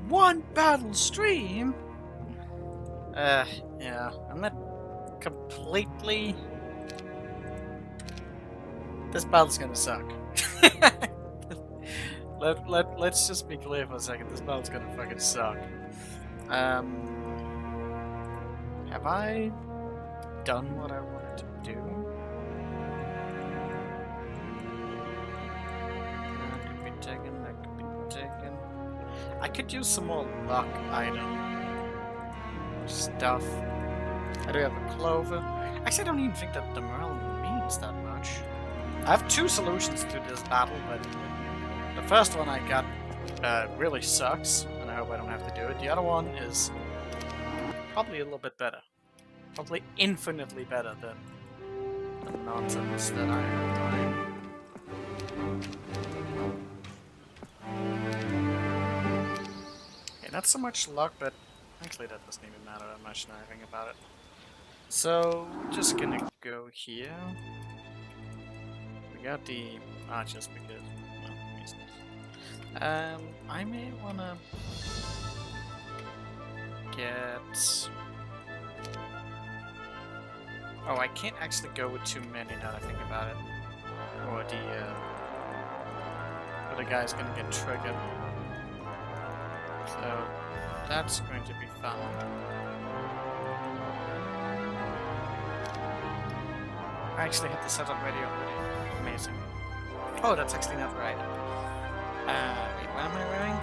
One battle stream? Yeah, I'm not completely... This battle's gonna suck. Let's just be clear for a second, this battle's gonna fucking suck. Have I done what I wanted to do? That could be taken, that could be taken. I could use some more luck item stuff. I do have a clover. Actually, I don't even think that the morale means that much. I have two solutions to this battle, but the first one I got really sucks, and I hope I don't have to do it. The other one is probably a little bit better. Probably infinitely better than the nonsense that I am doing. Okay, not so much luck, but actually that doesn't even matter that much now I think about it. So, just gonna go here. We got the archers because, well, reasons. I may wanna get... Oh, I can't actually go with too many now that I think about it. Or the guy's gonna get triggered. So, that's going to be fun. I actually had the setup ready already. Amazing. Oh, that's actually not right. Wait, what am I wearing?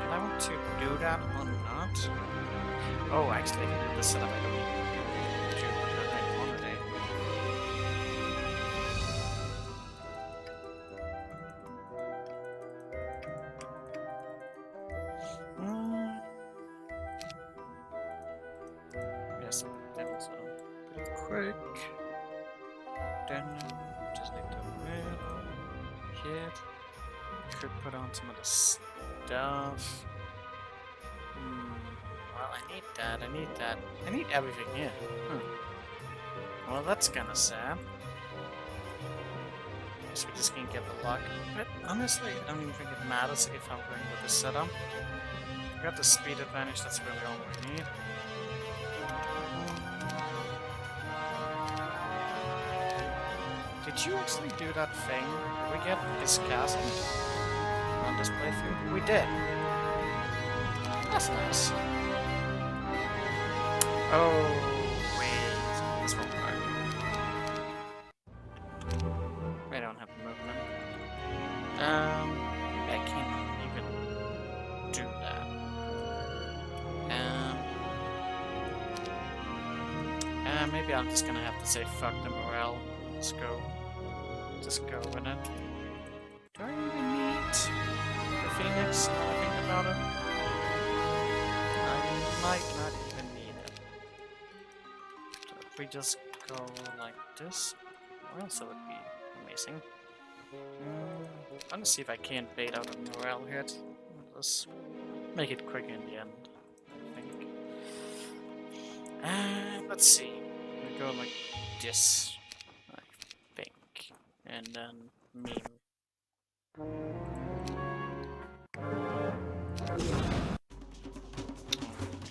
Did I want to do that or not? Oh, actually, I did the setup. I don't need to do that right on the day. Yes, that was pretty quick. Then just need to hit. Could put on some of the stuff. Well, I need that. I need that. I need everything here. Well, that's kinda sad. So we just can't get the luck. But honestly, I don't even think it matters if I'm going with the setup. We got the speed advantage, that's really all we need. Did you actually do that thing? Did we get this castle on this playthrough? We did. That's nice. Oh, wait. This won't work. I don't have movement. Maybe I can't even do that. Maybe I'm just gonna have to say fuck the morale. Just go with it. Do I even need the Phoenix? Now I think about it. I might not even need it. So if we just go like this, well, so it would be amazing. I'm gonna see if I can't bait out a morale hit. Let's make it quick in the end, I think. Let's see. We go like this. And then meme.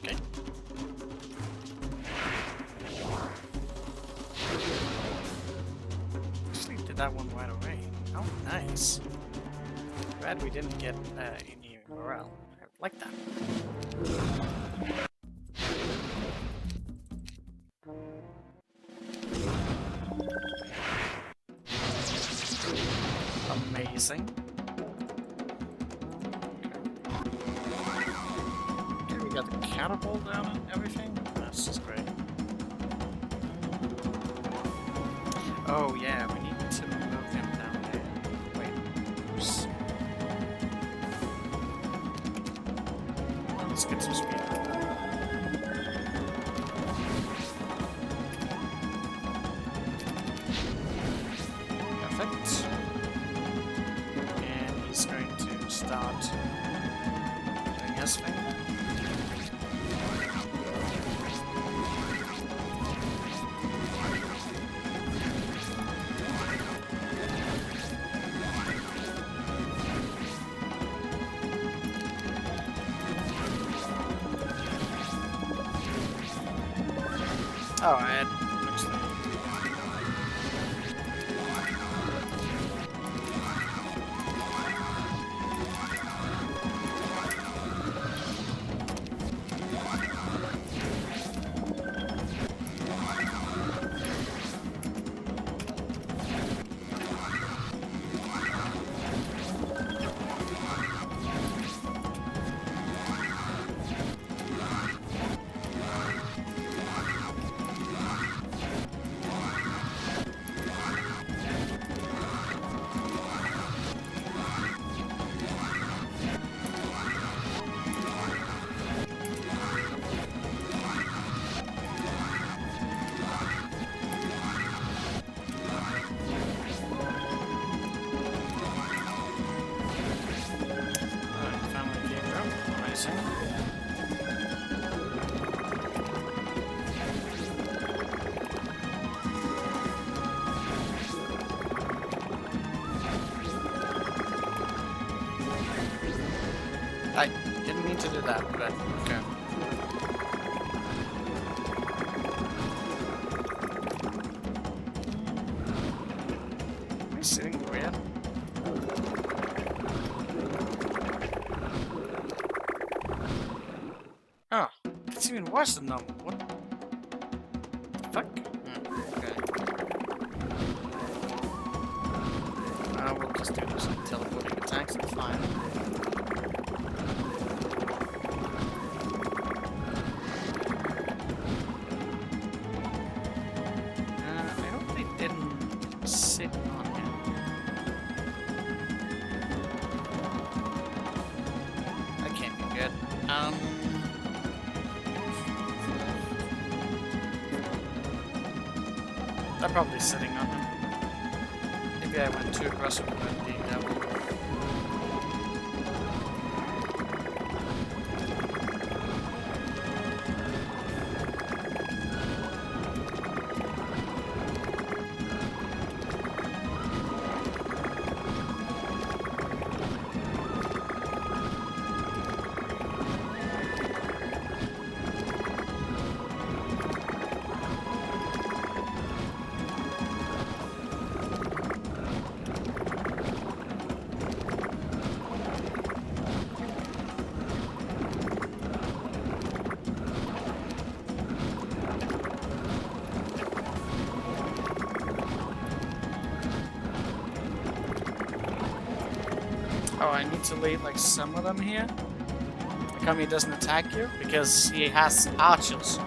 Okay. Actually did that one right away. Oh, nice. Glad we didn't get any morale. I like that. Amazing. Okay, we got the catapult down and everything. That's just great. Oh yeah, we need to move him down there. Wait, oops. Let's get some speed. Perfect. He's going to start doing his thing. Oh, I had actually. Family came from. Amazing. I didn't mean to do that, but okay. Am I sitting weird? Oh, it's even worse than normal. What the fuck? Okay. We'll just do some teleporting attacks and fine. I hope they didn't sit on him. That can't be good. They're probably sitting on him. Maybe I went too aggressive with the devil. Oh, I need to leave like some of them here. How come he doesn't attack you? Because he has archers,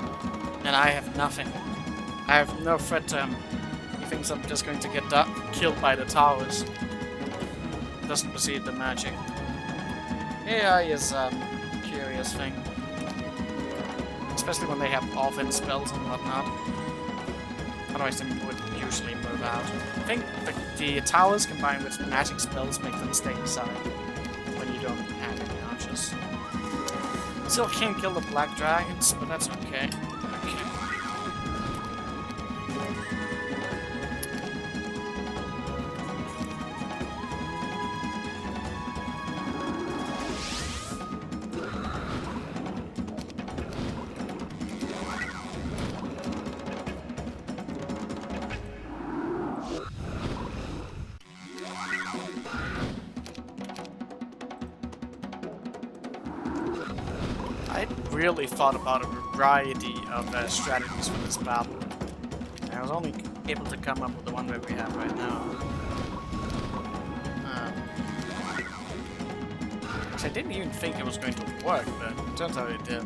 and I have nothing. I have no threat to him. He thinks I'm just going to get killed by the towers. Doesn't perceive the magic. AI is curious thing. Especially when they have offense spells and whatnot. Otherwise they would usually move out. I think the towers combined with magic spells make them stay inside when you don't have any archers. Still can't kill the black dragons, but that's okay. Okay. I really thought about a variety of strategies for this battle. And I was only able to come up with the one that we have right now. Which I didn't even think it was going to work, but it turns out it did.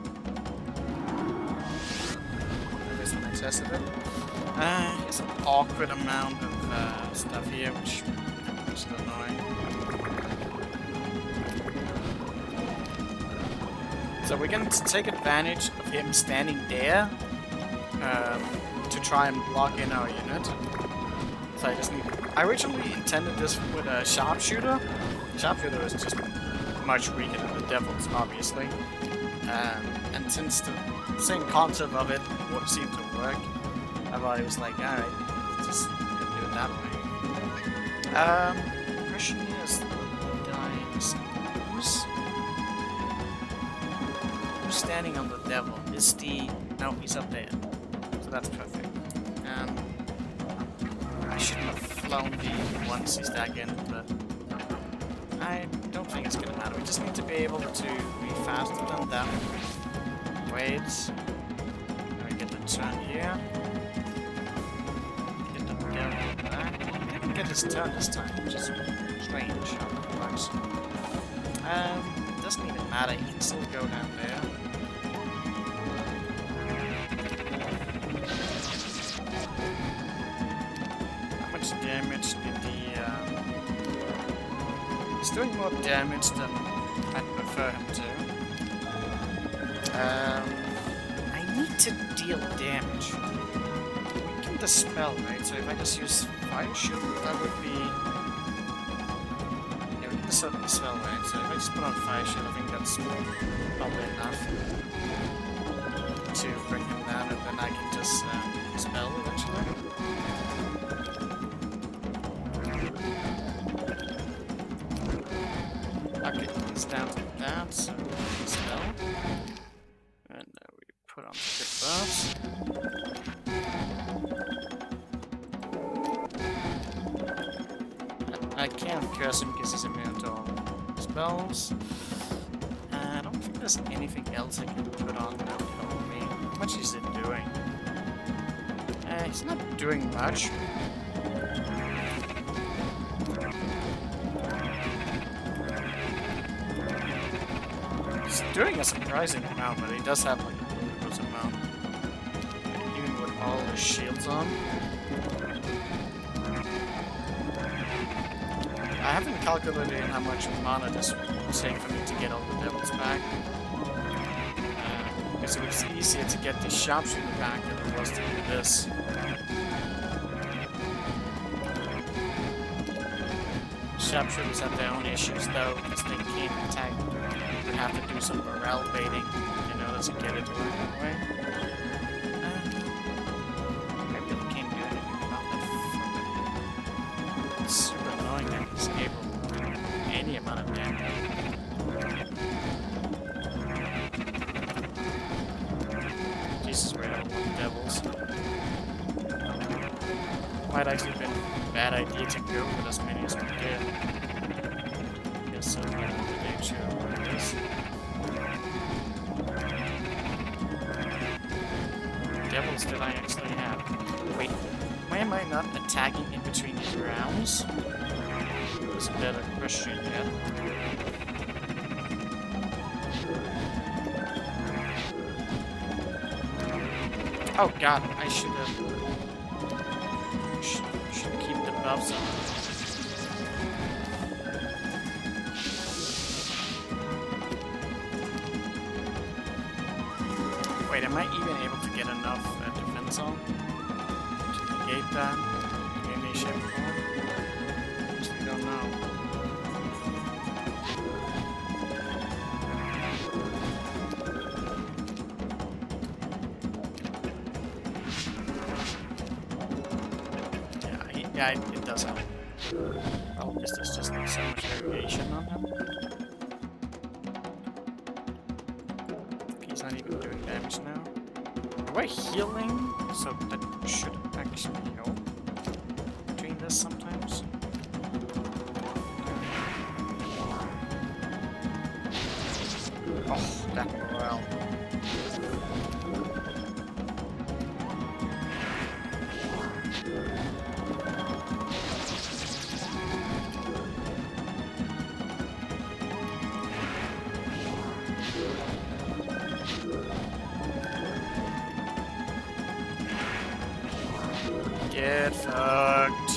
There's an excess of it. It's an awkward amount of stuff here, which is annoying. So we're going to take advantage of him standing there to try and block in our unit. So I just need... I originally intended this with a sharpshooter. Sharpshooter is just much weaker than the devils, obviously. And since the same concept of it would seem to work, I thought it was like, alright, just gonna do it that way. Question is, who's standing on the devil? Is the... No, he's up there. So that's perfect. I shouldn't have flown the onesies back in, but I don't think it's gonna matter. We just need to be able to be faster than them. Wait. I get the turn here. Get the devil back. He didn't get his turn this time, which is strange how that works. Doesn't even matter, he can still go down there. How much damage did the he's doing more damage than I'd prefer him to. I need to deal damage. We can dispel, right? So if I just use fire shield, that would be... Yeah, we can dispel, right? So if I just put on fire shield, I think that's probably enough to bring him down, and then I can just dispel eventually. Okay, he's down to that, so dispel. And we put on the good buffs. I can't curse him because he's immune to all spells. I don't think there's anything else I can put on that would help me. How much is it doing? He's not doing much. He's doing a surprising amount, but he does have like a ludicrous amount. Even with all his shields on. I haven't calculated how much mana this will take for me to get all the devils back. Because it was easier to get the sharpshooter back than it was to do this. Sharpshooters have their own issues though, because they can't attack. You have to do some morale baiting in order to get it to work that way. I really can't do anything about that. It's super annoying that he's able to do any amount of damage. Jesus, we're out of devils. Might actually have been a bad idea to go with as many as we did. Guess so, I don't the nature of what it is. Devils did I actually have? Wait, why am I not attacking in between the rounds? That's a better question yet. Oh god, I should keep the buffs on. Wait, am I even able to get enough defense on to negate that in any shape or form? I actually don't know. Yeah, it does help. Oh, I guess there's just not so much variation on him. He's not even doing damage now. Am I healing? So that should actually help doing this sometimes. Oh, that morale. Get fucked.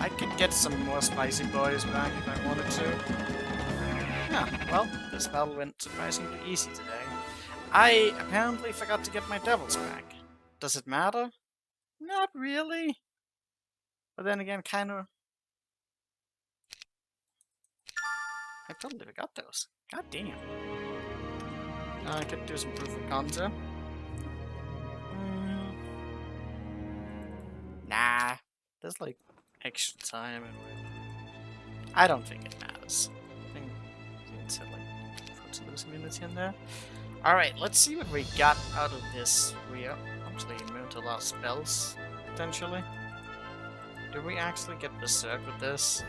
I could get some more spicy boys back if I wanted to. Yeah, well, this battle went surprisingly easy today. I apparently forgot to get my devils back. Does it matter? Not really. But then again, kinda... I totally forgot those. God damn. I could do some proof of concept. Nah, there's like extra time and I don't think it matters. I think it's like foot loose immunity in there. Alright, let's see what we got out of this. We be obviously immune to a lot of spells, potentially. Do we actually get Berserk with this?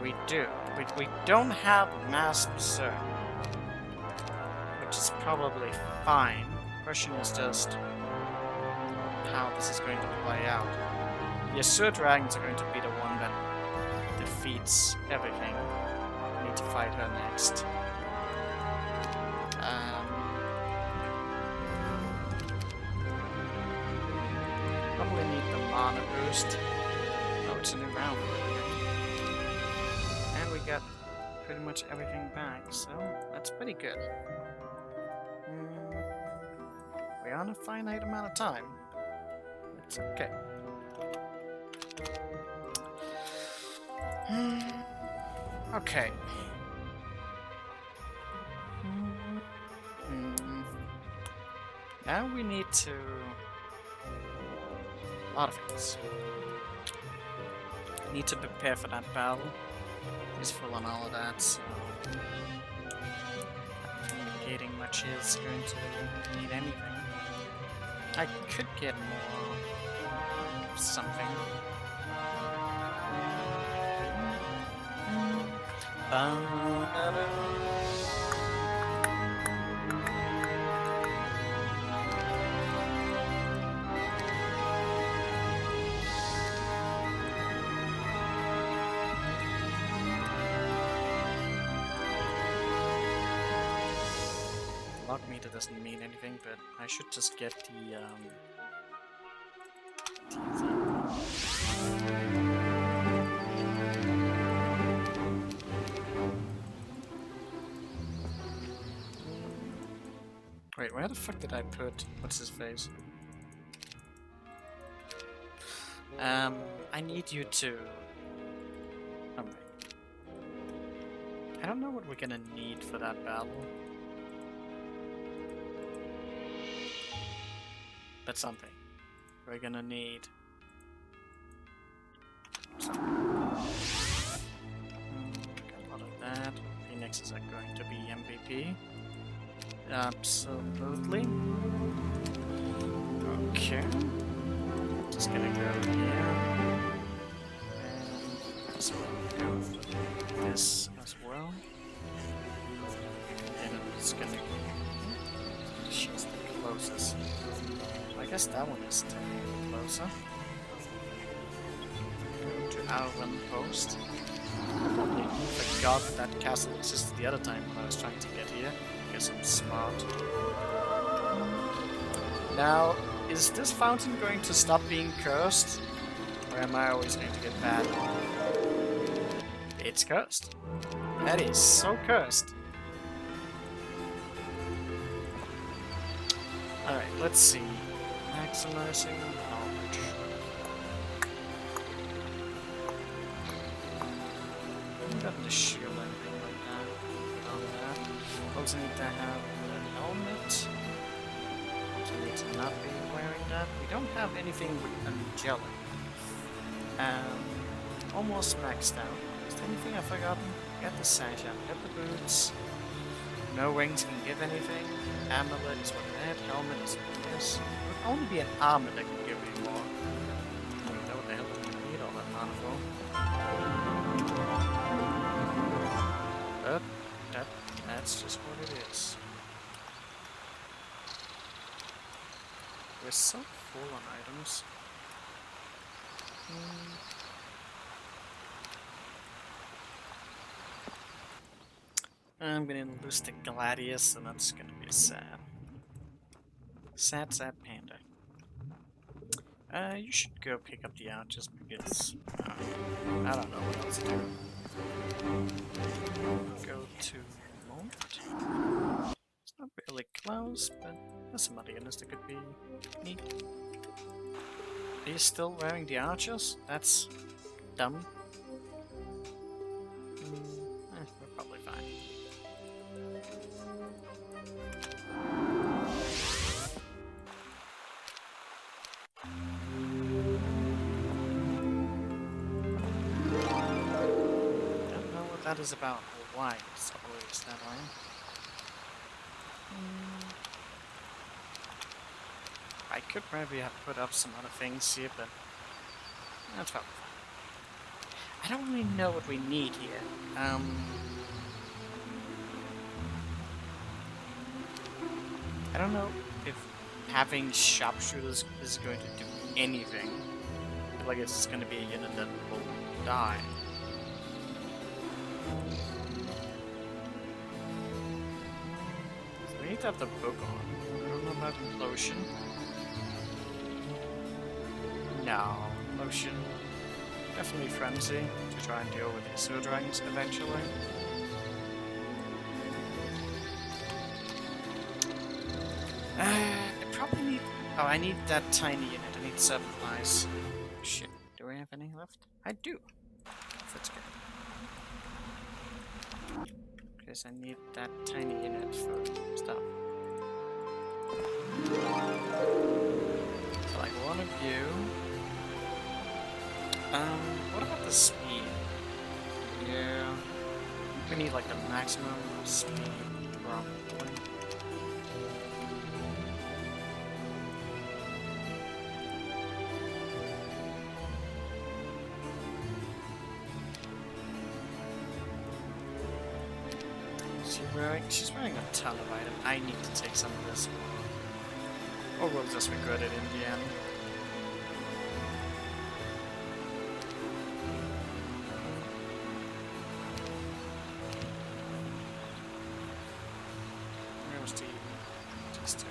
We do. We don't have Mass Berserk, which is probably fine. The question is just how this is going to play out. The Azure Dragons are going to be the one that defeats everything. We need to fight her next. Probably need the mana boost. Oh, it's a new round. And we got pretty much everything back, so that's pretty good. We're on a finite amount of time. It's okay. Okay. Now we need to... a lot of things. We need to prepare for that battle. He's full on all of that, so... Communicating much is going to need anything. I could get more... something. Lock meter doesn't mean anything, but I should just get the Wait, where the fuck did I put... what's his face? I need you to... oh, wait. I don't know what we're gonna need for that battle. But something. We're gonna need... something. Got a lot of that. Phoenixes are going to be MVP. Absolutely. Okay. Just gonna go here. And so we'll go with this as well. And I'm just gonna... she's the closest. I guess that one is technically closer. Go to Alvan Post. I probably forgot that castle existed the other time when I was trying to get here. I guess I'm smart. Now, is this fountain going to stop being cursed? Or am I always going to get bad? It's cursed. That is so cursed. Alright, let's see. Maximizing knowledge. Got the shield, anything like that. On that. Also need to have the helmet. So need to not be wearing that. We don't have anything with angelic. Almost maxed out. Is there anything I've forgotten? Got the sash out, got the boots. No wings can give anything. Amulet is what that. Helmet is what this. It would only be an armor that can give you more. I don't know what the hell do you need all that mana for. But that's just what it is. We're so full on items. I'm gonna lose the Gladius, and that's gonna be sad. Sad panda. You should go pick up the archers because I don't know what else to do. Go to Mount. It's not really close, but there's some other units that could be neat. Are you still wearing the archers? That's dumb. We're probably fine. Don't know what that is about or why it's always that way. I could maybe have put up some other things here, but that's probably fine. I don't really know what we need here. I don't know if having sharpshooters is going to do anything. I feel like it's going to be a unit that will die. So we need to have the book on. I don't know about lotion. No, lotion. Definitely frenzy to try and deal with the sewer dragons eventually. I probably need. Oh, I need that tiny unit. I need supplies. Shit. Do we have any left? I do. That's good. Because I need that tiny unit for stuff. So, like, one of you. What about the speed? Yeah. We need, like, the maximum of speed, probably. She's wearing a ton of items. I need to take some of this. Or we'll just regret it in the end. Where was the... just...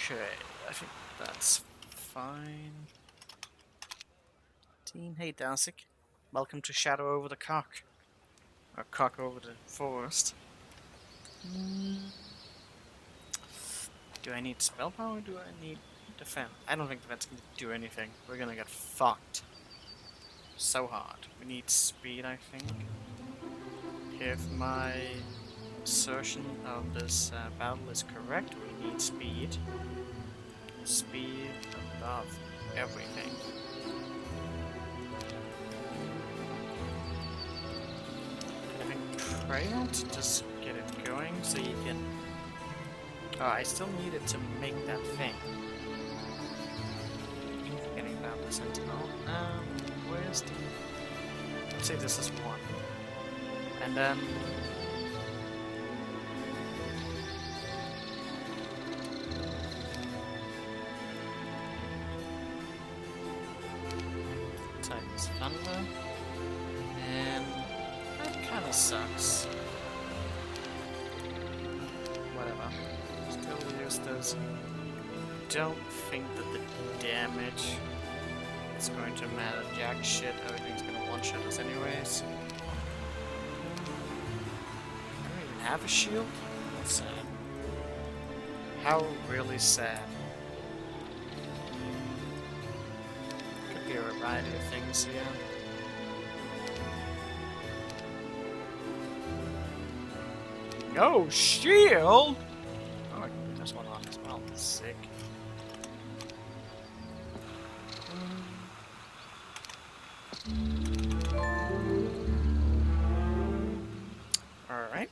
Okay, I think that's fine. Hey, Darsic. Welcome to Shadow over the Cock. Or Cock over the Forest. Do I need spell power or do I need defense? I don't think defense can do anything. We're gonna get fucked. So hard. We need speed, I think. If my assertion of this battle is correct, we need speed. Speed above everything. Having prayer to just get it going so you can... Oh, I still need it to make that thing. Forgetting about the sentinel. Where's the... Let's say this is one. And then... Titan's Thunder. And... that kinda sucks. Whatever. Still use this. Don't think that the damage is going to matter jack shit. Everything's gonna one-shot us anyways. I don't even have a shield? That's sad. How really sad. Could be a variety of things here. No shield! Oh, there's one on as well. Sick. Alright.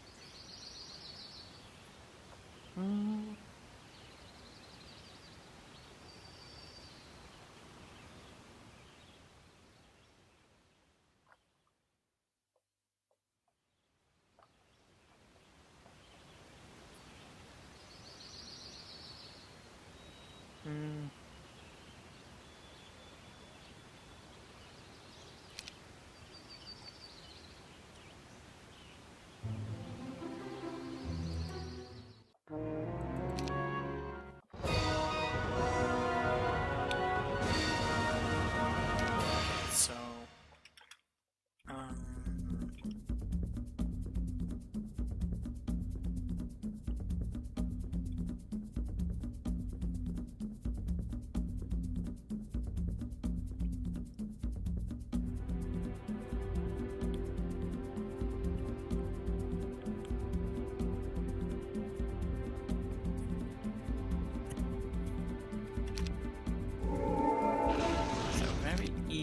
So,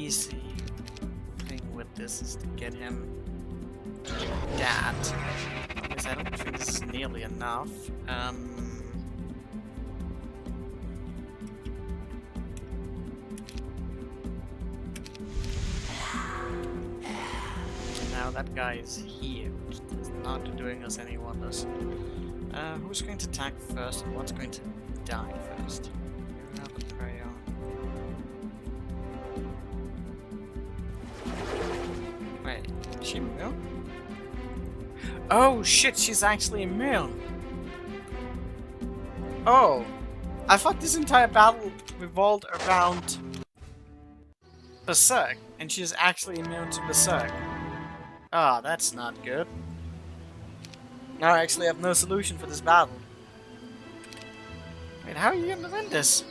easy thing with this is to get him to do that. Because I don't think this is nearly enough. Now that guy is here, which is not doing us any wonders. Who's going to attack first and what's going to die first? You have a prey on. Wait, is she immune? Oh shit, she's actually immune! Oh! I thought this entire battle revolved around Berserk, and she's actually immune to Berserk. Ah, that's not good. Now I actually have no solution for this battle. Wait, how are you gonna win this?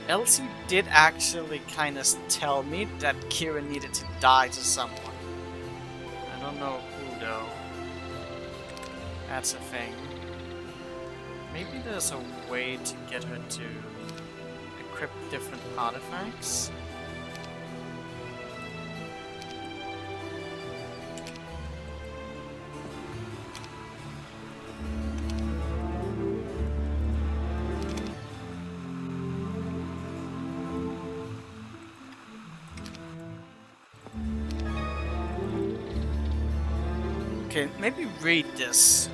Elsie did actually kind of tell me that Kira needed to die to someone. I don't know who though. That's a thing. Maybe there's a way to get her to equip different artifacts. Okay, maybe read this.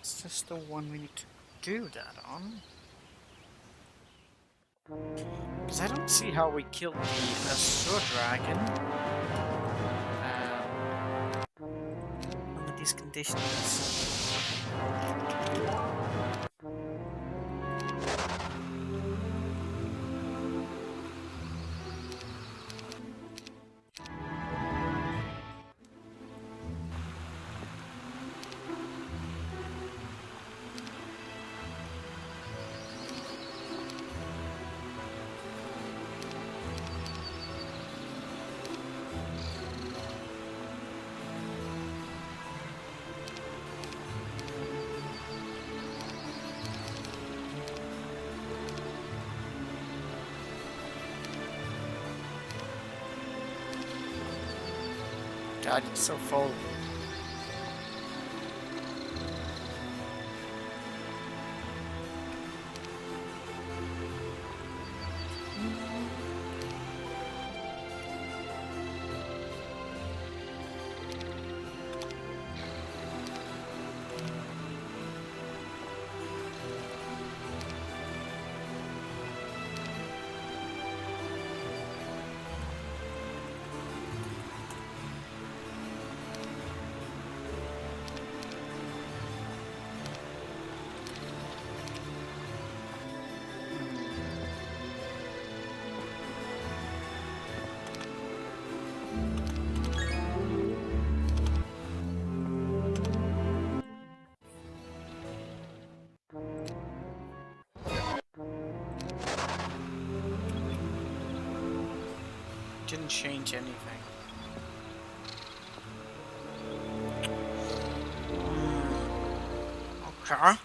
Is this the one we need to do that on? Because I don't see how we killed the Azure Dragon. Under these conditions. God, it's so full. Didn't change anything. Okay.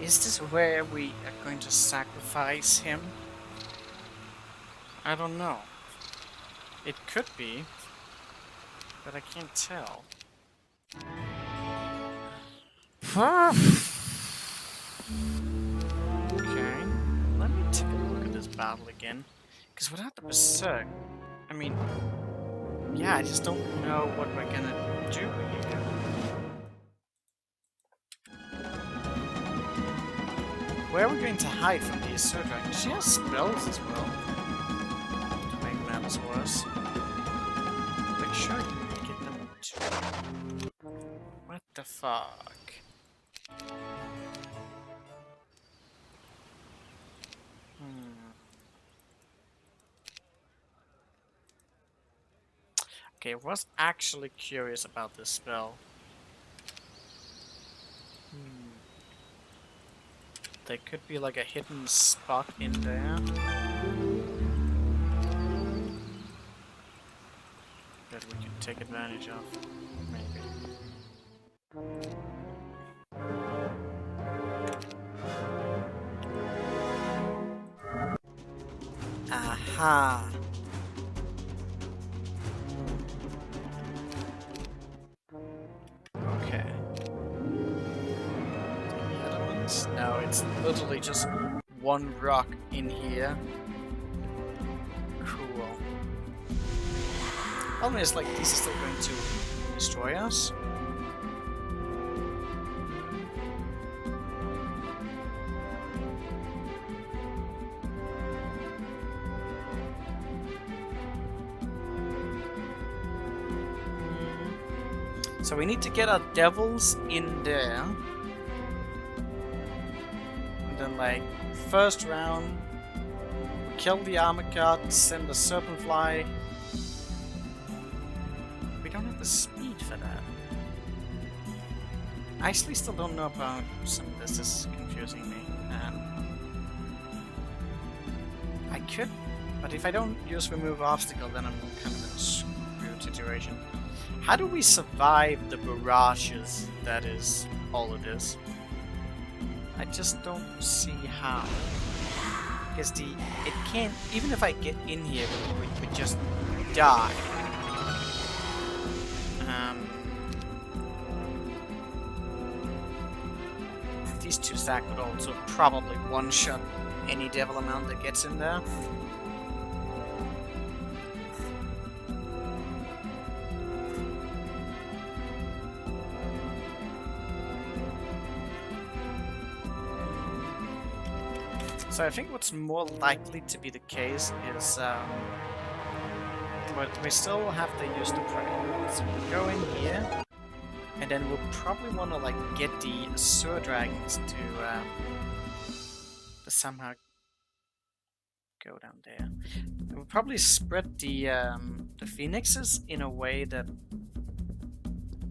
Is this where we are going to sacrifice him? I don't know. It could be, but I can't tell. Okay, let me take a look at this battle again. Because without the Berserk, I mean, yeah, I just don't know what we're gonna do here. Where are we going to hide from the Assert Dragon? She has spells as well. To make matters worse. But sure, you can get them too. What the fuck? Okay, I was actually curious about this spell. There could be like a hidden spot in there that we can take advantage of, maybe. Aha! Okay. Any other ones? No, it's literally just one rock in here. Cool. Problem is, like, these are still going to destroy us. So we need to get our devils in there. And then, like, first round, we kill the armor god, send the serpent fly. We don't have the speed for that. I actually still don't know about some of this. This is confusing me. I could, but if I don't use remove obstacle, then I'm kind of in a screwed situation. How do we survive the barrages that is all it is? I just don't see how. Because it can't, even if I get in here, we would just die. These two stack would also probably one-shot any devil amount that gets in there. So I think what's more likely to be the case is, but we still have to use the prey. So we go in here, and then we'll probably want to like get the Azure Dragons to somehow go down there. And we'll probably spread the Phoenixes in a way that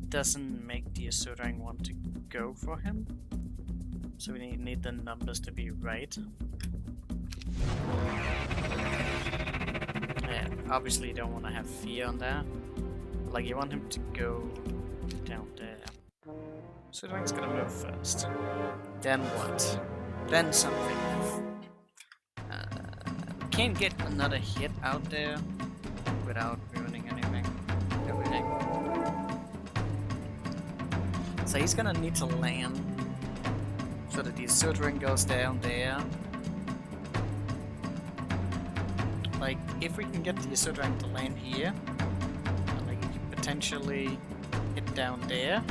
doesn't make the Azure Dragon want to go for him. So we need the numbers to be right. Yeah, obviously you don't want to have fear on that. Like, you want him to go down there. So the ring's gonna move first. Then what? Then something. We can't get another hit out there without ruining everything. So he's gonna need to land so that the Azure Ring goes down there. Like, if we can get the Azure Ring to land here, like, you can potentially hit down there,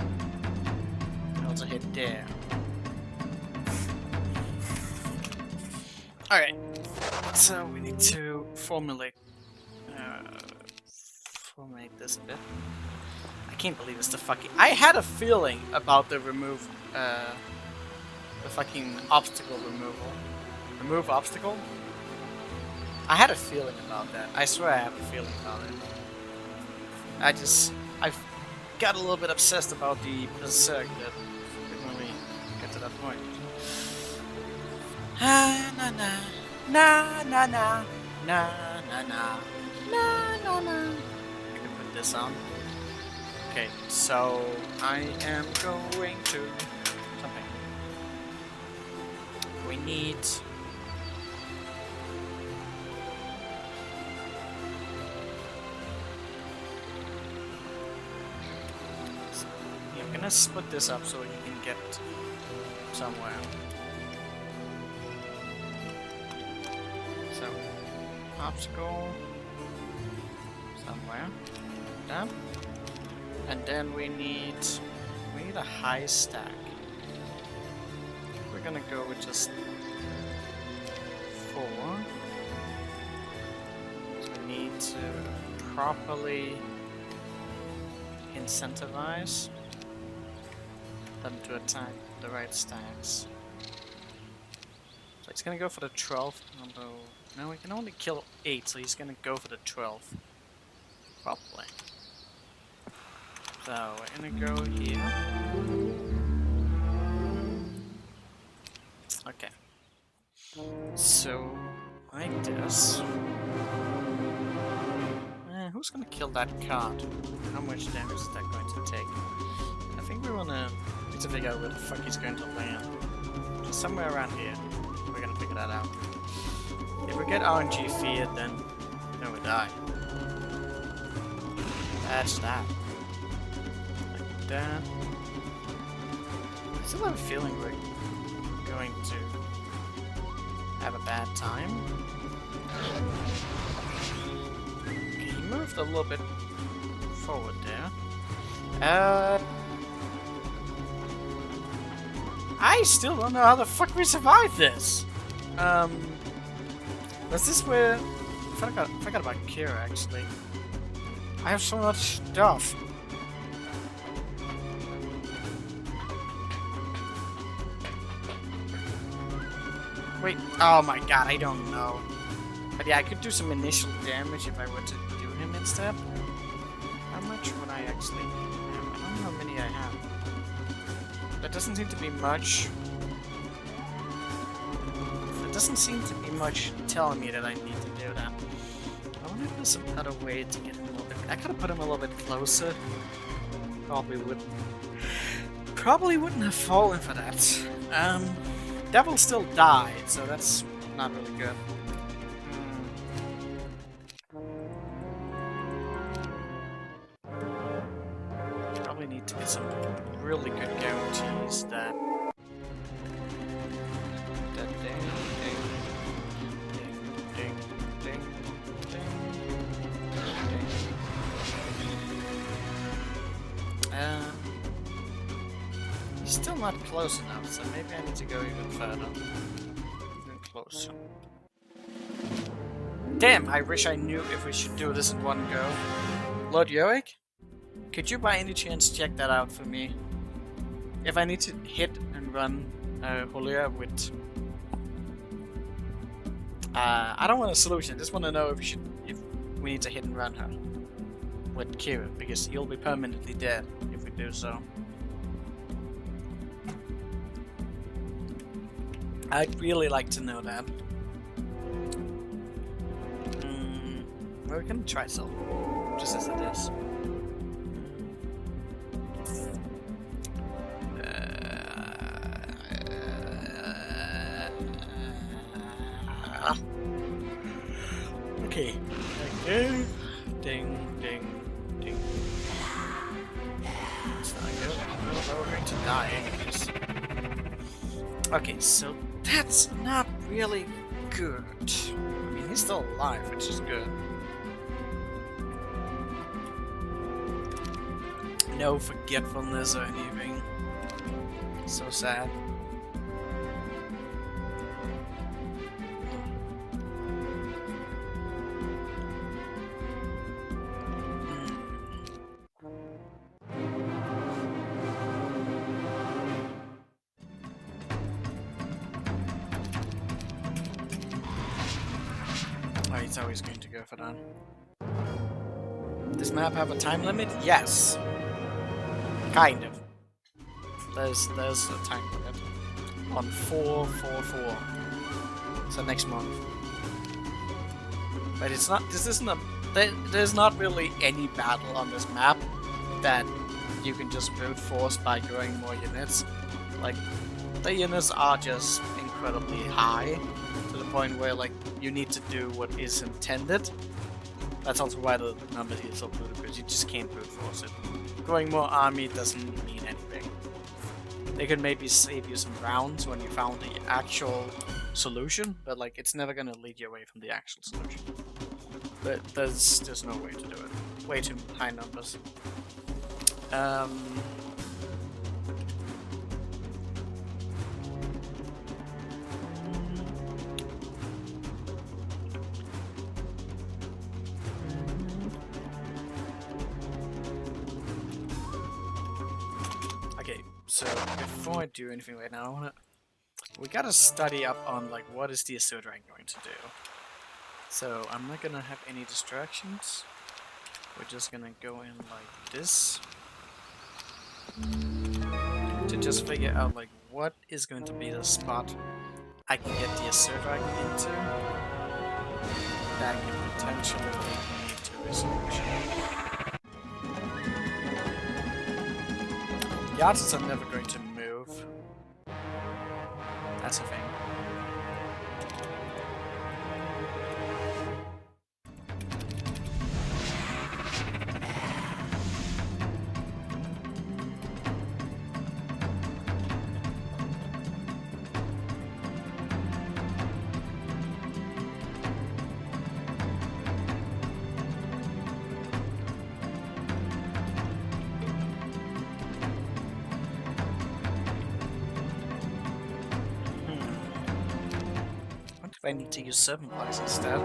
and also hit there. Alright, so we need to formulate this a bit. I can't believe it's the fucking... I had a feeling about the remove, the fucking obstacle removal. Remove obstacle? I had a feeling about that. I swear I have a feeling about it. I've got a little bit obsessed about the Berserk that when we get to that point. Ah, na na. Na na na. Na na na. Na na na. I can put this on. Okay, so I am going to something. need... Yeah, I'm gonna split this up so you can get somewhere. So, obstacle somewhere. Done. And then we need a high stack. We're gonna go with just 4. So we need to properly incentivize them to attack the right stacks. So he's gonna go for the 12th, although no, we can only kill 8, so he's gonna go for the 12th. Probably. So we're gonna go here. Okay. So, like this. Who's gonna kill that card? How much damage is that going to take? I think we need to figure out where the fuck he's going to land. Just somewhere around here. We're gonna figure that out. If we get RNG feared, then we die. That's that. Like that. I still have a feeling we're going to have a bad time. Okay, he moved a little bit forward there. I still don't know how the fuck we survived this. Was this where... I forgot about Kira, actually. I have so much stuff. Wait, oh my god, I don't know. But yeah, I could do some initial damage if I were to do him instead. How much would I actually have? I don't know how many I have. That doesn't seem to be much. There doesn't seem to be much telling me that I need to do that. I wonder if there's some other way to get him a little bit... I could have put him a little bit closer. Probably wouldn't have fallen for that. Devil still died, so that's not really good. Probably need to get some really good guarantees that... Still not close enough, so maybe I need to go even further. Even closer. Damn, I wish I knew if we should do this in one go. Lord Yoic? Could you by any chance check that out for me? If I need to hit and run Julia with... I don't want a solution, I just want to know if we need to hit and run her with Kira, because you'll be permanently dead if we do so. I'd really like to know that. Well, we can try so, just as it is. Okay. Ding, ding, ding. It's not good. We're going to die anyways. Okay, so that's not really good. I mean, he's still alive, which is good. No forgetfulness or anything. So sad. It's always going to go for that. Does map have a time limit? Yes. Kind of. There's a time limit. On 4/4/4. So next month. But it's not, there's not really any battle on this map that you can just brute force by growing more units. Like, the units are just incredible. incredibly high, to the point where like you need to do what is intended. That's also why the number here is so ludicrous. You just can't brute force it. Going more army doesn't mean anything. They could maybe save you some rounds when you found the actual solution, but like it's never gonna lead you away from the actual solution. But there's no way to do it. Way too high numbers. Okay, so before I do anything right now, we gotta study up on like what is the Assault Rank going to do. So I'm not gonna have any distractions. We're just gonna go in like this to just figure out like what is going to be the spot I can get the Assault Rank into that can potentially lead me to a solution. The artists are never going to move. That's a thing. What if I need to use 7 blocks instead?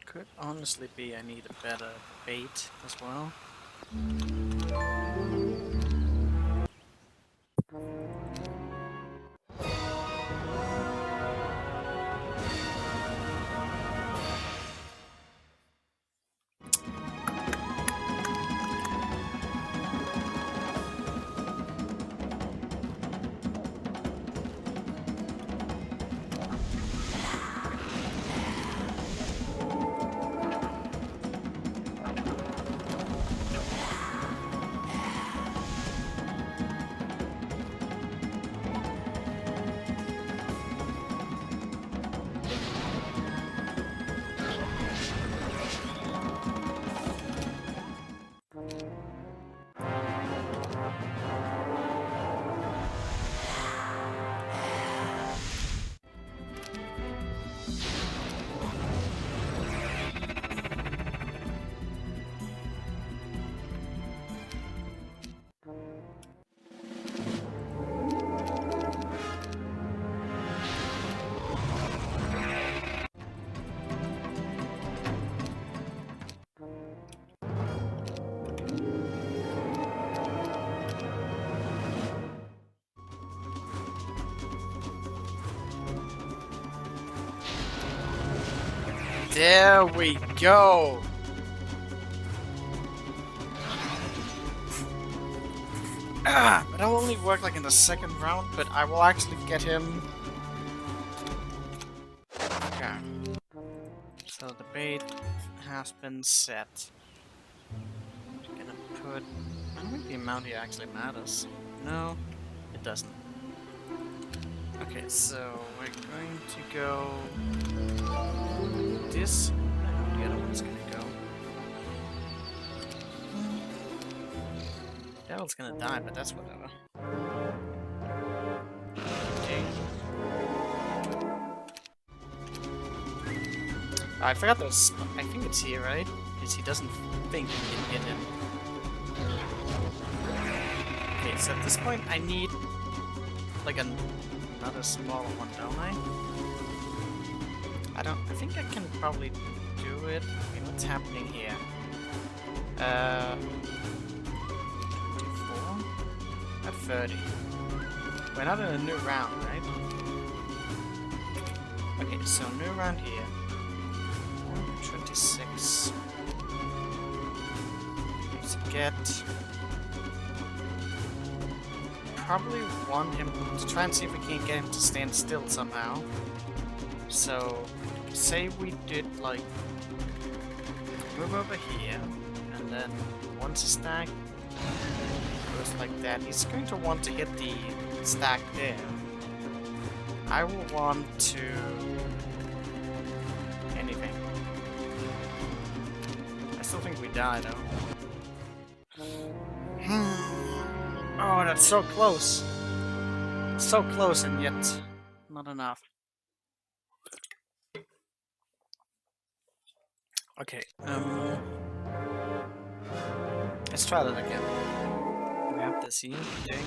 Could honestly be I need a better bait as well. There we go! But I'll only work like in the second round, but I will actually get him. Okay. So the bait has been set. I'm gonna put... I don't think the amount here actually matters. No, it doesn't. Okay, so we're going to go this. I don't know where the other one's gonna go. Devil's gonna die, but that's whatever. Okay. Oh, I forgot there's. I think it's here, right? Because he doesn't think you can hit him. Okay, so at this point I need like another smaller one, don't I? I think I can probably do it. I mean, what's happening here? 24? At 30. We're not in a new round, right? Okay, so new round here. 26. Let's get... Probably want him to try and see if we can get him to stand still somehow. So, say we did like move over here, and then once a stack goes like that, he's going to want to hit the stack there. I will want to anything. I still think we die though. Oh, that's so close. So close and yet not enough. Okay, let's try that again. We have this here thing.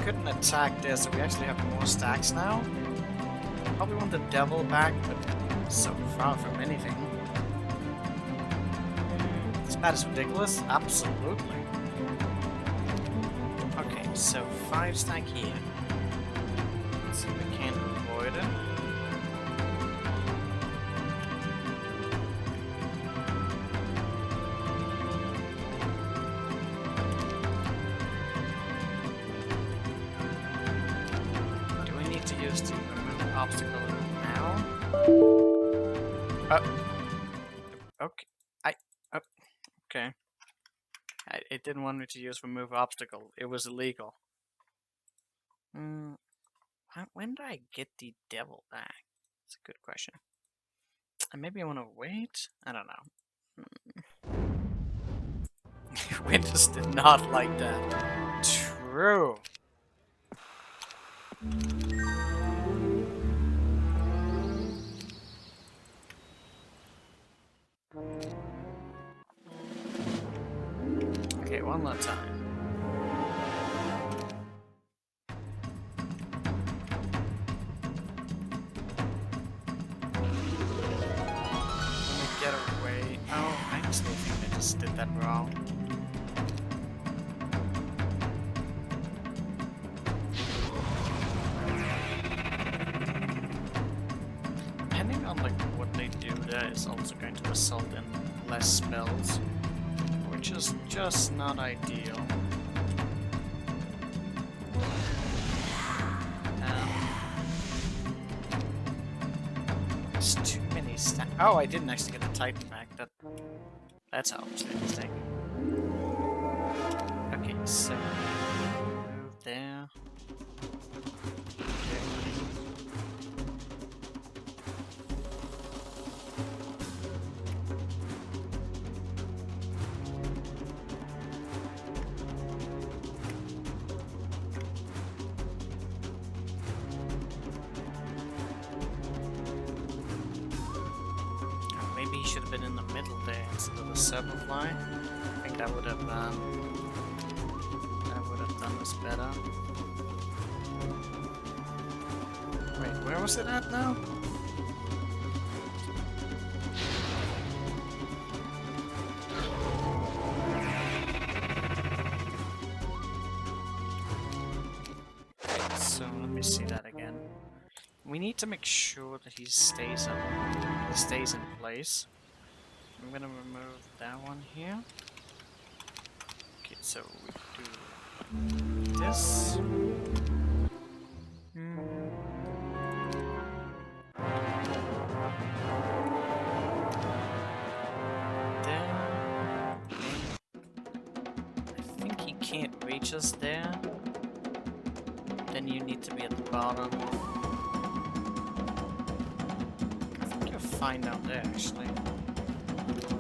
Couldn't attack there, so we actually have more stacks now. Probably want the devil back, but so far from anything. This bat is ridiculous? Absolutely. Okay, so 5 stack here. Let's see if we can avoid it. Obstacle now. Okay. Okay. It didn't want me to use remove obstacle. It was illegal. When do I get the devil back? That's a good question. And maybe I want to wait? I don't know. Windows did not like that. True. Okay, one more time. Get away. Oh, I still think I just did that wrong. Depending on like what they do there is also going to result in less spells, which is just not ideal. There's too many stacks. Oh, I didn't actually get the Titan back. That's obviously a mistake. Okay, so move there. Maybe he should have been in the middle there instead of the serpent fly. I think that would have done us better. Wait, where was it at now? Okay, so let me see that again. We need to make sure that he stays in place. I'm gonna remove that one here. Okay, So we do this. There. I think he can't reach us there. Then you need to be at the bottom. I think you're fine down there, actually.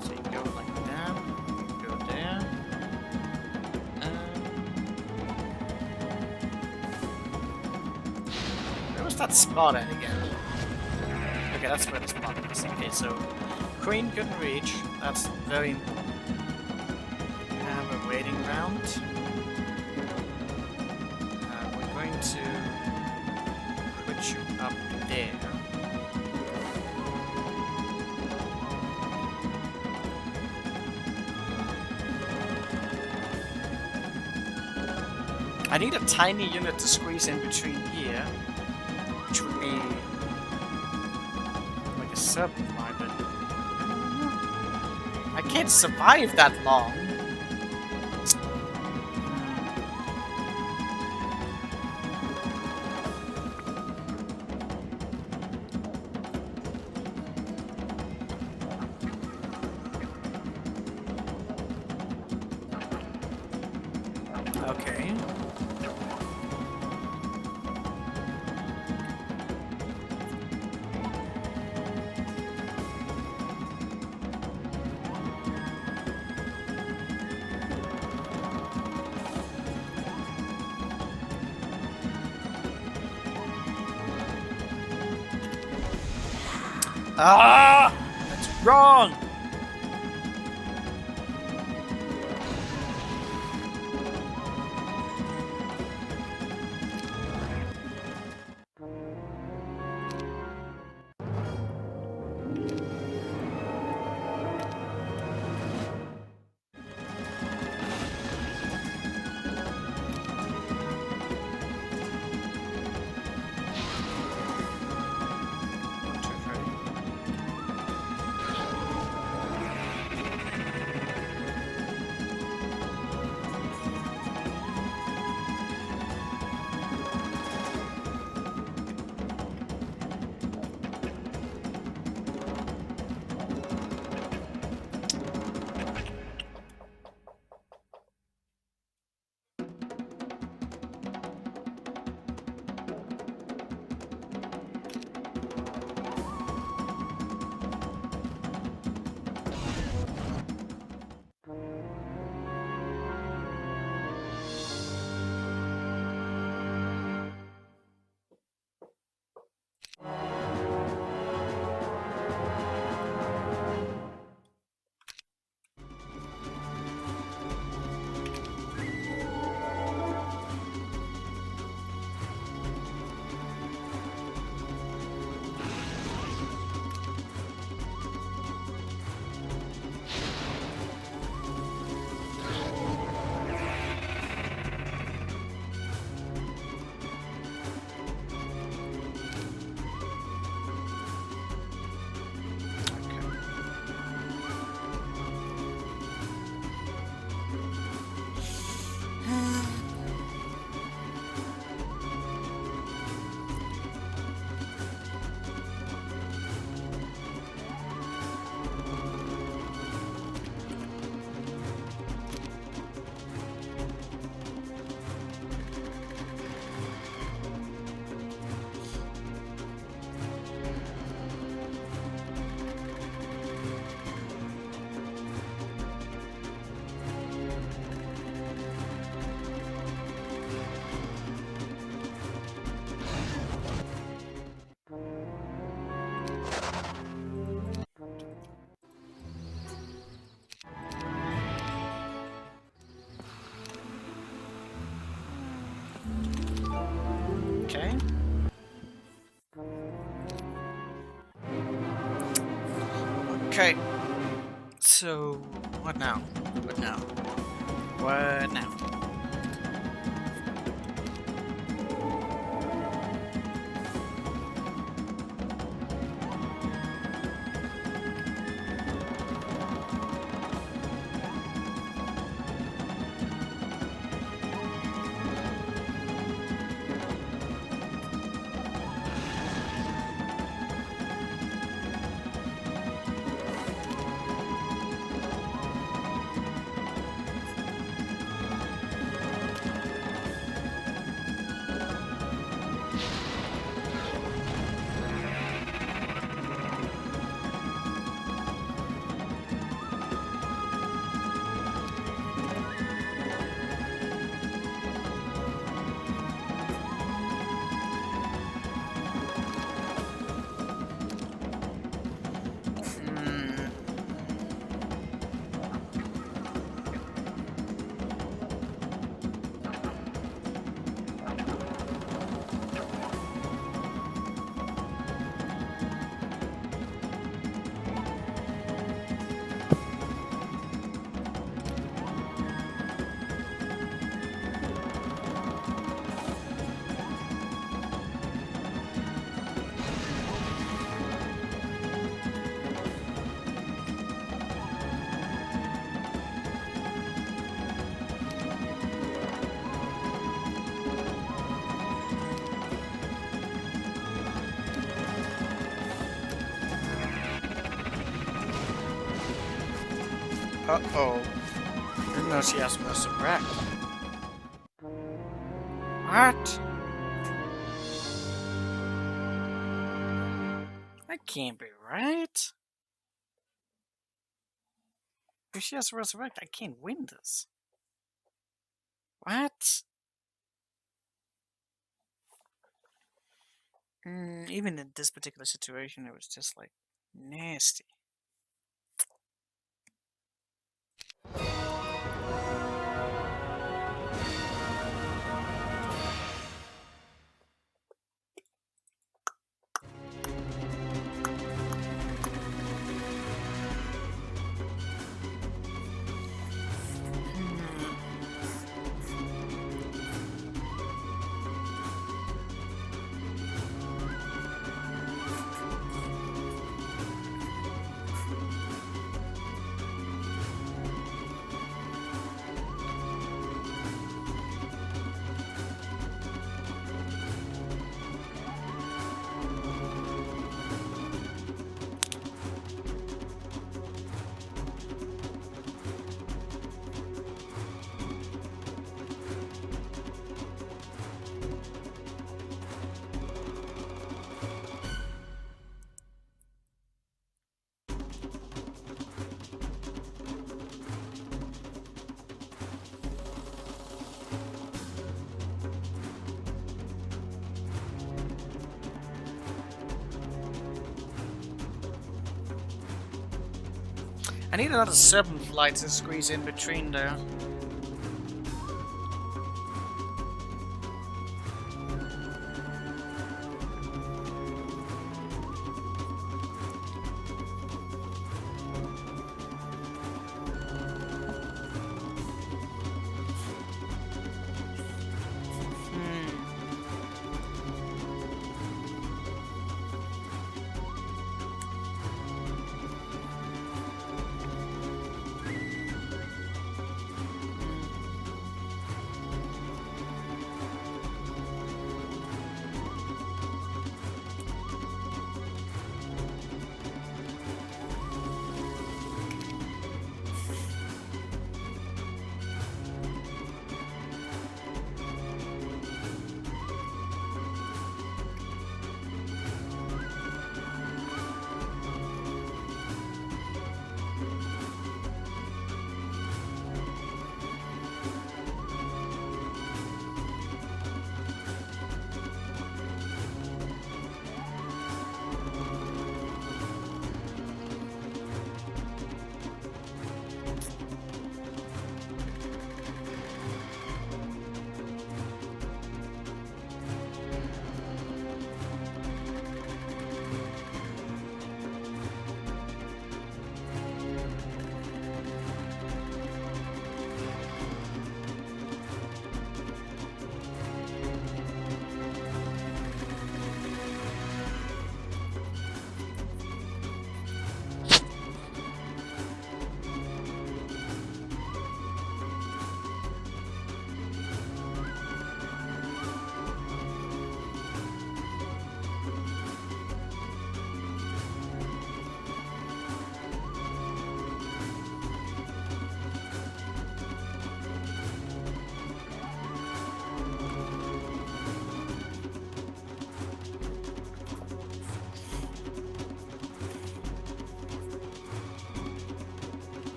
So you go like that. You go there. Where was that spot at again? Okay, that's where the spot is. Okay, so Queen couldn't reach. That's very important. Have a waiting round. We're going to put you up there. I need a tiny unit to squeeze in between here, which would be like a supply, but I can't survive that long. Okay. Ah! That's wrong! Okay. Okay. So, what now? What now? What now? Uh-oh. Didn't know she has resurrect. What? That can't be right. If she has resurrect, I can't win this. What? Even in this particular situation, it was just like nasty. I need another 7 flights to squeeze in between there.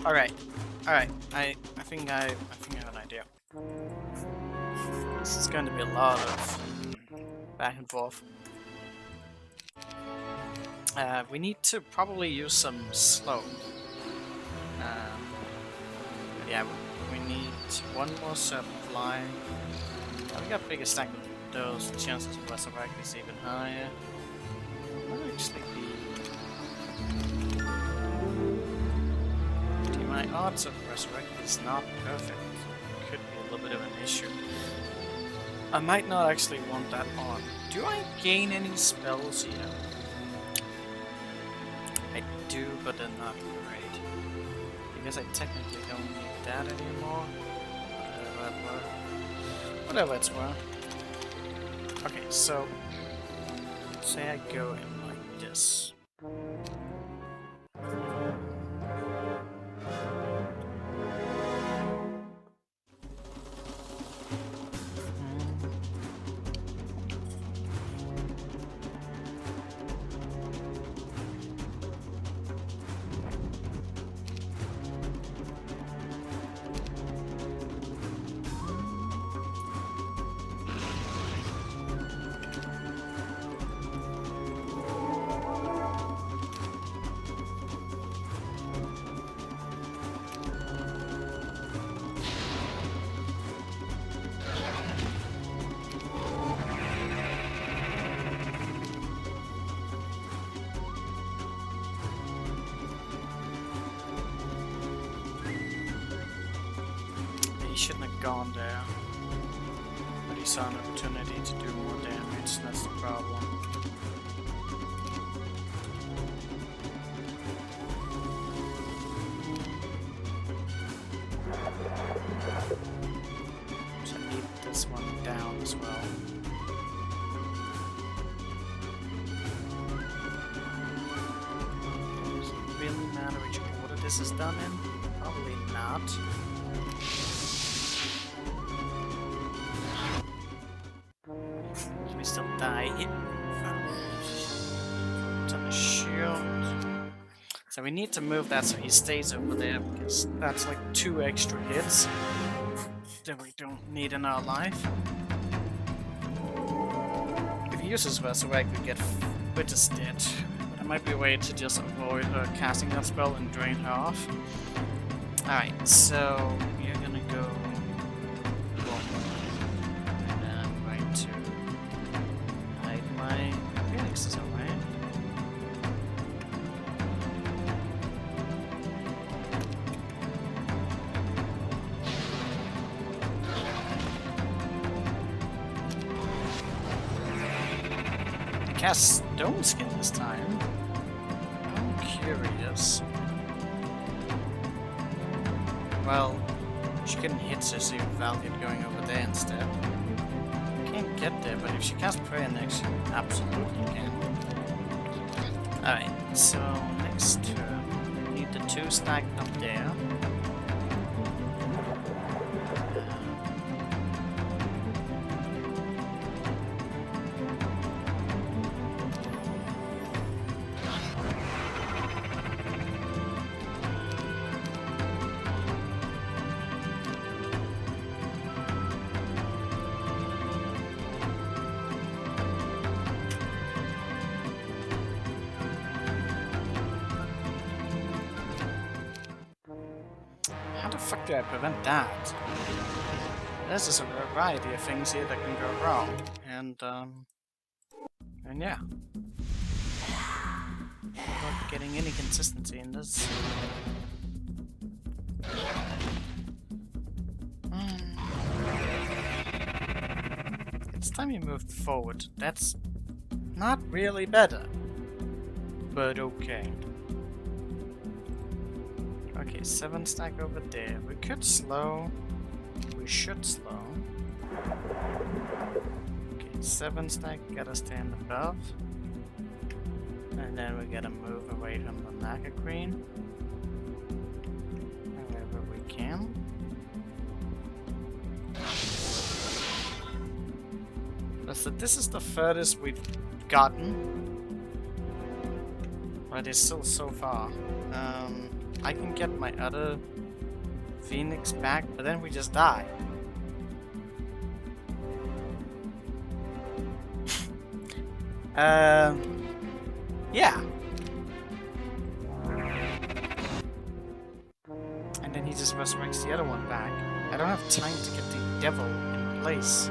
Alright. Alright. I think I have an idea. This is going to be a lot of back and forth. We need to probably use some slow. Yeah, we need one more supply. We got bigger stack of those. Chances of resurrect is even higher. Might actually be. My odds of resurrect is not perfect. Could be a little bit of an issue. I might not actually want that on. Do I gain any spells here? I do, but they're not great. Because I technically don't need that anymore. Whatever. Whatever it's worth. Okay, so say I go in like this. He shouldn't have gone there. But he saw an opportunity to do more damage, that's the problem. So I need this one down as well. Does it really matter which order this is done in? Probably not. We still die here. It's on the shield. So we need to move that so he stays over there, because that's like 2 extra hits that we don't need in our life. If he uses Resurrect, we get Witness dead. But there might be a way to just avoid her casting that spell and drain her off. Alright, so you're gonna go and then right to hide my Phoenixes away. Cast Stone Skin this time. I'm curious. Well, she couldn't hit Sissy without it going over there instead. Can't get there, but if she casts Prayer next, she absolutely can. Alright, so next turn, we need the 2 stacked up there. How the fuck do I prevent that? There's just a variety of things here that can go wrong, and yeah. Not getting any consistency in this. It's time you moved forward. That's not really better, but okay. Okay, 7 stack over there. We could slow. We should slow. Okay, 7 stack gotta stand above. And then we gotta move away from the Naga Queen. However we can. So this is the furthest we've gotten. But it's still so far. I can get my other Phoenix back, but then we just die. Yeah. And then he just resurrects the other one back. I don't have time to get the devil in place.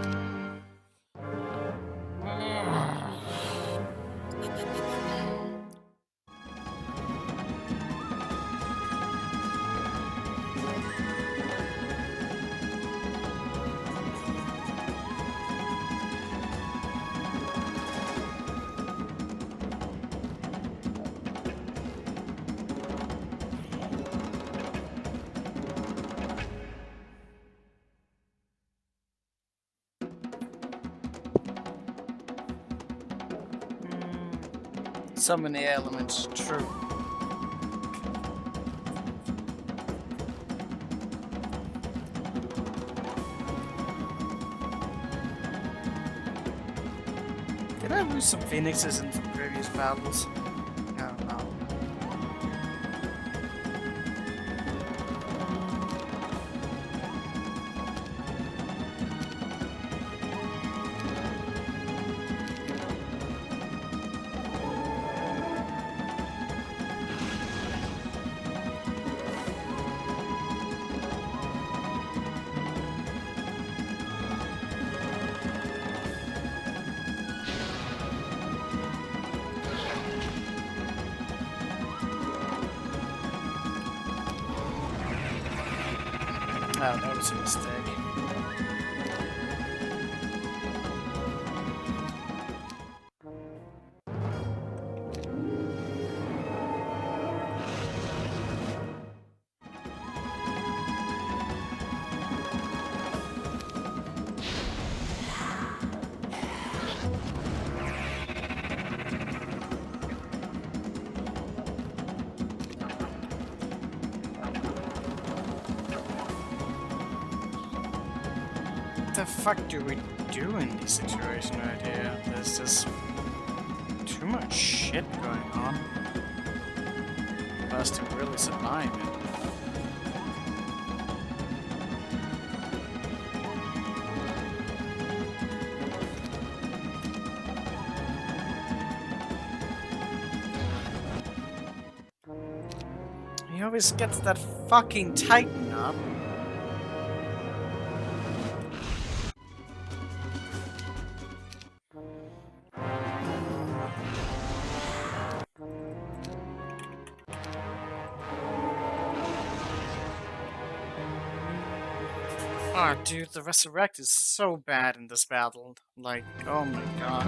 So many elements, true. Did I lose some phoenixes in some previous battles? I don't know. Oh, that was a mistake. What the fuck do we do in this situation right here? There's just too much shit going on for us to really survive it. He always gets that fucking Titan up. Oh, dude, the Resurrect is so bad in this battle. Like, oh my god.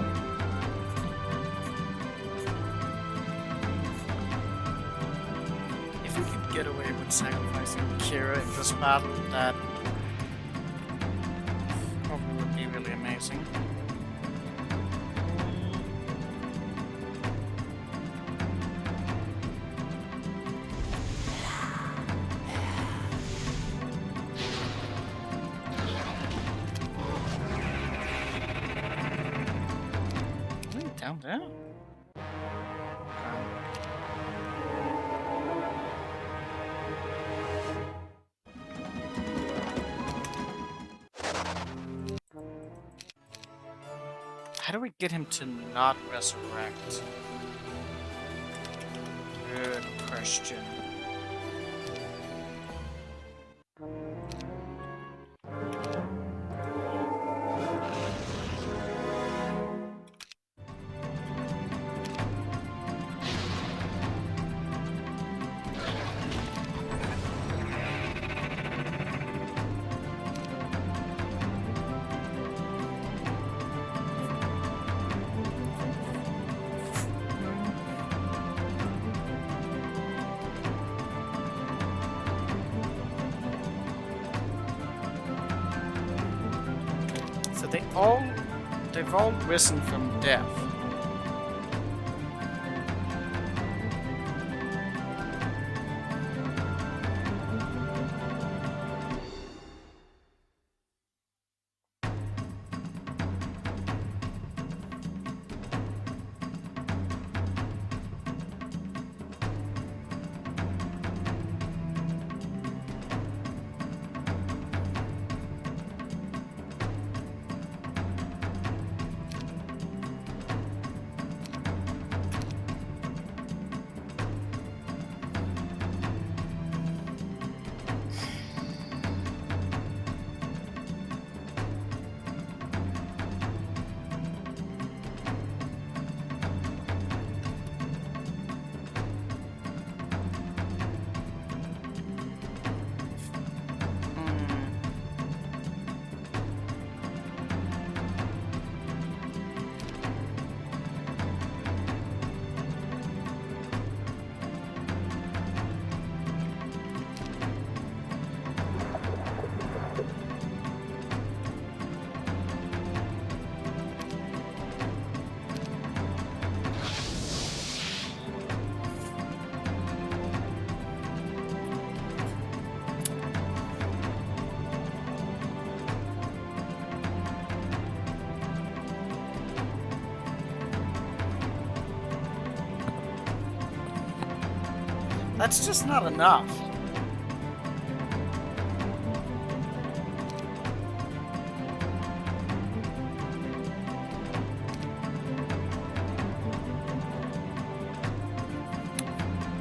If we could get away with sacrificing Kira in this battle, that probably would be really amazing. Down there? How do we get him to not resurrect? Good question. They've all risen from death. That's just not enough.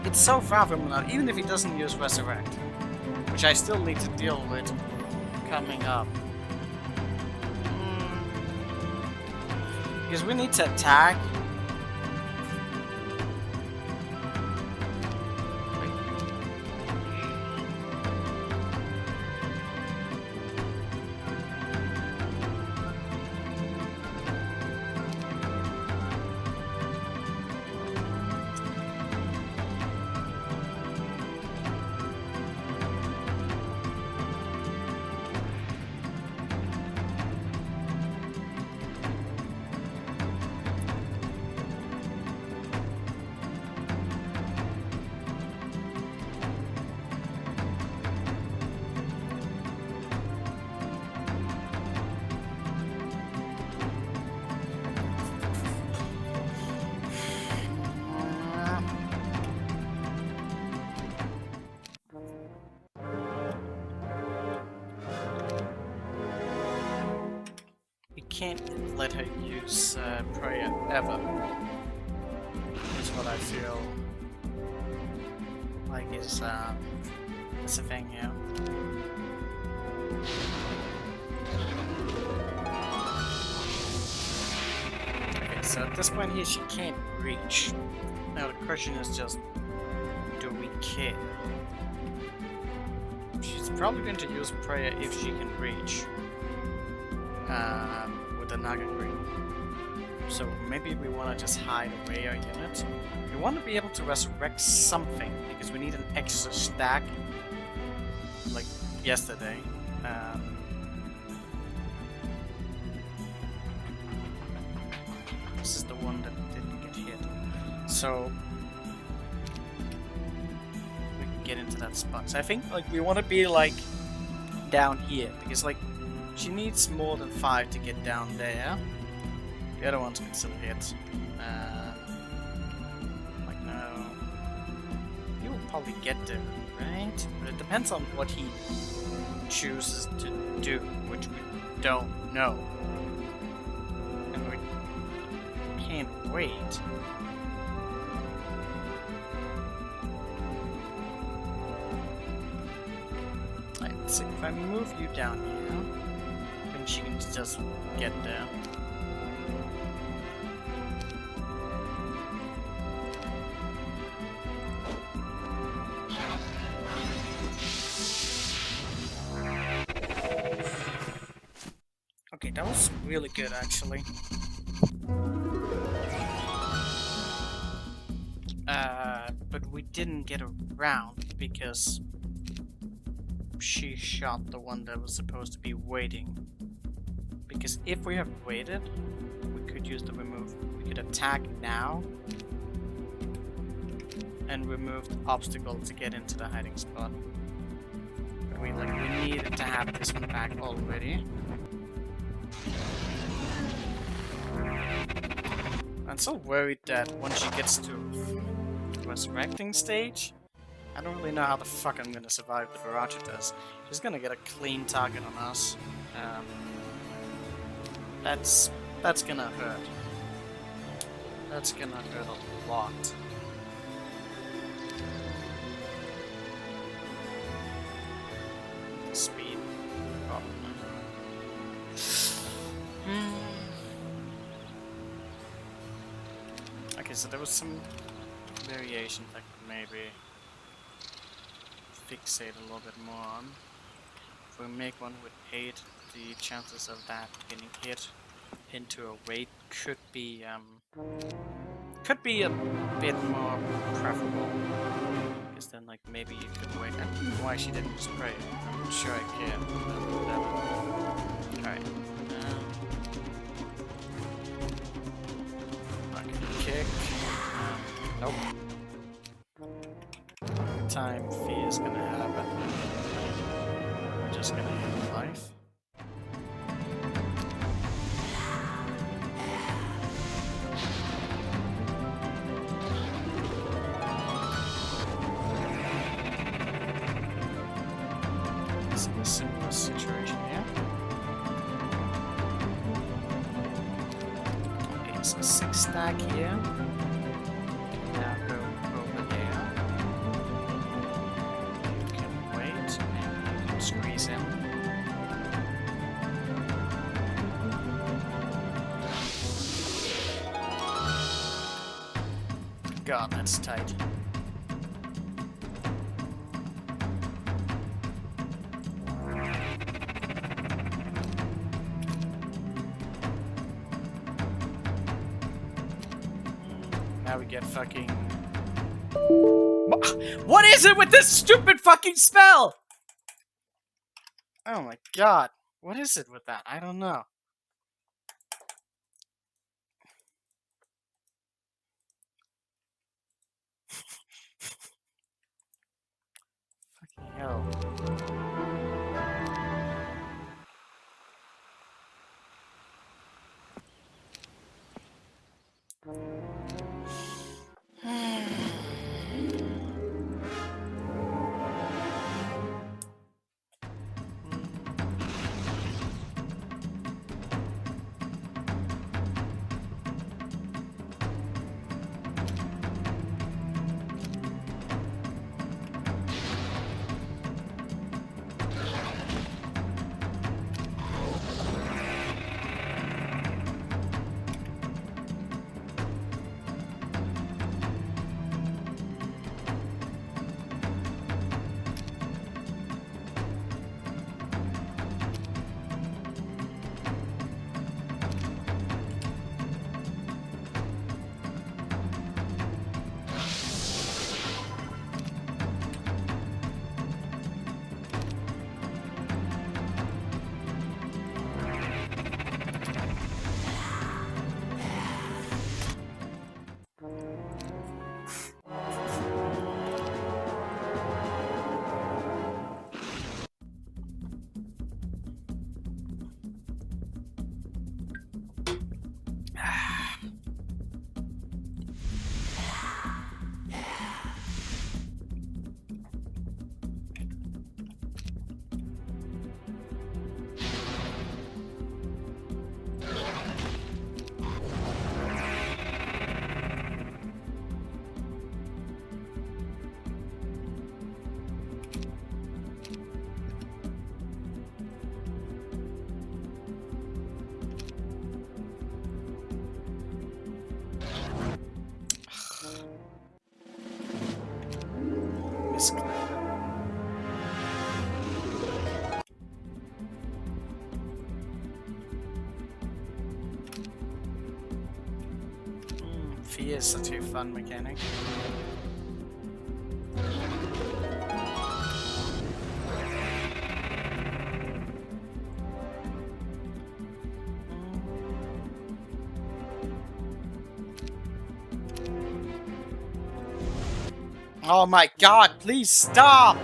It's so far from enough, even if he doesn't use Resurrect, which I still need to deal with coming up. Because we need to attack. Can't let her use prayer ever. Is what I feel like is a thing here. Okay, so at this point here she can't reach. Now the question is just, do we care? She's probably going to use prayer if she can reach. With the Naga Green. So maybe we want to just hide away our unit. We want to be able to resurrect something because we need an extra stack like yesterday. This is the one that didn't get hit. So we can get into that spot. So I think like we want to be like down here because like she needs more than 5 to get down there. The other ones can still hit. Like no. He will probably get there, right? But it depends on what he chooses to do, which we don't know. And we can't wait. Right, let's see, if I move you down here, she can just get there. Okay, that was really good actually. But we didn't get around because she shot the one that was supposed to be waiting. Because if we have waited, we could use the remove. We could attack now and remove the obstacle to get into the hiding spot. But we needed to have this one back already. I'm so worried that when she gets to the resurrecting stage, I don't really know how the fuck I'm gonna survive the Virachitas. She's gonna get a clean target on us. That's gonna hurt. That's gonna hurt a lot. Speed, probably. Okay, so there was some variations I could maybe fixate a little bit more on. If we make one with 8, the chances of that getting hit into a weight could be a bit more preferable. Because then like maybe you could wait. I don't know why she didn't spray it. I'm not sure I can. Alright. Okay, kick. Nope. Time fear is gonna happen. We're just gonna hit life. this situation here. Okay, so 6 stack here. Now go over there. You can wait and you can squeeze in. God, that's tight. Now we get fucking... What is it with this stupid fucking spell? Oh my god. What is it with that? I don't know. Fucking hell. Fear is such a fun mechanic. Oh my god, please stop!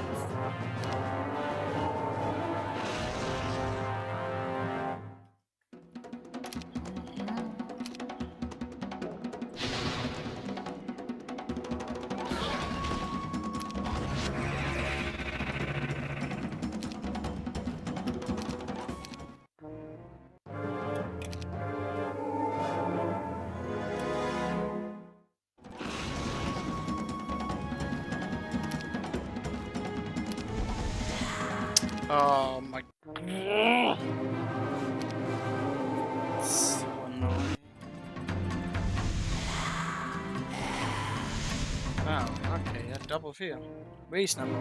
Oh my god. So annoying. Oh, okay, yeah, double fear. Reasonable.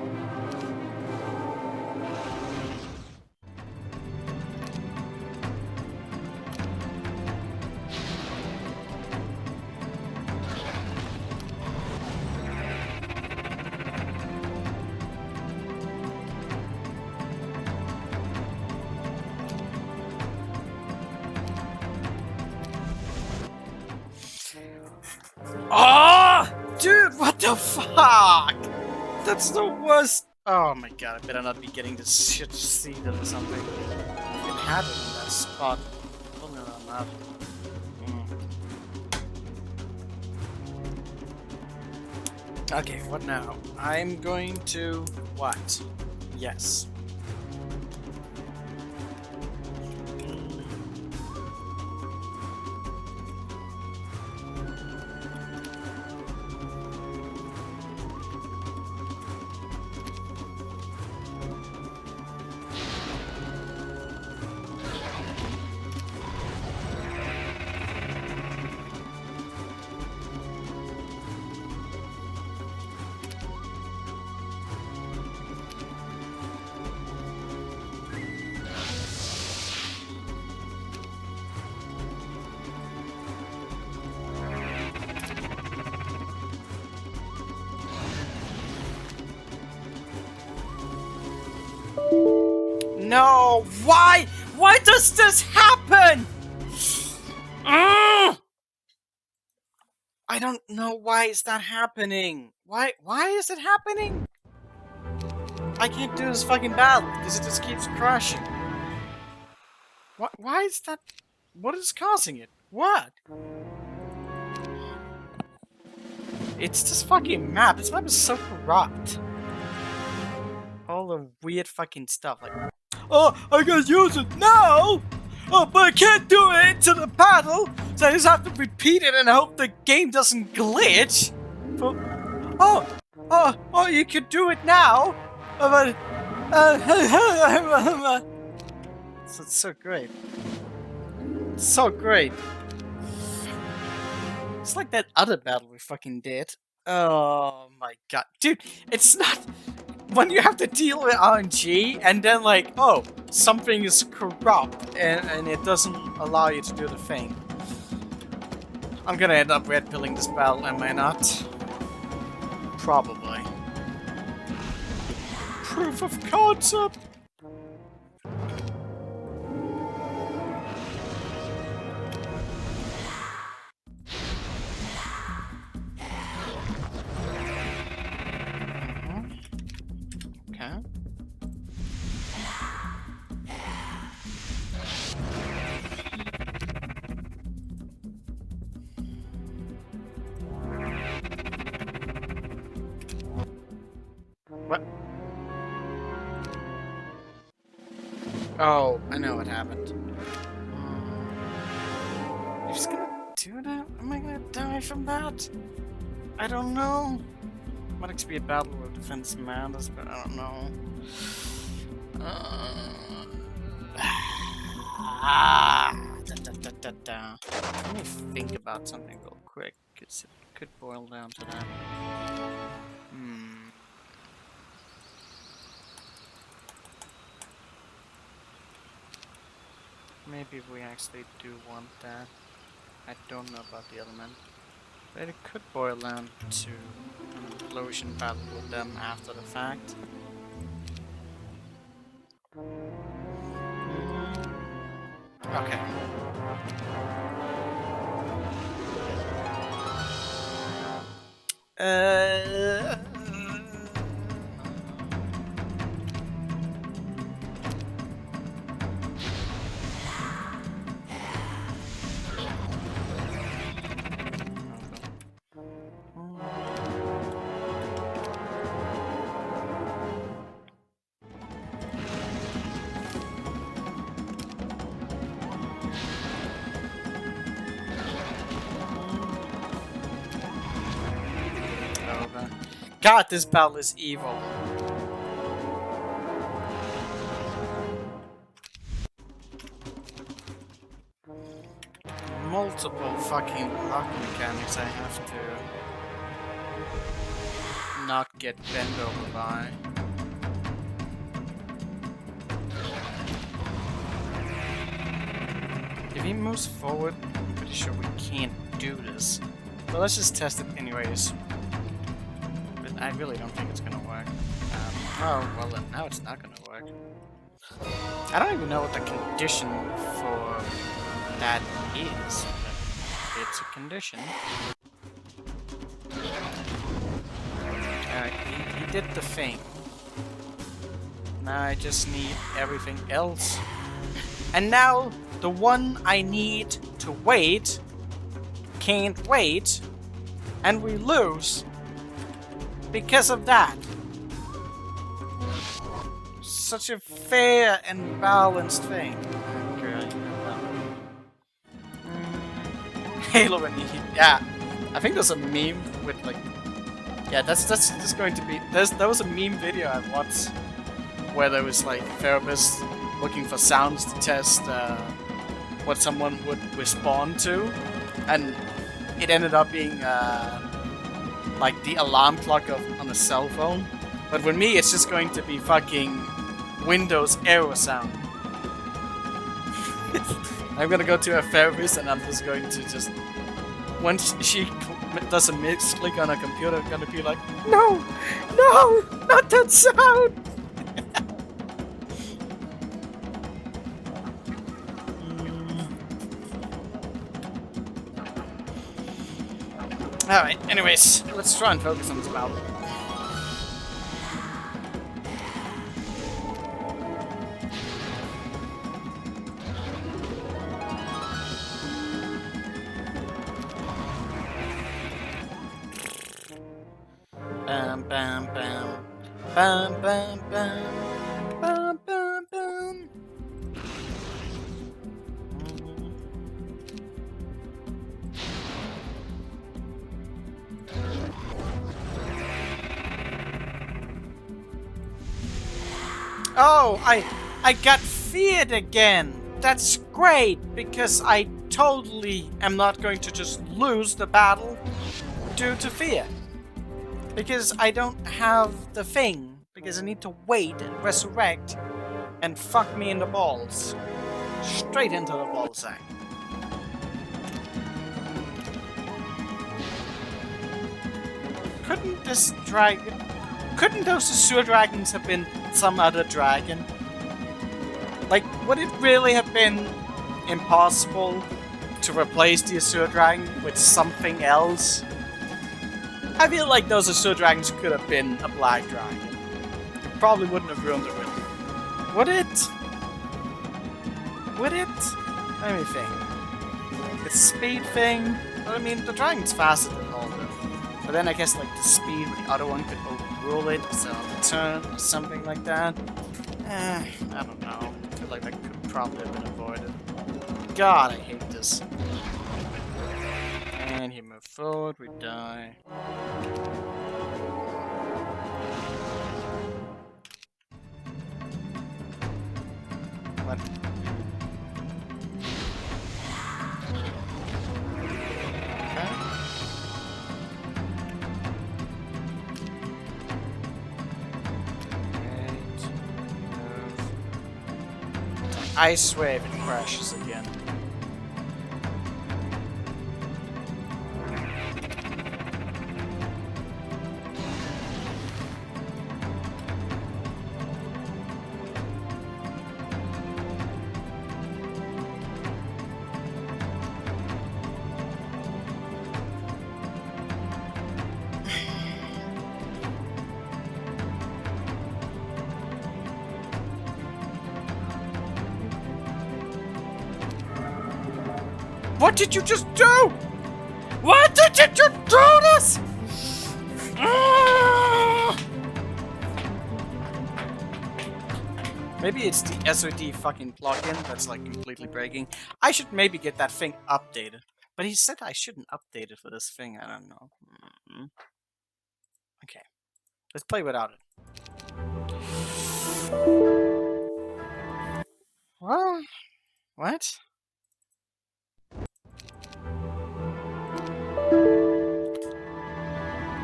Oh! Dude, what the fuck? That's the worst. Oh my god, I better not be getting this shit seeded or something. You can have it in that spot. Only around that. Okay, what now? I'm going to... what? Yes. No! Why? Why does this happen? I don't know why is that happening. Why is it happening? I can't do this fucking battle because it just keeps crashing. Why is that? What is causing it? What? It's this fucking map. This map is so corrupt. All the weird fucking stuff. Like, oh, I can use it now! Oh, but I can't do it into the battle! So I just have to repeat it and hope the game doesn't glitch! Oh, you could do it now! But, so it's so great. It's so great. It's like that other battle we fucking did. Oh my god. Dude, it's not... When you have to deal with RNG, and then like, oh, something is corrupt, and it doesn't allow you to do the thing. I'm gonna end up red pilling this battle, am I not? Probably. Proof of concept! Okay. What? Oh, I know what happened. You're just gonna do that? Am I gonna die from that? I don't know. Might actually be a battle where defense matters, but I don't know. Let me think about something real quick, because it could boil down to that. Maybe we actually do want that. I don't know about the element. But it could boil down to an implosion battle with them after the fact. Okay. God, this battle is evil. Multiple fucking lock mechanics I have to not get bent over by. If he moves forward, I'm pretty sure we can't do this. But let's just test it anyways. I really don't think it's gonna work. Oh, well then, now it's not gonna work. I don't even know what the condition for that is. But it's a condition. Alright, he did the thing. Now I just need everything else. And now, the one I need to wait can't wait, and we lose. Because of that. Such a fair and balanced thing. Okay. Halo and yeah. I think there's a meme with like, yeah, that's going to be, there was a meme video I watched where there was like therapists looking for sounds to test what someone would respond to, and it ended up being like the alarm clock on a cell phone. But with me, it's just going to be fucking Windows error sound. I'm gonna go to a therapist and I'm just going to just... Once she does a misclick on her computer, I'm gonna be like, no! No! Not that sound! Alright, anyways, let's try and focus on this battle. Bam, bam, bam. Bam, bam, bam. Bam, bam, bam. Oh, I got feared again. That's great, because I totally am not going to just lose the battle due to fear. Because I don't have the thing. Because I need to wait and resurrect and fuck me in the balls. Straight into the ballsack. Couldn't this dragon... Couldn't those Azure Dragons have been some other dragon? Like, would it really have been impossible to replace the Azure Dragon with something else? I feel like those Azure Dragons could have been a black dragon. It probably wouldn't have ruined the win. Would it? Would it? Let me think. The speed thing? But I mean, the dragon's faster than all of them. But then I guess like the speed with the other one could overrule it, so the turn or something like that. I don't know. I feel like that could probably have been avoided. God, I hate this. And he moved forward, we die. What? I swear if it crashes again. What did you just do? What did you just do this? Maybe it's the SOD fucking plugin that's like completely breaking. I should maybe get that thing updated. But he said I shouldn't update it for this thing, I don't know. Okay. Let's play without it. What?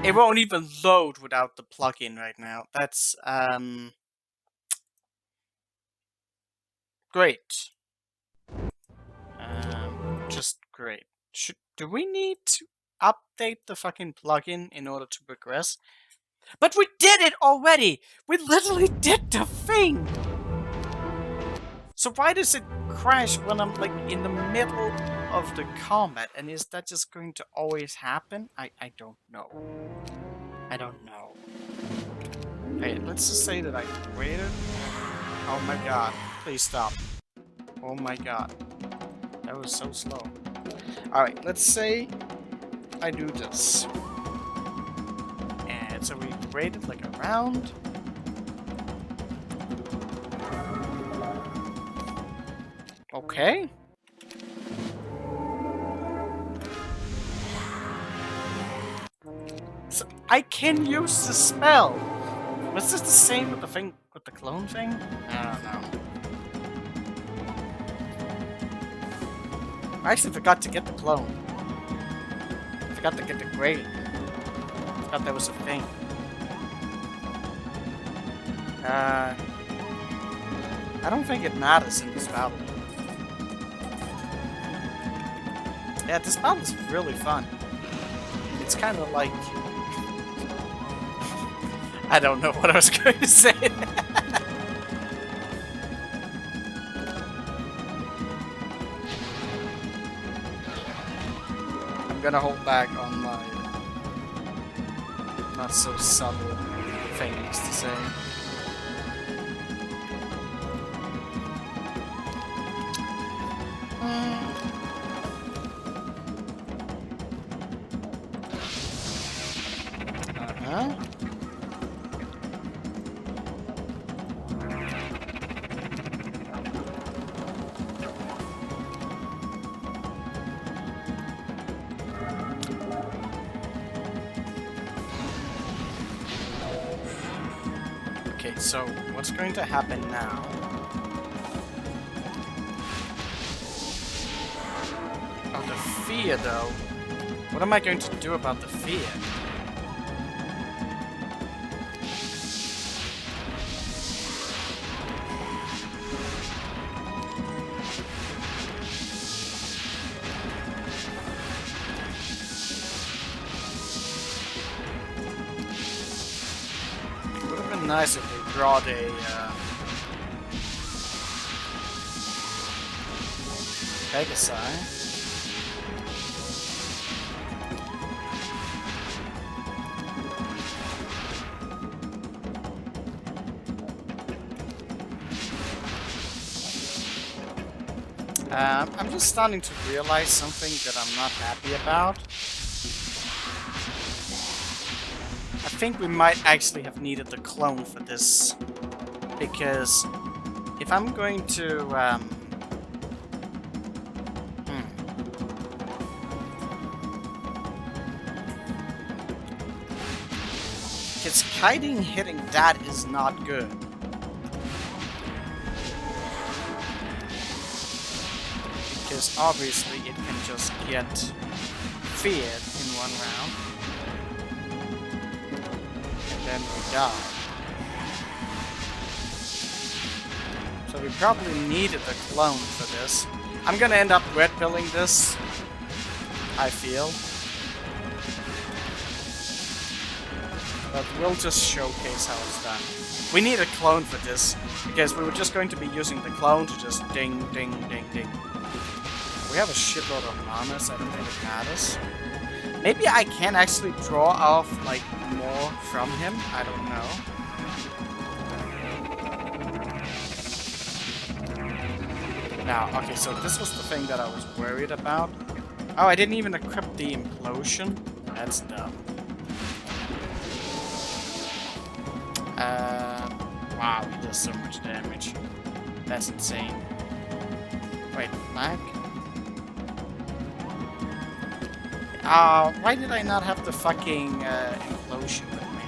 It won't even load without the plugin right now. That's, great. Just great. Do we need to update the fucking plugin in order to progress? But we did it already! We literally did the thing! So why does it crash when I'm like in the middle of the combat? And is that just going to always happen? I don't know. I don't know. Okay, let's just say that I waited. Oh my god. Please stop. Oh my god. That was so slow. Alright, let's say I do this. And so we waited like a round. Okay. So I can use the spell. Was this the same with the thing, with the clone thing? I don't know. I actually forgot to get the clone. I forgot to get the grade. I forgot that was a thing. I don't think it matters in this battle. Yeah, this battle is really fun. It's kind of like... I don't know what I was going to say. I'm gonna hold back on my not so subtle things to say. Uh-huh. Okay, so what's going to happen now? Oh, the fear, though. What am I going to do about the fear? It would have been nice if we brought a Pegasi. I'm just starting to realize something that I'm not happy about. I think we might actually have needed the clone for this. Because if I'm going to... Because kiting hitting that is not good. Because obviously it can just get feared in one round. And then we die. So we probably needed the clone for this. I'm gonna end up red pilling this, I feel. But we'll just showcase how it's done. We need a clone for this, because we were just going to be using the clone to just ding, ding, ding, ding. We have a shitload of manas, I don't think it matters. Maybe I can actually draw off, like, more from him, I don't know. Now, okay, so this was the thing that I was worried about. Oh, I didn't even equip the implosion. That's dumb. Wow, he does so much damage. That's insane. Wait, lag? Why did I not have the fucking implosion with me?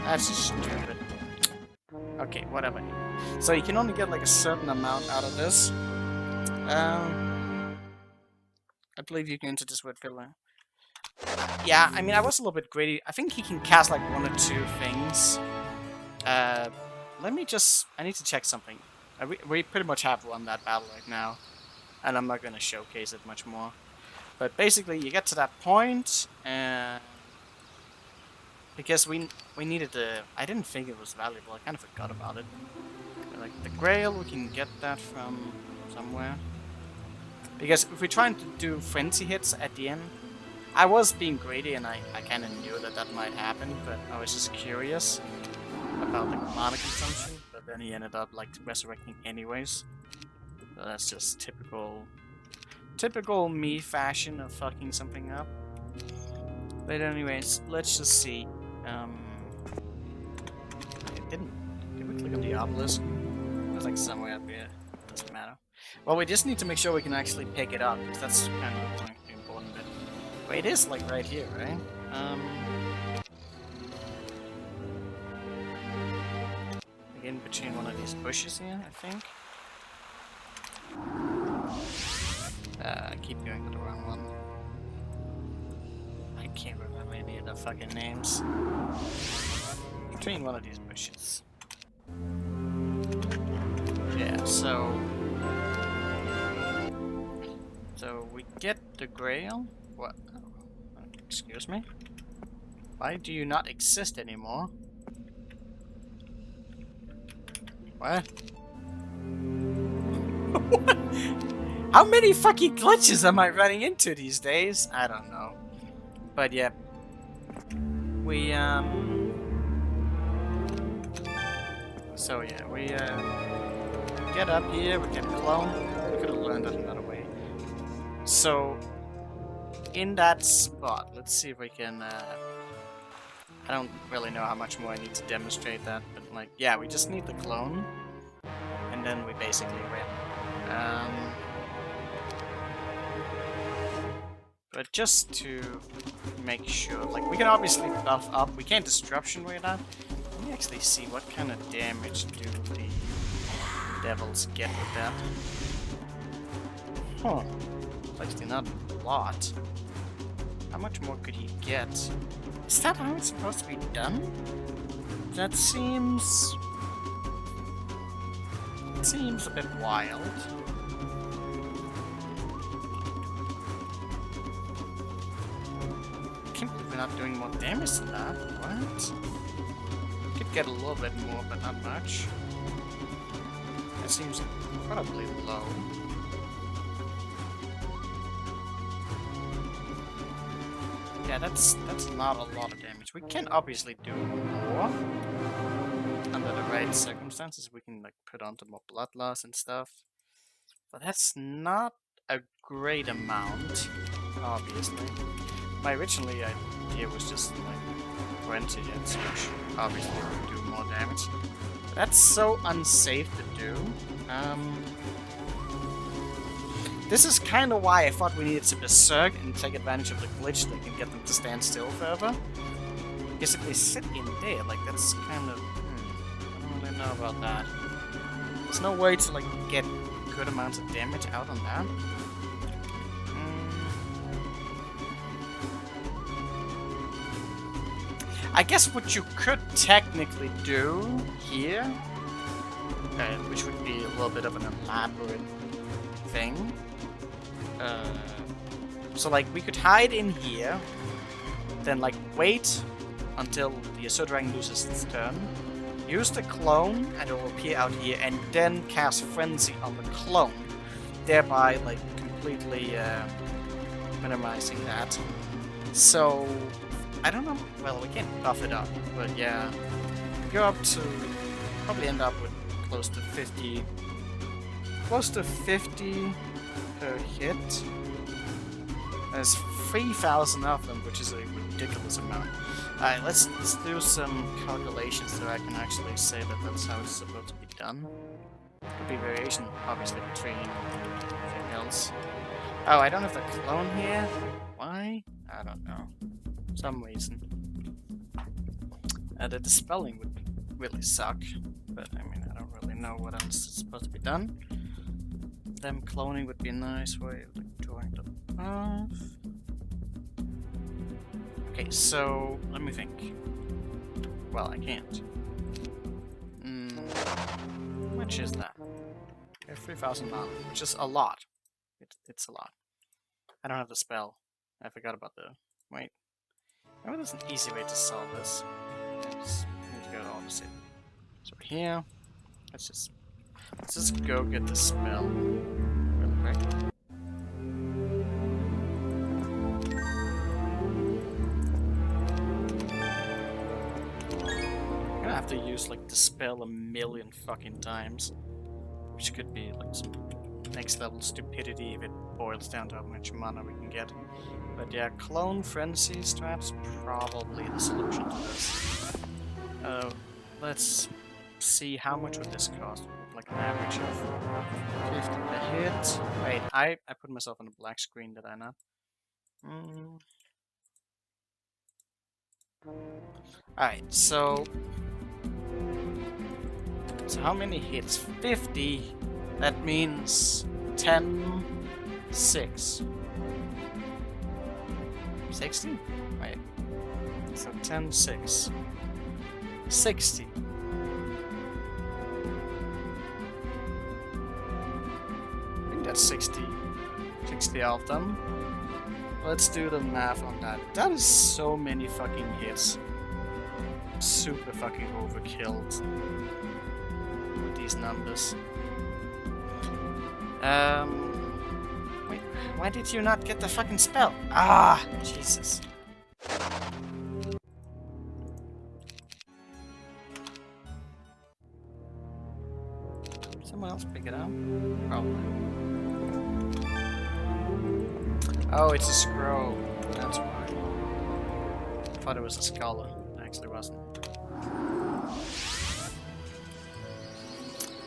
That's just stupid. Okay, whatever. So you can only get like a certain amount out of this. I believe you can enter this with filler. Yeah, I mean, I was a little bit greedy. I think he can cast like one or two things. Let me just... I need to check something. We pretty much have won that battle right now. And I'm not going to showcase it much more. But basically, you get to that point, and... Because we needed the... I didn't think it was valuable. I kind of forgot about it. But like, the Grail, we can get that from somewhere. Because if we're trying to do frenzy hits at the end... I was being greedy, and I kind of knew that that might happen, but I was just curious about the mana consumption. But then he ended up, like, resurrecting anyways. So that's just typical me fashion of fucking something up. But anyways, let's just see. Did we click on the obelisk? It was like somewhere up here. Doesn't matter. Well, we just need to make sure we can actually pick it up, because that's kind of the important bit. Wait, it is like right here, right? In between one of these bushes here, I think. I keep going to the wrong one. I can't remember any of the fucking names. Between one of these bushes. Yeah, so we get the Grail. What? Excuse me? Why do you not exist anymore? What? How many fucking glitches am I running into these days? I don't know. But yeah, we so yeah, we get up here, we can clone. We could have learned it another way. So in that spot, let's see if we can. I don't really know how much more I need to demonstrate that, but like, yeah, we just need the clone, and then we basically win. But just to make sure, like, we can obviously buff up. We can't disruption with that. Let me actually see what kind of damage do the devils get with that. Huh. It's actually not a lot. How much more could he get? Is that how it's supposed to be done? That seems... It seems a bit wild. I can't believe we're not doing more damage than that. What? Could get a little bit more, but not much. That seems incredibly low. Yeah, that's not a lot of damage. We can obviously do more under the right circumstances. We can like put onto more blood loss and stuff, but that's not a great amount, obviously. My original idea was just like 20 hits, which obviously would do more damage. That's so unsafe to do. This is kind of why I thought we needed to berserk and take advantage of the glitch that can get them to stand still forever. Because if they sit in there, like, that's kind of... I don't really know about that. There's no way to, like, get good amounts of damage out on that. I guess what you could technically do here, which would be a little bit of an elaborate thing. So like we could hide in here, then like wait until the Asur Dragon loses its turn, use the clone and it will appear out here, and then cast Frenzy on the clone, thereby like completely minimizing that. So I don't know, well we can't buff it up, but yeah, go up to, probably end up with close to 50 per hit. There's 3,000 of them, which is a ridiculous amount. Alright, let's do some calculations so I can actually say that that's how it's supposed to be done. Could be variation, obviously, between everything else. Oh, I don't have the clone here? Why? I don't know. Some reason. The dispelling would really suck, but I mean, I don't really know what else is supposed to be done. Them cloning would be a nice way of like, doing the buff. Okay, so let me think. Well, I can't. How much is that? Okay, 3,000 mana, which is a lot. It's a lot. I don't have the spell. I forgot about the... Wait. Maybe there's an easy way to solve this. Let's need to go to all the same. So we're here. Let's just go get the spell real quick. I'm gonna have to use like the spell a million fucking times, which could be like some next level stupidity if it boils down to how much mana we can get. But yeah, clone frenzy strats probably the solution to this. Let's see how much would this cost. Like an average of 50 per hit. Wait, I put myself on a black screen, did I not? Alright, so how many hits? 50. That means 10, 6. 60? Wait. So 10, 6. 60. I think that's 60 of them. Let's do the math on that. That is so many fucking hits. Super fucking overkilled with these numbers. Wait, why did you not get the fucking spell? Ah, Jesus. else pick it up? Probably. Oh, it's a scroll. That's why. I thought it was a skull. It actually wasn't.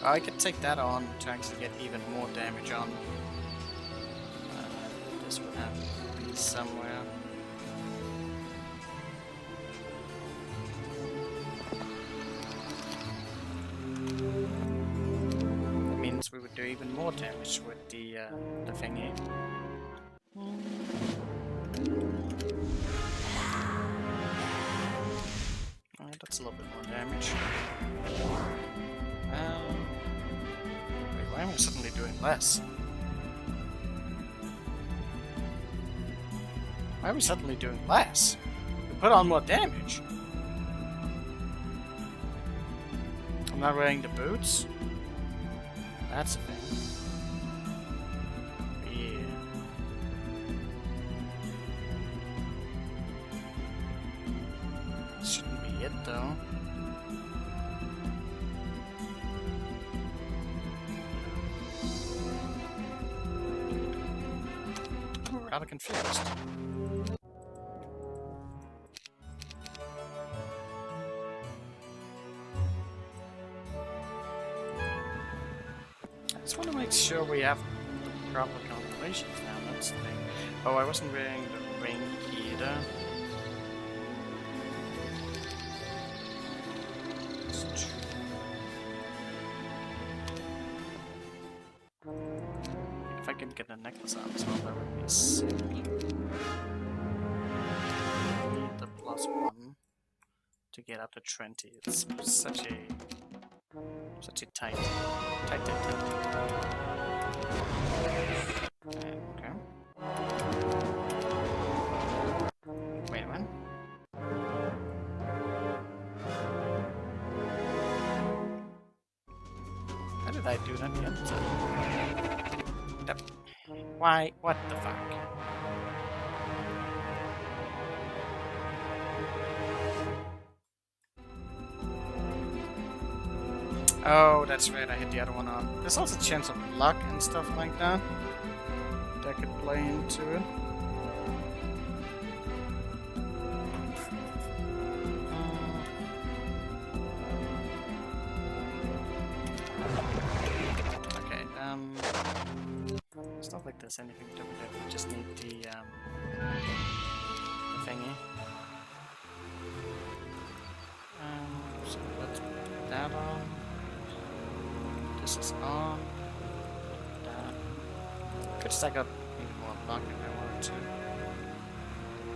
Oh, I could take that on to actually get even more damage on. This would have to be somewhere. That means we would do even more damage with the thingy. Alright, that's a little bit more damage. Wait, why am I suddenly doing less? Why are we suddenly doing less? We put on more damage. I'm not wearing the boots? That's a thing. Yeah. Shouldn't be it though. I'm rather confused. I just want to make sure we have the proper calculations now, that's the thing. Oh, I wasn't wearing the ring either. If I could get a necklace out as well, that would be sick. Need the +1 to get up to 20. It's such a tight. Okay. Wait a minute. How did I do that yet? Why? What the fuck? Oh, that's right, I hit the other one on. There's also a chance of luck and stuff like that. That could play into it. Okay, it's not like there's anything to do with it. We just need the thingy. So let's put that on. This is on. That. Could stack up even more luck if I wanted to.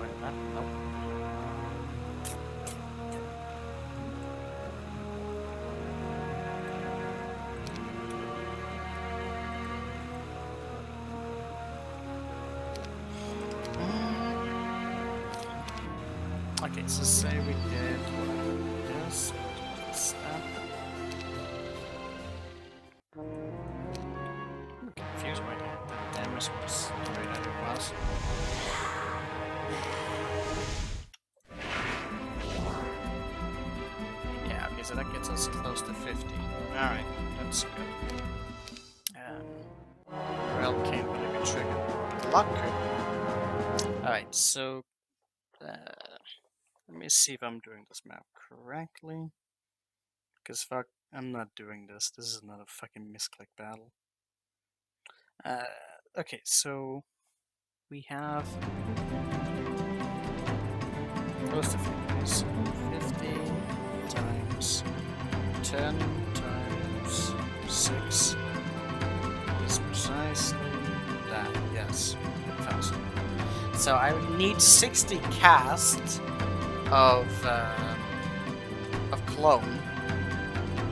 Wait, that? Nope. Okay, so say we did this. What's that? I'm confused why the damage was the way that it was. Yeah, okay, so that gets us close to 50. Alright, that's good. Well, can't really be triggered. Luck could. Alright, so let me see if I'm doing this map correctly. Because fuck, I'm not doing this. This is another fucking misclick battle. Okay, so we have close to 50. 50 times 10 times 6 is precisely that. Yes, 1,000. So I would need 60 casts of clone.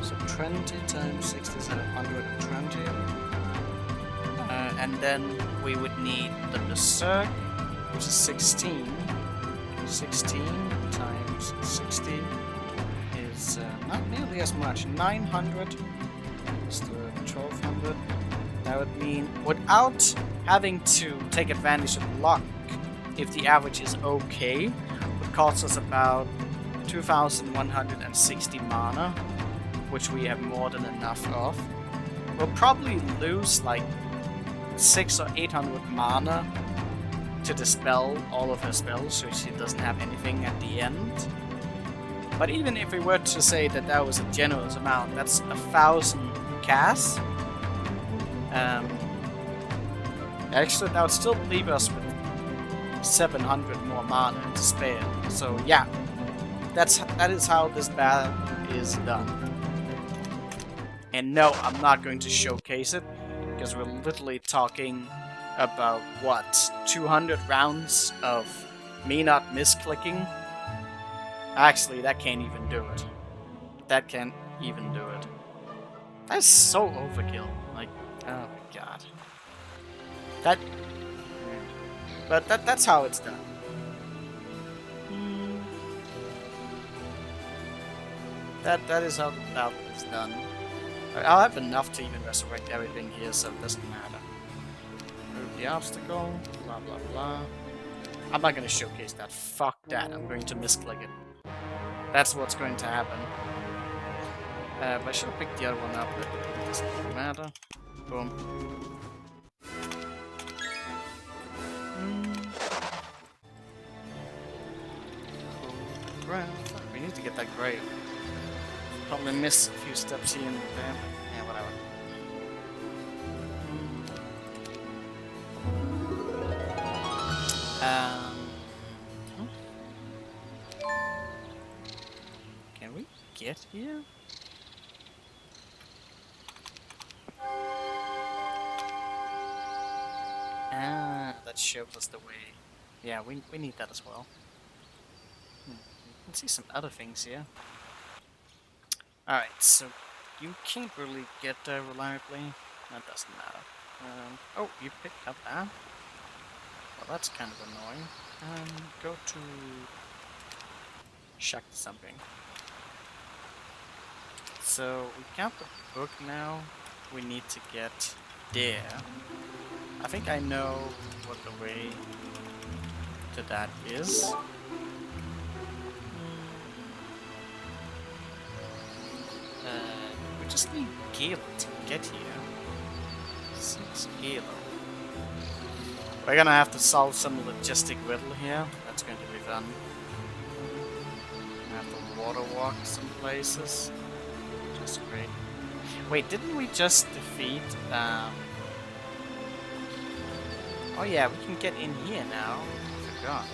So 20 times 60 is 120. And then we would need the berserk, which is 16. 16 times 60 is not nearly as much. 900 is the 1200. That would mean, without having to take advantage of luck, if the average is okay, would cost us about 2,160 mana, which we have more than enough of. will probably lose like 600 or 800 mana to dispel all of her spells, so she doesn't have anything at the end. But even if we were to say that that was a generous amount, that's 1,000 casts. Actually, that would still leave us with 700 more mana to spare. So yeah, that is how this battle is done. And no, I'm not going to showcase it, because we're literally talking about, what, 200 rounds of me not misclicking? Actually, that can't even do it. That can't even do it. That's so overkill. Like, oh my god. But that's how it's done. That is how the battle is done. I'll have enough to even resurrect everything here, so it doesn't matter. Move the obstacle, blah blah blah. I'm not gonna showcase that. Fuck that. I'm going to misclick it. That's what's going to happen. But I should have picked the other one up, but it doesn't matter. Boom. We need to get that grave. Probably miss a few steps here and there. Yeah, whatever. Can we get here? Ah, that shows us the way. Yeah, we need that as well. You can see some other things here. Alright, so you can't really get there reliably. That doesn't matter. Oh, you picked up that? Well, that's kind of annoying. Go to... check something. So, we got the book now. We need to get there. I think I know what the way to that is. We just need Gale to get here. 6 Gale. We're gonna have to solve some logistic riddle here. That's going to be fun. I have to water walk some places. Just great. Wait, didn't we just defeat... Oh yeah, we can get in here now. I forgot.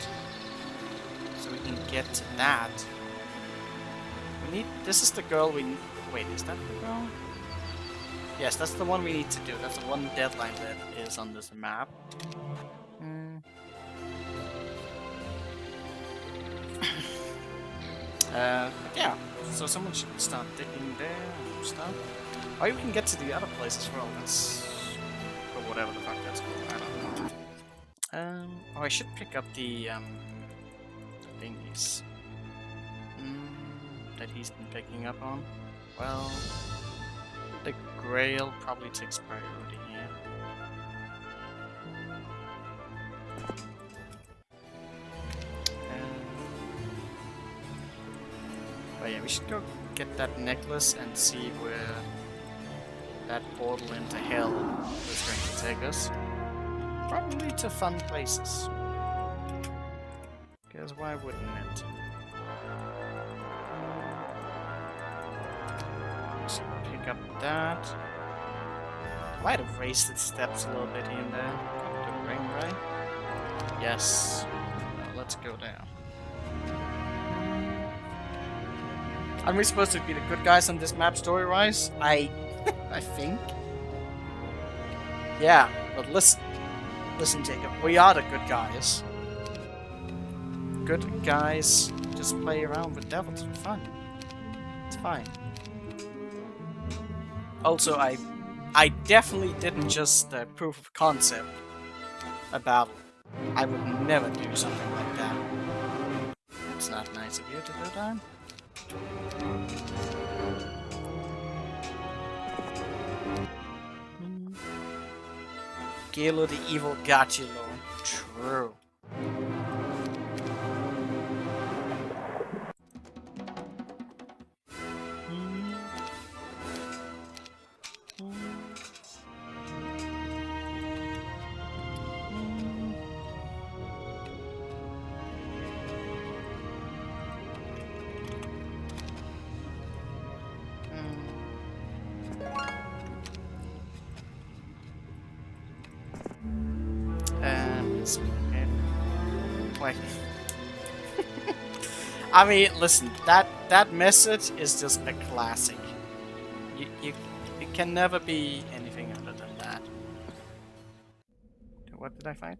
So we can get to that. We need... This is the girl we... Wait, is that the girl? Yes, that's the one we need to do. That's the one deadline that is on this map. Yeah. So someone should start digging there and stuff. Or you can get to the other place as well. That's... or whatever the fuck that's called. I don't know. Oh, I should pick up the, thingies. That he's been picking up on. Well, the Grail probably takes priority here. But yeah, we should go get that necklace and see where that portal into hell is going to take us. Probably to fun places. Because why wouldn't it? So pick up that. I might have raised its steps a little bit here and there. Got the ring, right? Yes. Now let's go down. Are we supposed to be the good guys on this map story-wise? I think. Yeah, but listen, Jacob. We are the good guys. Good guys just play around with devils for fun. It's fine. Also, I definitely didn't just proof of concept a battle. I would never do something like that. It's not nice of you to do that. Galo the evil got you, Lord. True. Okay. Wait. I mean, listen, that message is just a classic. It can never be anything other than that. What did I find?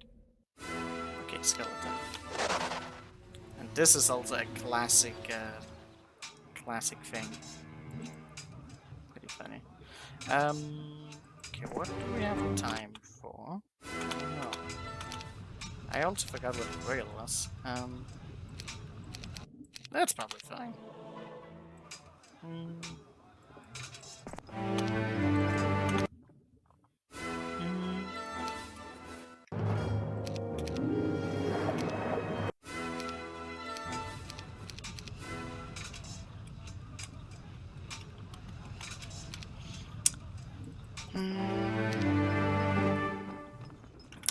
Okay, skeleton. And this is also a classic, classic thing. Pretty funny. Okay, what do we have time for? I don't know. I also forgot what the rail was. That's probably fine. Mm.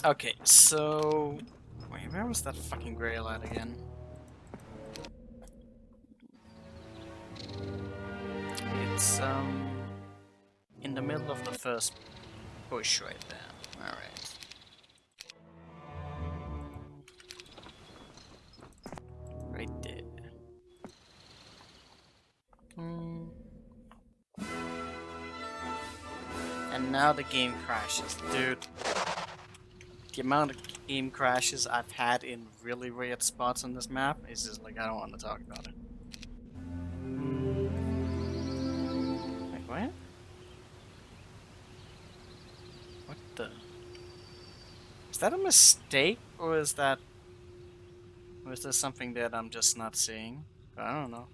Okay, so... Wait, where was that fucking grail at again? It's, in the middle of the first bush right there. Alright. Right there. And now the game crashes. Dude. The amount of game crashes I've had in really weird spots on this map is just like, I don't want to talk about it. Wait, what? What the? Is that a mistake, or is that... Or is there something that I'm just not seeing? I don't know.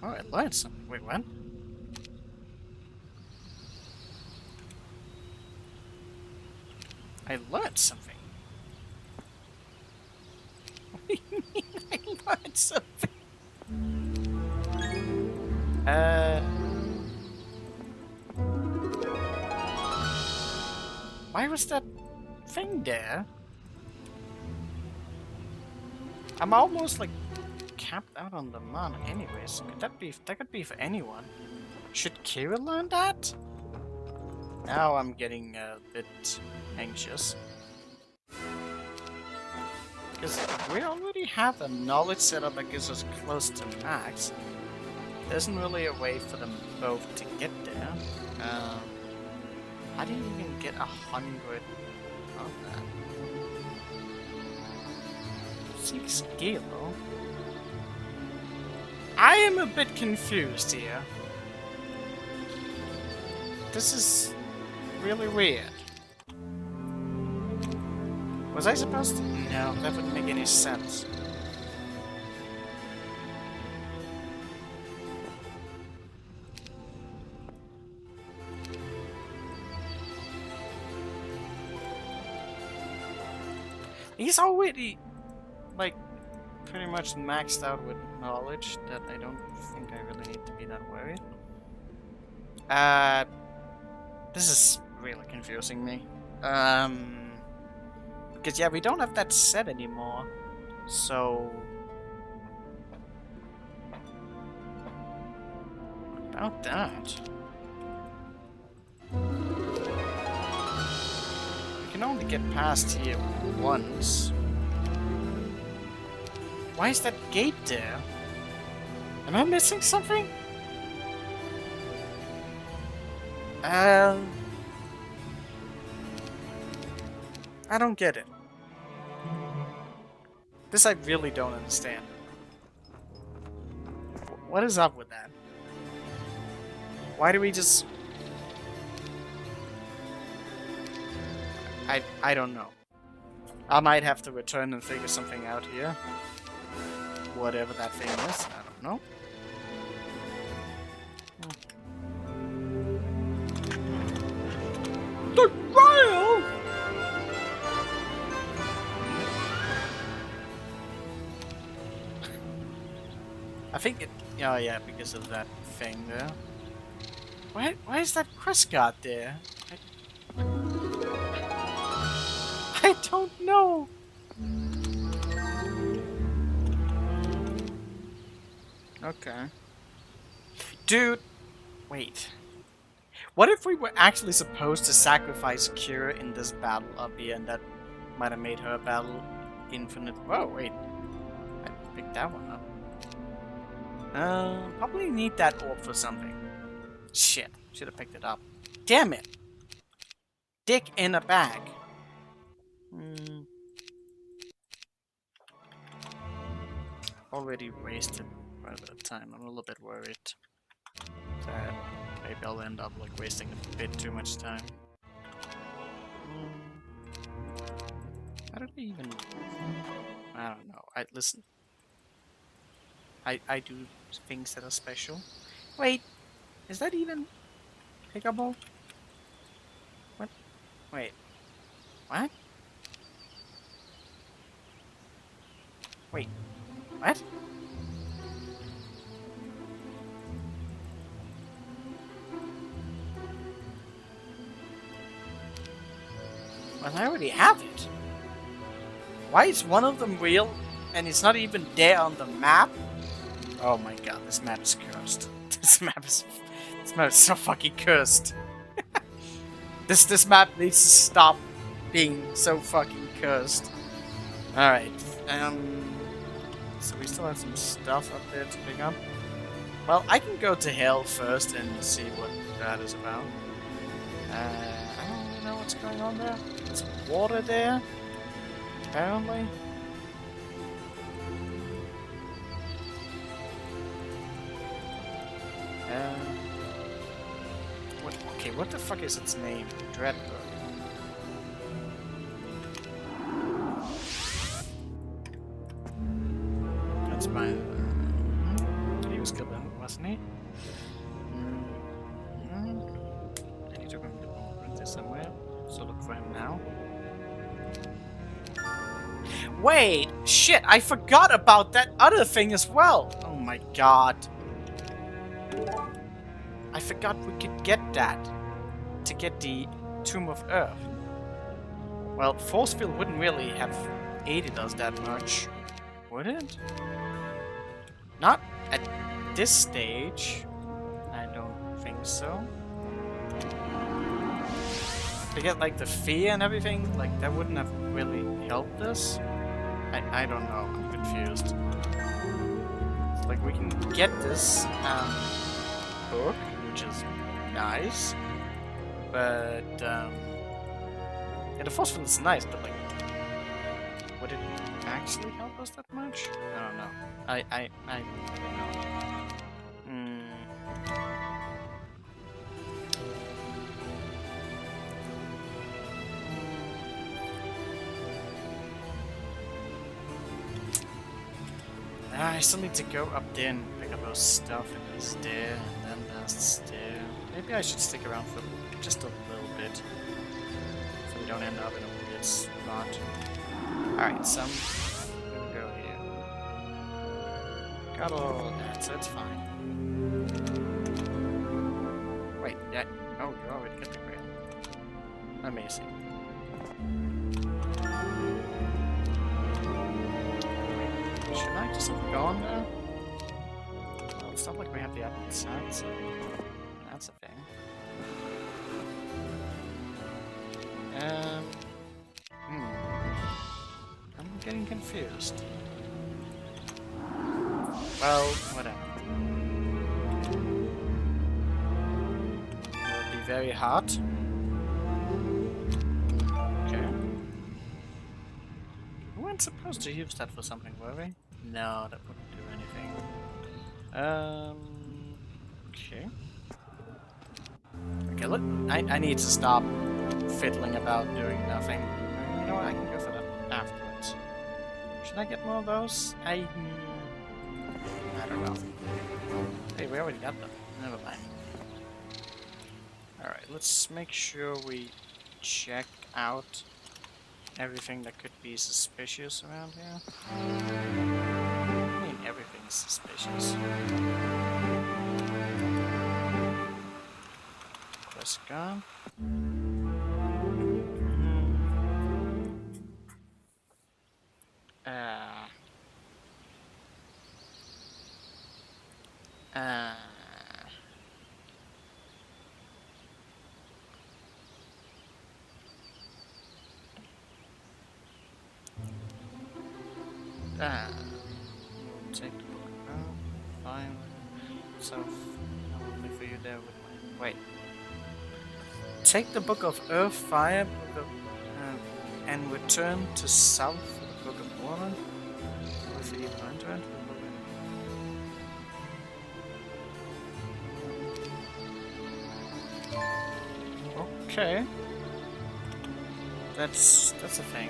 Oh, I learned something. Wait, what? I learned something. What do you mean I learned something? Why was that thing there? I'm almost like capped out on the mana anyways. That could be for anyone. Should Kira learn that? Now I'm getting a bit anxious. Because we already have a knowledge setup that gives us close to max. There isn't really a way for them both to get there. I didn't even get 100 of that. 6 kilo? I am a bit confused here. This is really weird. Was I supposed to? No, that wouldn't make any sense. He's already, like, pretty much maxed out with knowledge that I don't think I really need to be that worried. This is really confusing me. Because yeah, we don't have that set anymore, so... About that... We can only get past here once. Why is that gate there? Am I missing something? I don't get it. This I really don't understand. What is up with that? Why do we just... I don't know. I might have to return and figure something out here. Whatever that thing is, I don't know. The rail! I think it... Oh yeah, because of that thing there. Why is that quest guard there? I don't know! Okay. Dude! Wait. What if we were actually supposed to sacrifice Kira in this battle up here, and that might have made her battle infinite? Whoa, wait. I picked that one up. Probably need that orb for something. Shit, should have picked it up. Damn it! Dick in a bag. Already wasted quite a bit of time. I'm a little bit worried that maybe I'll end up like wasting a bit too much time. How did we even? I don't know. Listen. I do things that are special. Wait, is that even pickable? What? Wait. What? Wait. What? Well, I already have it. Why is one of them real and it's not even there on the map? Oh my god, this map is cursed. This map is so fucking cursed. This map needs to stop being so fucking cursed. Alright, so we still have some stuff up there to pick up. Well, I can go to hell first and see what that is about. I don't really know what's going on there. There's water there, apparently. Okay, what the fuck is its name? Dreadbird. That's my... he was killed, wasn't he? I need to remember this somewhere, so look for him now. Wait! Shit, I forgot about that other thing as well! Oh my god. I forgot we could get that to get the Tomb of Earth. Well, force field wouldn't really have aided us that much, would it? Not at this stage. I don't think so. To get like the fear and everything, like that wouldn't have really helped us. I don't know. I'm confused. So, like we can get this book, which is nice, but yeah, the force field is nice, but like, would it actually help us that much? I don't know. I don't know. I still need to go up there and pick up those stuff, and there's there, and then there's there. Maybe I should stick around for just a little bit, so we don't end up in a weird spot. Alright, so I'm gonna go here. Got all that, so it's fine. Wait, yeah. Oh, you already got the grail. Amazing. Should I just have gone there? Well, it's not like we have the upper side, so that's a thing. I'm getting confused. Well, whatever. It'll be very hot. Okay. We weren't supposed to use that for something, were we? No, that wouldn't do anything. Okay. Okay, look, I need to stop fiddling about doing nothing. You know what, I can go for that afterwards. Should I get more of those? I don't know. Hey, we already got them. Never mind. Alright, let's make sure we check out everything that could be suspicious around here. I mean, everything's suspicious. Quest gone. We'll take the book. Fine. So, I'll live for you there with my. Wait. Take the Book of Earth, Fire, and return to South for the Book of Water. If you even enter it. Okay. That's a thing.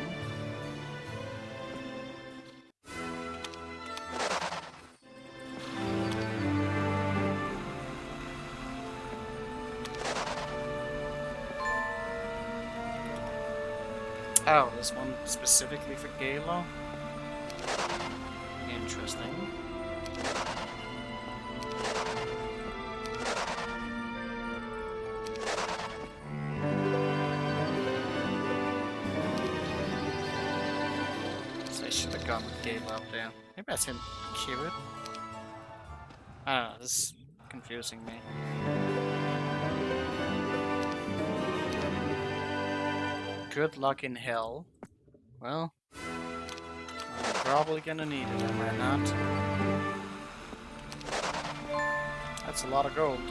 Oh, this one specifically for Galo? Interesting. So I should have gone with Galo up there. Maybe I didn't cue it. I don't know, this is confusing me. Good luck in hell. Well, I'm probably gonna need it, am I not? That's a lot of gold.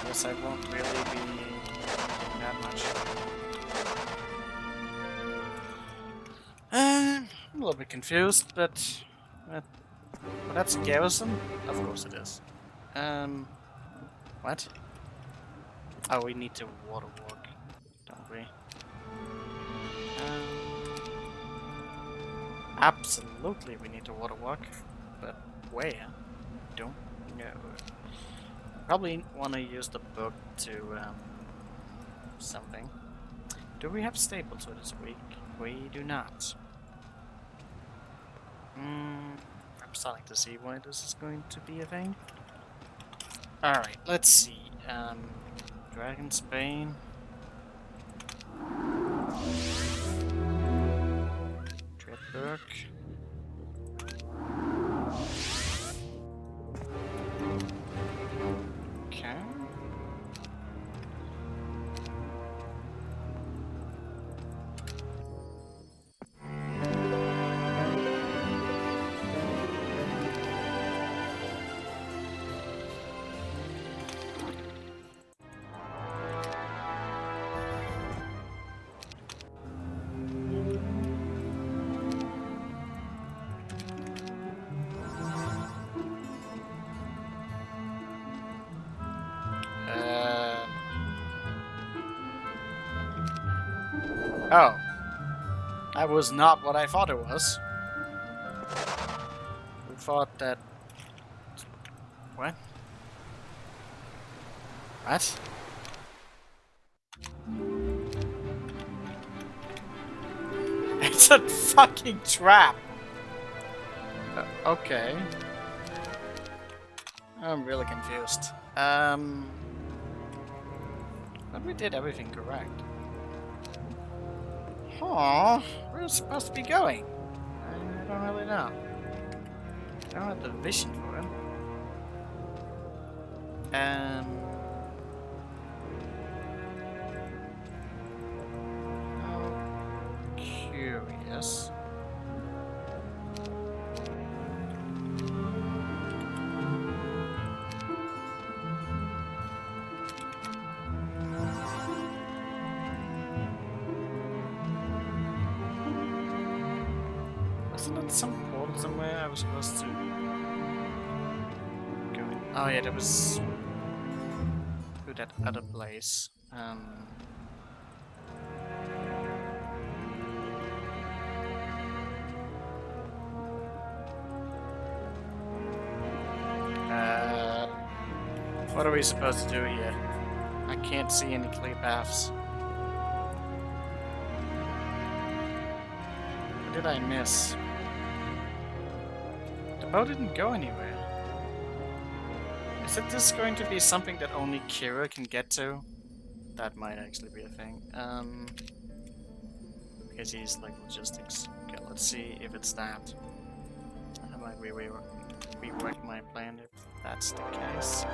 Guess I won't really be needing that much. I'm a little bit confused, but that's a garrison? Of course it is. What? Oh, we need to water walk, don't we? Absolutely, we need to water walk, but where? Don't know. Probably want to use the book to something. Do we have staples for this week? We do not. I'm starting to see why this is going to be a thing. Alright, let's see. Dragon's Bane. Dreadberg. Okay. Oh. That was not what I thought it was. I thought that... What? What? It's a fucking trap! Okay. I'm really confused. But we did everything correct. Huh? Where is it supposed to be going? I don't really know. I don't have the vision for it. I'm curious. Wasn't it some portal somewhere I was supposed to go in? Oh yeah, there was to that other place. What are we supposed to do here? I can't see any clear paths. What did I miss? The boat didn't go anywhere. Is it this going to be something that only Kira can get to? That might actually be a thing. Because he's like logistics. Okay, let's see if it's that. I might rework my plan if that's the case.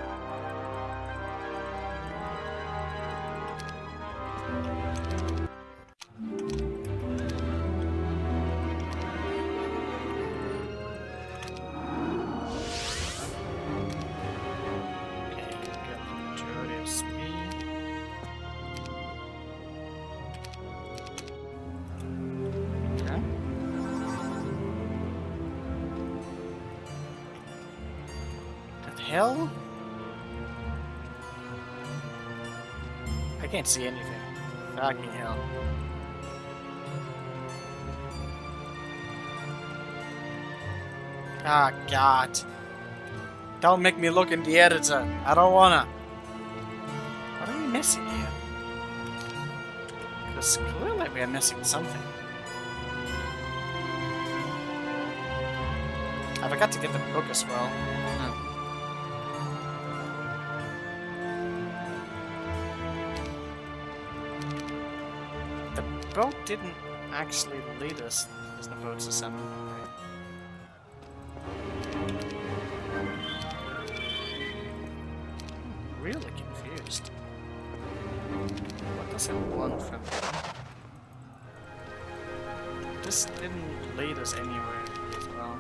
hell? I can't see anything. Fucking hell. Ah, God. Don't make me look in the editor. I don't wanna. What are we missing here? Because clearly we are missing something. I forgot to get the book as well. The boat didn't actually lead us. There's no boats to summon. Really confused. What does it want from me? This didn't lead us anywhere as well.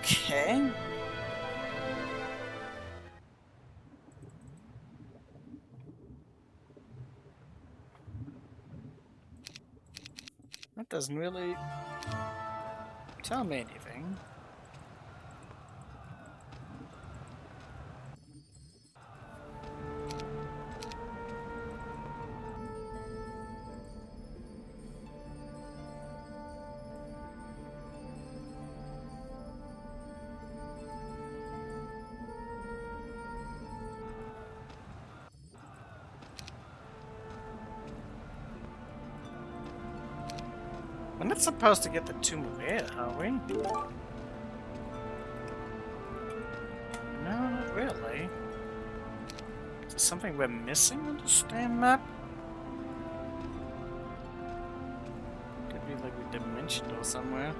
Okay. That doesn't really tell me anything. We're not supposed to get the Tomb of Air, are we? No, not really. Is there something we're missing on the stand map? Could be like a dimensional somewhere.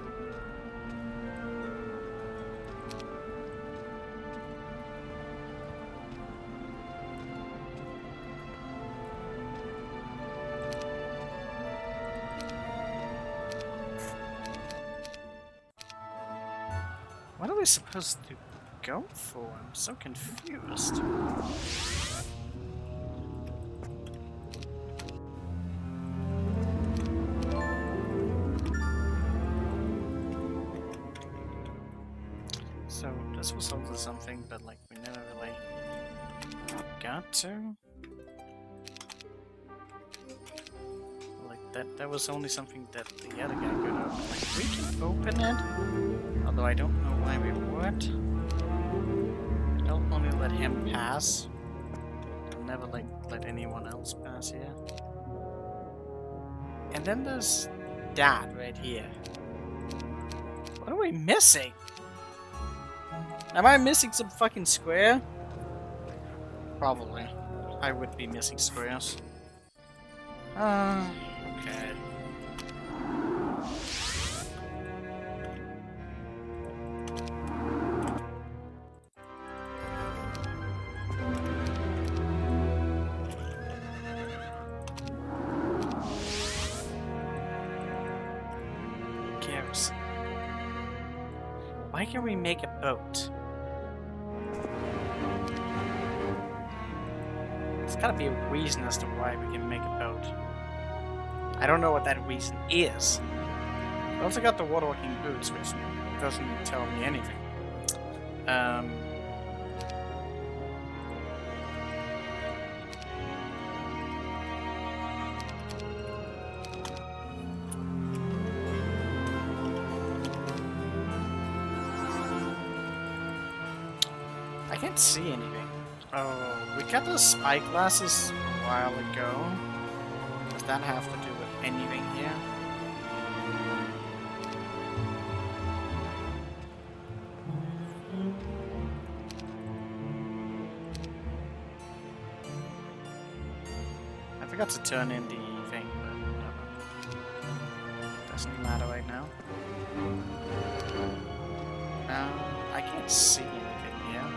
What are we supposed to go for? I'm so confused. So this was also something, but like we never really got to. Like that was only something that the other guy could open. Like we can open it. Although I don't know why we would. Don't only let him pass. I'll never like let anyone else pass here. And then there's that right here. What are we missing? Am I missing some fucking square? Probably. I would be missing squares. Okay. Why can't we make a boat? There's gotta be a reason as to why we can make a boat. I don't know what that reason is. I also got the water-walking boots, which doesn't tell me anything. I can't see anything. Oh, we got those spy glasses a while ago. Does that have to do with anything here? I forgot to turn in the thing, but doesn't matter right now. I can't see anything here.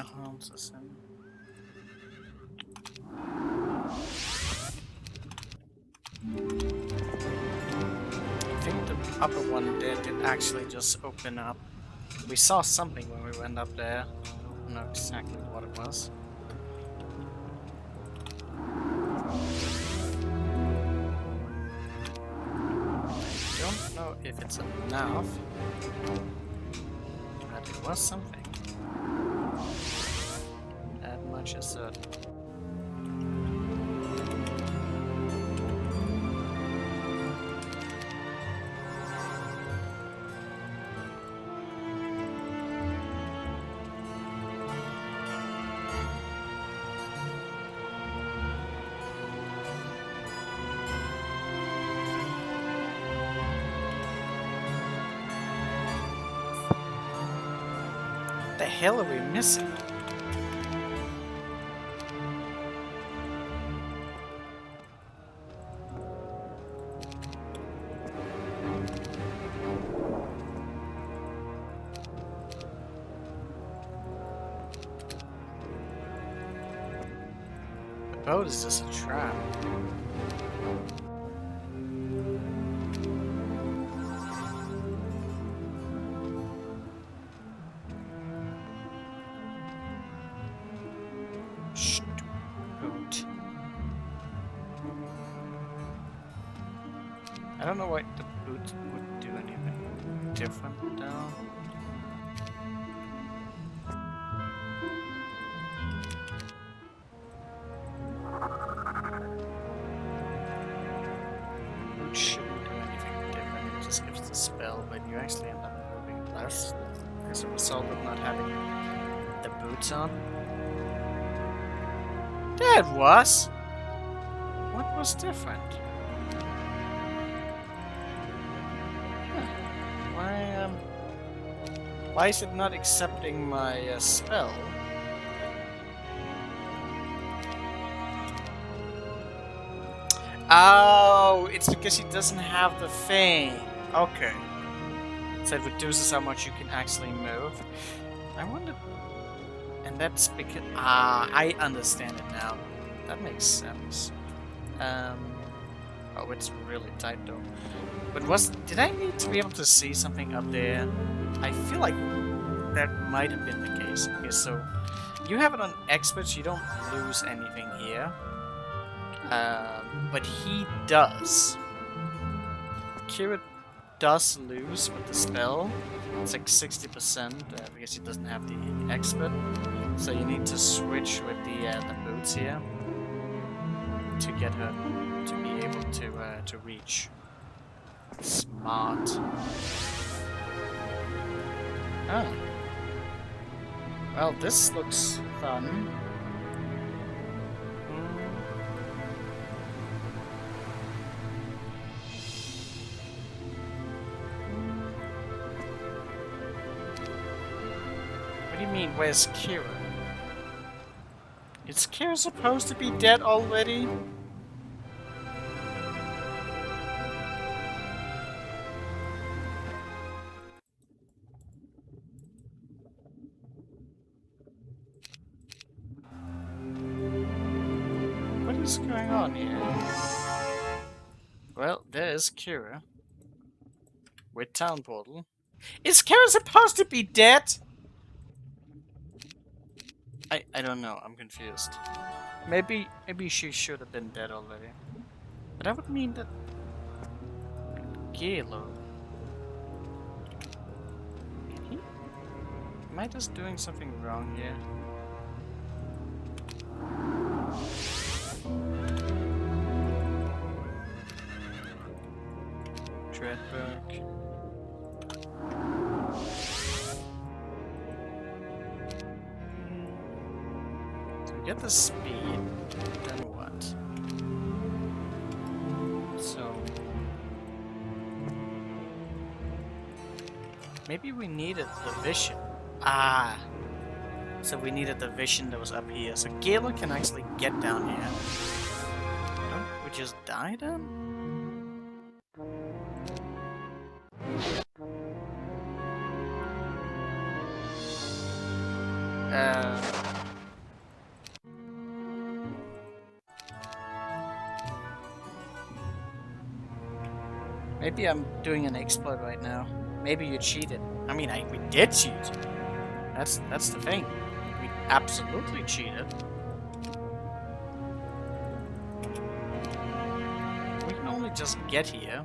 The homes is in. I think the upper one did actually just open up. We saw something when we went up there. I don't know exactly what it was. I don't know if it's enough, but it was something. That much is certain. What the hell are we missing? The boat is just a trap. Boat. I don't know why the boot would do anything different though. Boot shouldn't do anything different, it just gives the spell, but you actually end up moving less as a result of not having the boots on. There it was! What was different? Why is it not accepting my spell? Oh, it's because he doesn't have the thing. Okay. So it reduces how much you can actually move. I wonder... And that's because... I understand it now. That makes sense. Oh, it's really tight though. But did I need to be able to see something up there? I feel like that might have been the case. Okay, so you have it on experts, you don't lose anything here. But he does. Kira does lose with the spell. It's like 60% because he doesn't have the expert. So you need to switch with the boots here to get her to be able to reach. Smart. Oh. Well, this looks fun. What do you mean, where's Kira? Is Kira supposed to be dead already? What's going on here? Well, there's Kira. With Town Portal. Is Kira supposed to be dead? I don't know, I'm confused. Maybe she should have been dead already. But that would mean that Galo. Am I just doing something wrong here? Dreadberg. So we get the speed, then what? So maybe we needed the vision. Ah, so we needed the vision that was up here. So Galo can actually get down here. Don't we just die then? Uh... Maybe I'm doing an exploit right now. Maybe you cheated. I mean, we did cheat. That's the thing. We absolutely cheated. We can only just get here.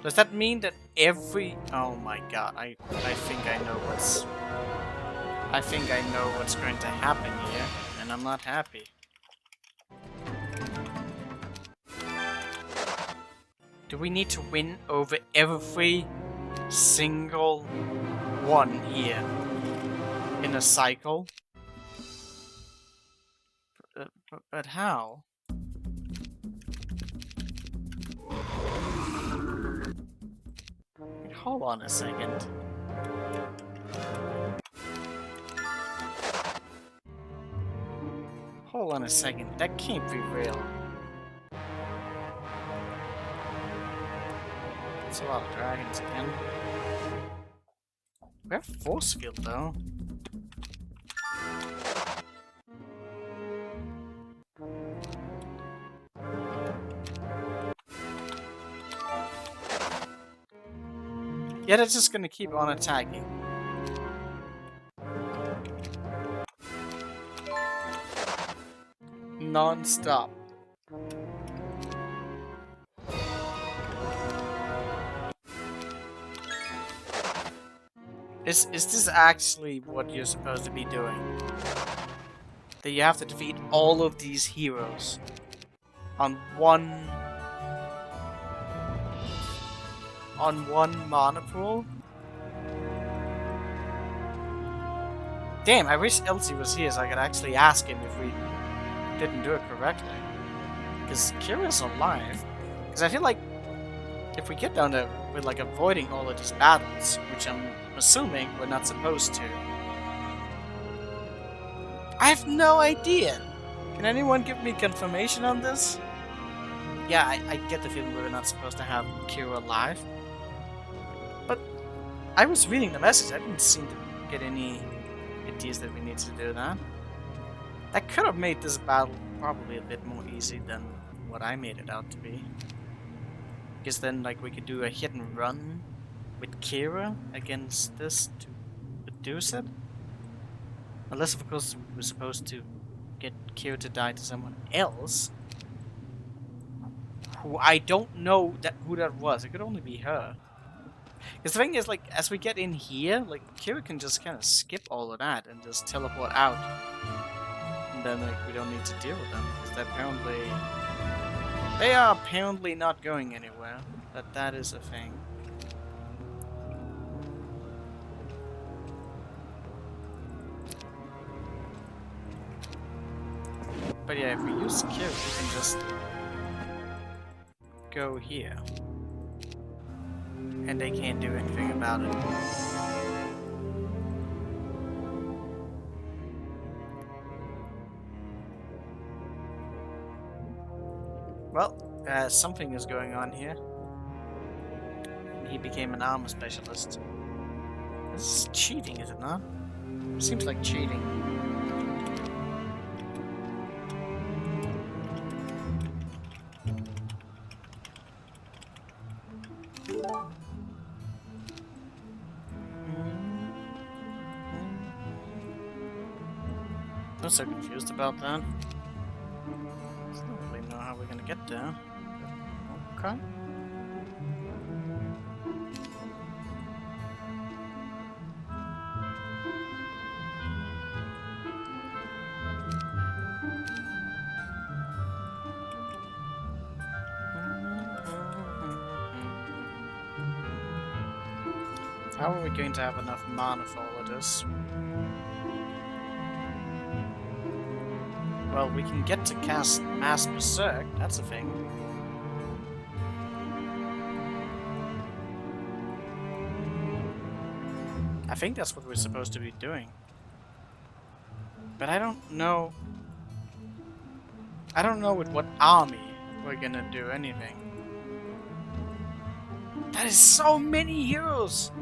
Does that mean that every... Oh my god, I think I know what's... I think I know what's going to happen here, and I'm not happy. Do we need to win over every single one here in a cycle? But how? Hold on a second. Hold on a second. That can't be real. It's a lot of dragons again. We have force field though. Yeah, they're just gonna keep on attacking. Non-stop. Is this actually what you're supposed to be doing? That you have to defeat all of these heroes on one mana pool? Damn, I wish Elsie was here so I could actually ask him if we didn't do it correctly. Because Kira's alive. Because I feel like if we get down there with like avoiding all of these battles, which I'm assuming we're not supposed to. I have no idea. Can anyone give me confirmation on this? Yeah, I get the feeling we're not supposed to have Kira alive. But I was reading the message. I didn't seem to get any ideas that we need to do that. That could have made this battle probably a bit more easy than what I made it out to be. Because then, like, we could do a hit and run with Kira against this to reduce it. Unless, of course, we're supposed to get Kira to die to someone else. Who I don't know who that was. It could only be her. Because the thing is, like, as we get in here, like, Kira can just kind of skip all of that and just teleport out. And then, like, we don't need to deal with them. Because they are apparently not going anywhere. That is a thing. But yeah, if we use Kira, we can just go here. And they can't do anything about it. Well, something is going on here. He became an armor specialist. This is cheating, is it not? Seems like cheating. I'm so confused about that. I don't really know how we're gonna get there. Okay. How are we going to have enough mana for all of this? Well, we can get to cast Mass Berserk, that's a thing. I think that's what we're supposed to be doing. But I don't know... I don't know with what army we're gonna do anything. That is so many heroes!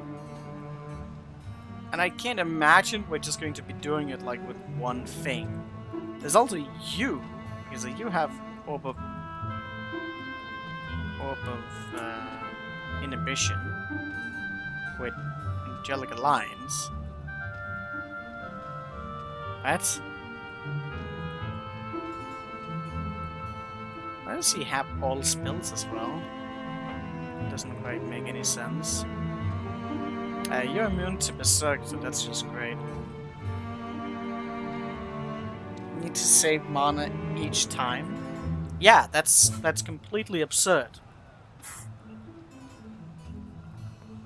And I can't imagine we're just going to be doing it like with one thing. There's also you, because you have orb of inhibition with Angelic Alliance. What? Why does he have all spells as well? Doesn't quite make any sense. You're immune to Berserk, so that's just great. Need to save mana each time. Yeah, that's completely absurd.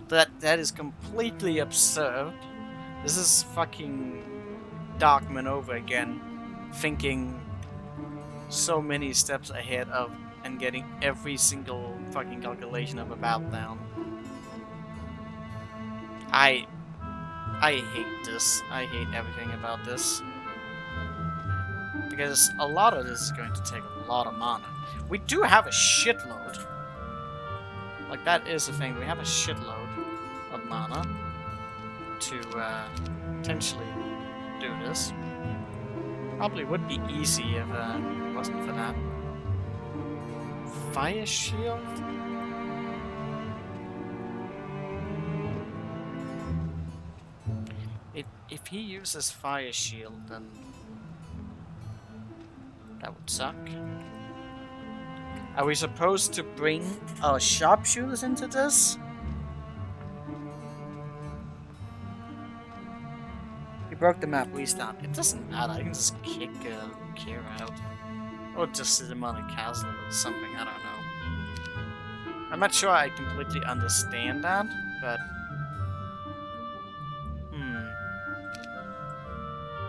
That is completely absurd. This is fucking Darkman over again, thinking so many steps ahead of and getting every single fucking calculation of a battle down. I hate this. I hate everything about this. Because a lot of this is going to take a lot of mana. We do have a shitload. Like, that is the thing. We have a shitload of mana to potentially do this. Probably would be easy if it wasn't for that. Fire shield? If he uses fire shield, then that would suck. Are we supposed to bring our sharpshooters into this? We broke the map, restart. It doesn't matter, I can just kick Kira out. Or just sit him on a castle or something, I don't know. I'm not sure I completely understand that, but...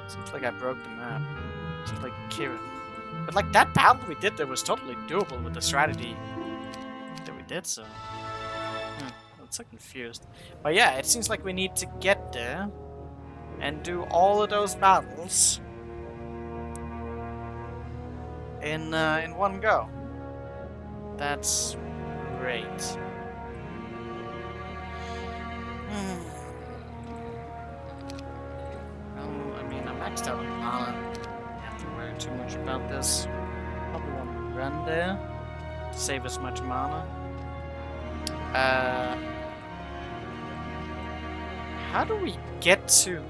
Seems like I broke the map. Seems like Kira. But like, that battle we did there was totally doable with the strategy that we did, so... I'm so confused. But yeah, it seems like we need to get there and do all of those battles in one go. That's great. Well, I mean, I'm maxed out on mana. Don't have to worry too much about this. Probably want to run there to save as much mana. How do we get to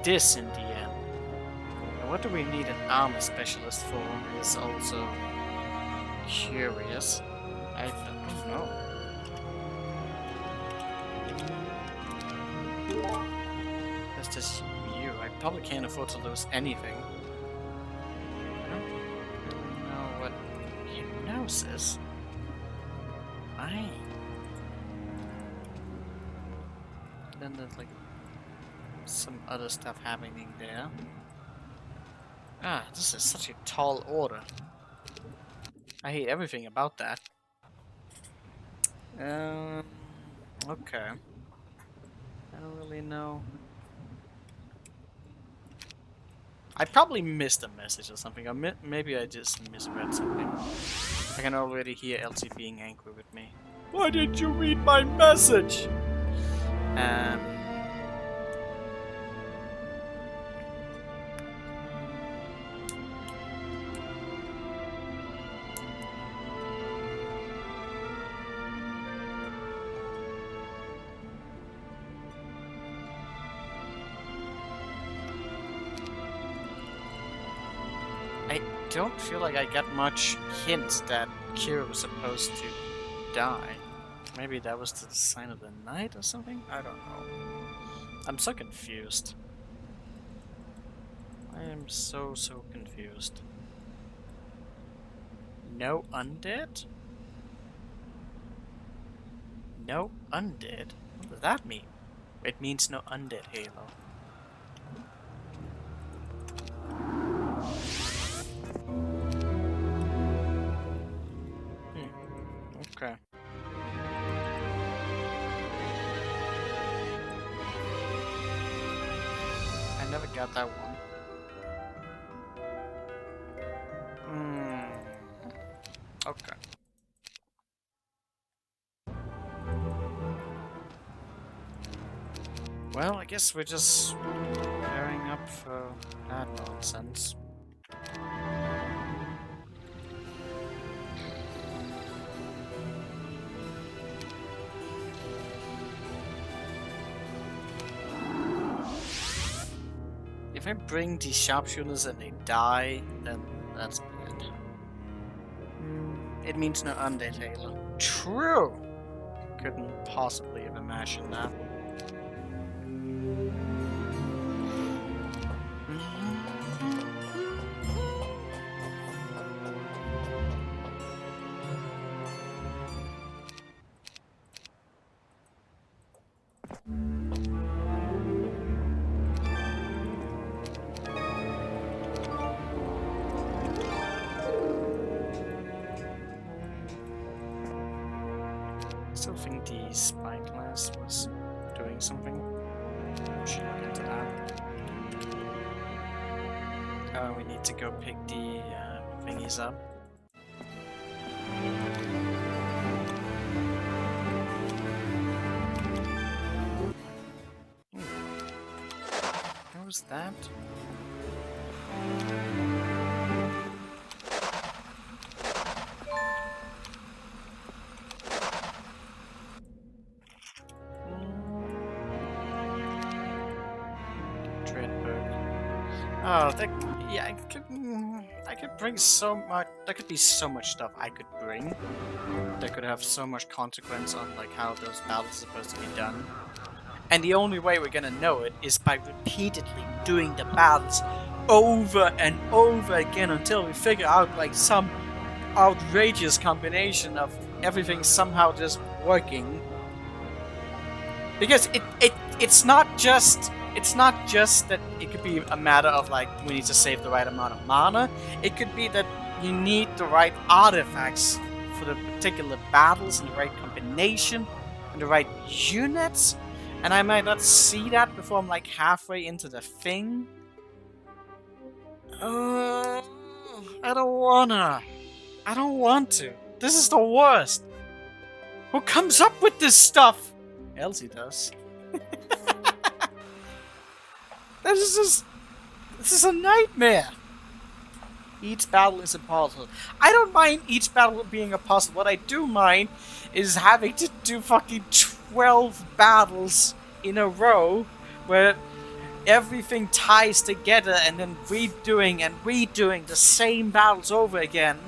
this in the end? And what do we need an armor specialist for is also curious. I don't know. That's just you. I probably can't afford to lose anything. I don't really know what hypnosis. Why? Then there's like some other stuff happening there. Ah, this is such a tall order. I hate everything about that. Okay. I don't really know. I probably missed a message or something, or maybe I just misread something. I can already hear Elsie being angry with me. Why didn't you read my message? I don't feel like I got much hint that Kira was supposed to die. Maybe that was the sign of the night or something? I don't know. I'm so confused. I am so confused. No undead? No undead? What does that mean? It means no undead Halo. Okay. I never got that one. Okay. Well, I guess we're just gearing up for that nonsense. If I bring these sharpshooters and they die, then that's bad. It means no undead Halo. True! Couldn't possibly have imagined that. I still think the spyglass was doing something. Should look into that. We need to go pick the thingies up. What was that? Oh, that, yeah, I could bring so much. There could be so much stuff I could bring. That could have so much consequence on like how those battles are supposed to be done. And the only way we're gonna know it is by repeatedly doing the battles over and over again until we figure out like some outrageous combination of everything somehow just working. Because it's not just that it could be a matter of like we need to save the right amount of mana. It could be that you need the right artifacts for the particular battles and the right combination and the right units. And I might not see that before I'm like halfway into the thing. I don't wanna. I don't want to. This is the worst. Who comes up with this stuff? Elsie does. This is a nightmare. Each battle is a puzzle. I don't mind each battle being a puzzle. What I do mind is having to do fucking 12 battles in a row where everything ties together and then redoing the same battles over again.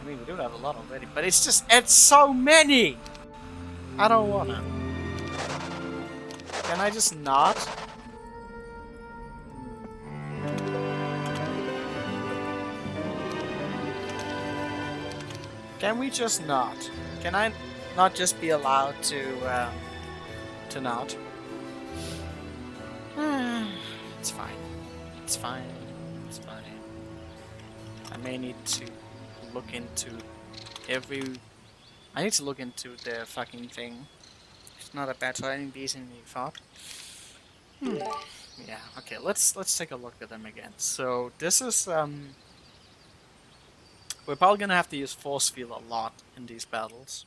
I mean, we do have a lot already, but it's so many! I don't wanna. Can I just not? Can we just not? Can I not just be allowed to not? It's fine. It's fine. It's fine. I may need to look into I need to look into the fucking thing. It's not a better ending these than you thought. Yeah, okay, let's take a look at them again. So this is we're probably gonna have to use force field a lot in these battles.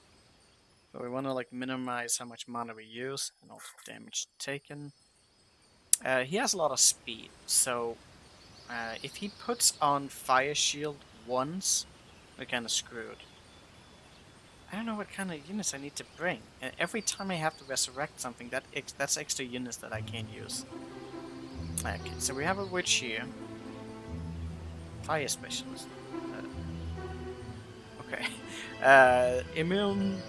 But we wanna like minimize how much mana we use and also damage taken. He has a lot of speed, so if he puts on fire shield once, we're kinda screwed. I don't know what kind of units I need to bring. And every time I have to resurrect something, that's extra units that I can't use. Okay, so we have a witch here. Fire specialist. Okay. Immune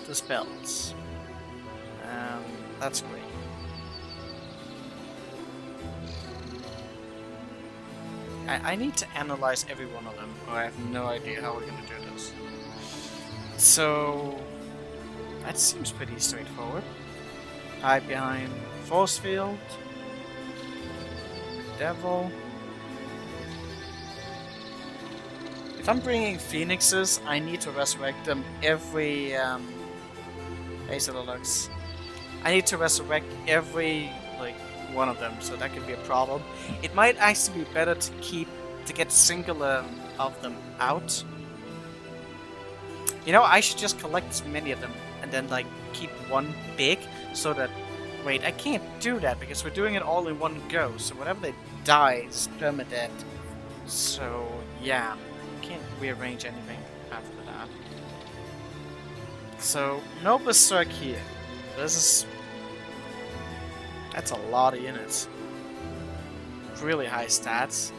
to spells. That's great. I need to analyze every one of them, or I have no idea how we're gonna do this. So that seems pretty straightforward. Hide behind force field, devil. If I'm bringing phoenixes, I need to resurrect them every Lux. I need to resurrect every like one of them, so that could be a problem. It might actually be better to get singular of them out. You know, I should just collect as many of them and then like keep one big so that Wait, I can't do that because we're doing it all in one go, so whatever they die is permadeath. So, yeah, can't rearrange anything after that. So, no Berserk here. This is... That's a lot of units. Really high stats.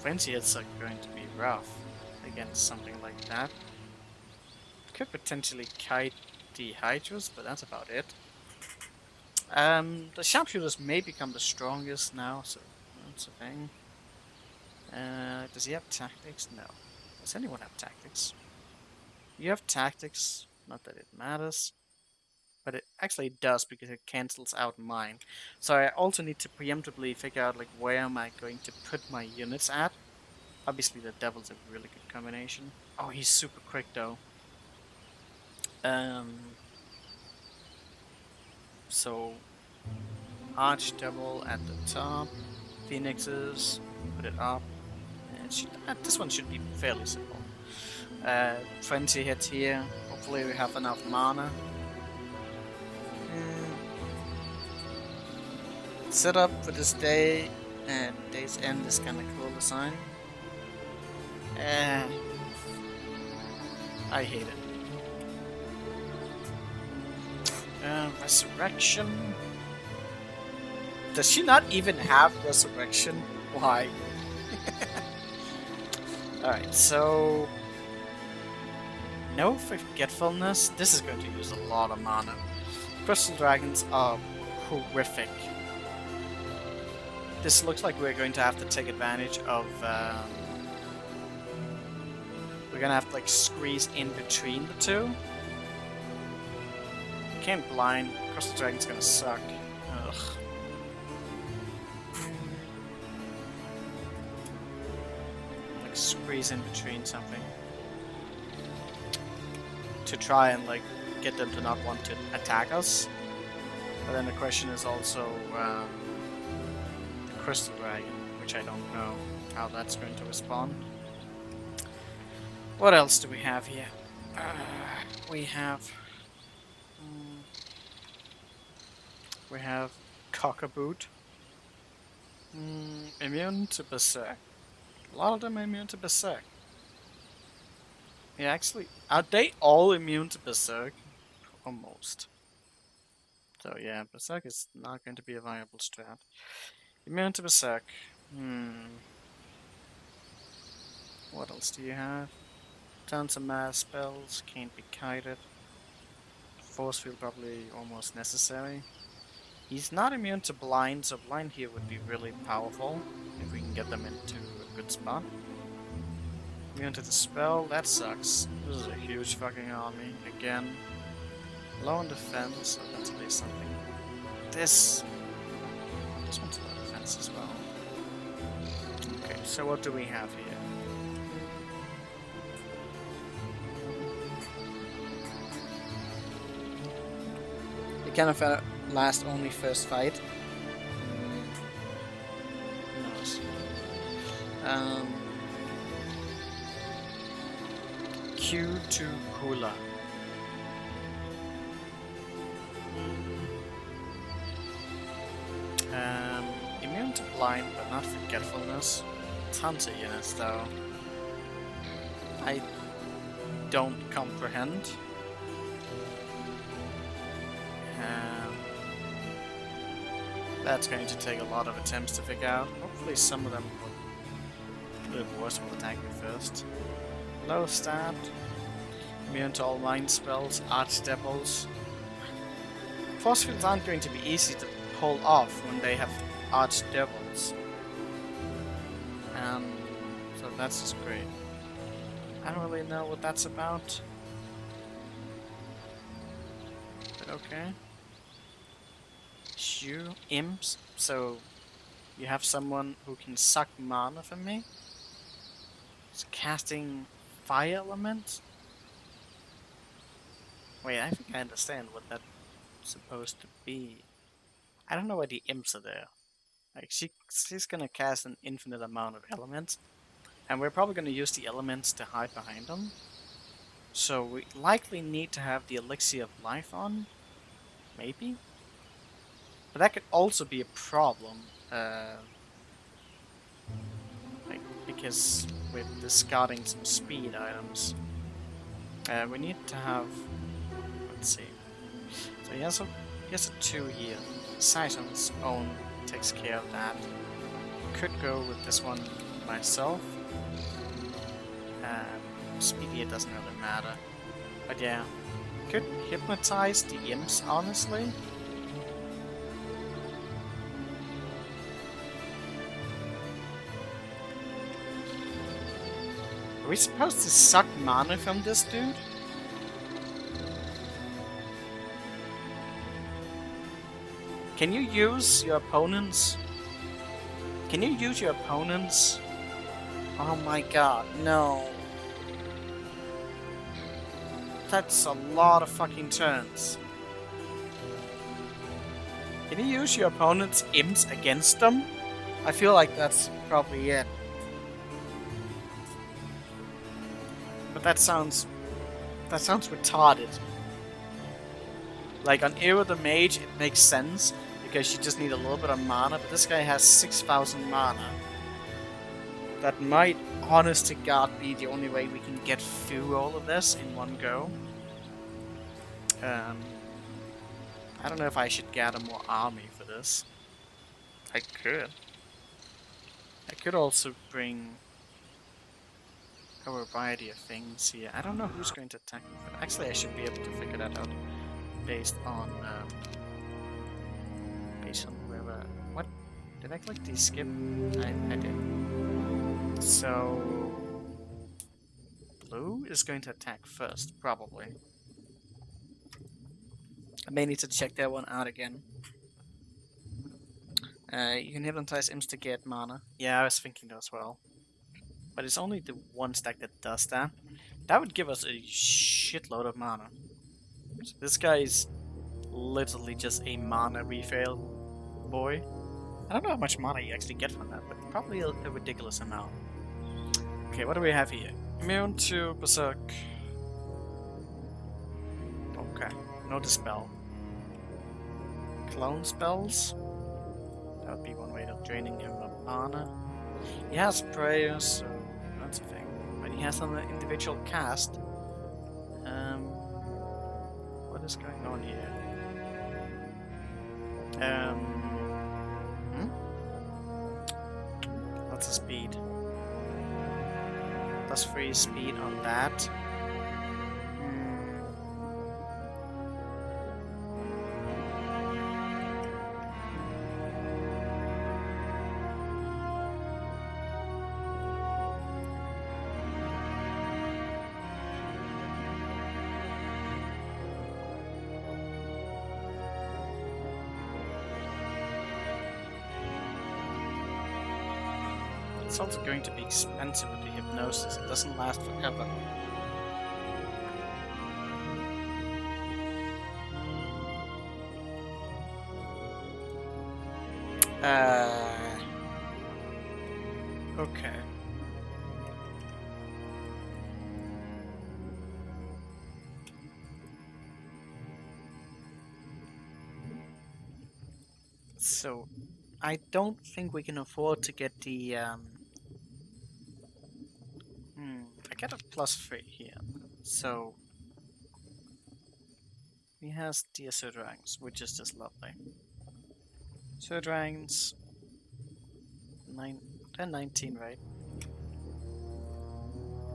Frenzy hits are going to be rough against something like that. Could potentially kite the Hydras, but that's about it. The sharpshooters may become the strongest now, so that's a thing. Does he have tactics? No. Does anyone have tactics? You have tactics, not that it matters. But it actually does because it cancels out mine. So I also need to preemptively figure out like where am I going to put my units at. Obviously the devil's a really good combination. Oh, he's super quick though. Um, so Archdevil at the top, Phoenixes, put it up. This one should be fairly simple. 20 hits here. Hopefully we have enough mana. Set up for this day, and day's end is kind of cool design. I hate it. Resurrection. Does she not even have resurrection? Why? Alright, so... No forgetfulness. This is going to use a lot of mana. Crystal dragons are horrific. This looks like we're going to have to take advantage of... we're gonna have to like squeeze in between the two. Can't blind. Crystal dragon's gonna suck. Ugh. Like squeeze in between something to try and like get them to not want to attack us. But then the question is also the crystal dragon, which I don't know how that's going to respond. What else do we have here? We have Cockaboot. Immune to Berserk. A lot of them are immune to Berserk. Yeah, actually, are they all immune to Berserk? Almost. So yeah, Berserk is not going to be a viable strat. Immune to Berserk. What else do you have? Tons of mass spells, can't be kited. Force field probably almost necessary. He's not immune to blind, so blind here would be really powerful if we can get them into a good spot. Immune to the spell, that sucks. This is a huge fucking army again. Low on defense, so that's at least something. This one's low defense as well. Okay, so what do we have here? It kind of last only first fight. Q2 Cooler. Immune to blind, but not forgetfulness. Tons of units though. I don't comprehend. That's going to take a lot of attempts to figure out. Hopefully some of them will, a little worse, will attack me first. Low stat. Immune to all mind spells, archdevils. Force fields aren't going to be easy to pull off when they have archdevils. So that's just great. I don't really know what that's about. But okay. You imps, so you have someone who can suck mana from me? It's casting fire element? Wait, I think I understand what that's supposed to be. I don't know why the imps are there. Like she's gonna cast an infinite amount of elements, and we're probably gonna use the elements to hide behind them. So we likely need to have the elixir of life on, maybe? But that could also be a problem, like, because with discarding some speed items, we need to have, let's see. So he has a 2 here. Size on its own takes care of that. Could go with this one myself. Speed here doesn't really matter. But yeah, could hypnotize the imps, honestly. Are we supposed to suck mana from this dude? Can you use your opponents? Can you use your opponents? Oh my god, no. That's a lot of fucking turns. Can you use your opponent's imps against them? I feel like that's probably it. But that sounds retarded. Like on Eero the Mage, it makes sense because you just need a little bit of mana, but this guy has 6,000 mana. That might, honest to God, be the only way we can get through all of this in one go. I don't know if I should gather more army for this. I could. I could also bring a variety of things here. I don't know who's going to attack me for that. Actually, I should be able to figure that out based on whoever. What? Did I click the skip? I did. So blue is going to attack first, probably. I may need to check that one out again. You can hypnotize imps to get mana. Yeah, I was thinking that as well. But it's only the one stack that does that. That would give us a shitload of mana. So this guy is literally just a mana refill boy. I don't know how much mana you actually get from that, but probably a ridiculous amount. Okay, what do we have here? Immune to Berserk. Okay, no dispel. Clone spells? That would be one way of draining him of mana. He has prayers, so that's a thing. But he has an individual cast. What is going on here? What's the speed? Plus 3 speed on that. It's also going to be expensive with the hypnosis. It doesn't last forever. Okay. So, I don't think we can afford to get the, I get a plus 3 here. So, he has the Assert ranks, which is just lovely. Assert ranks, 19, right?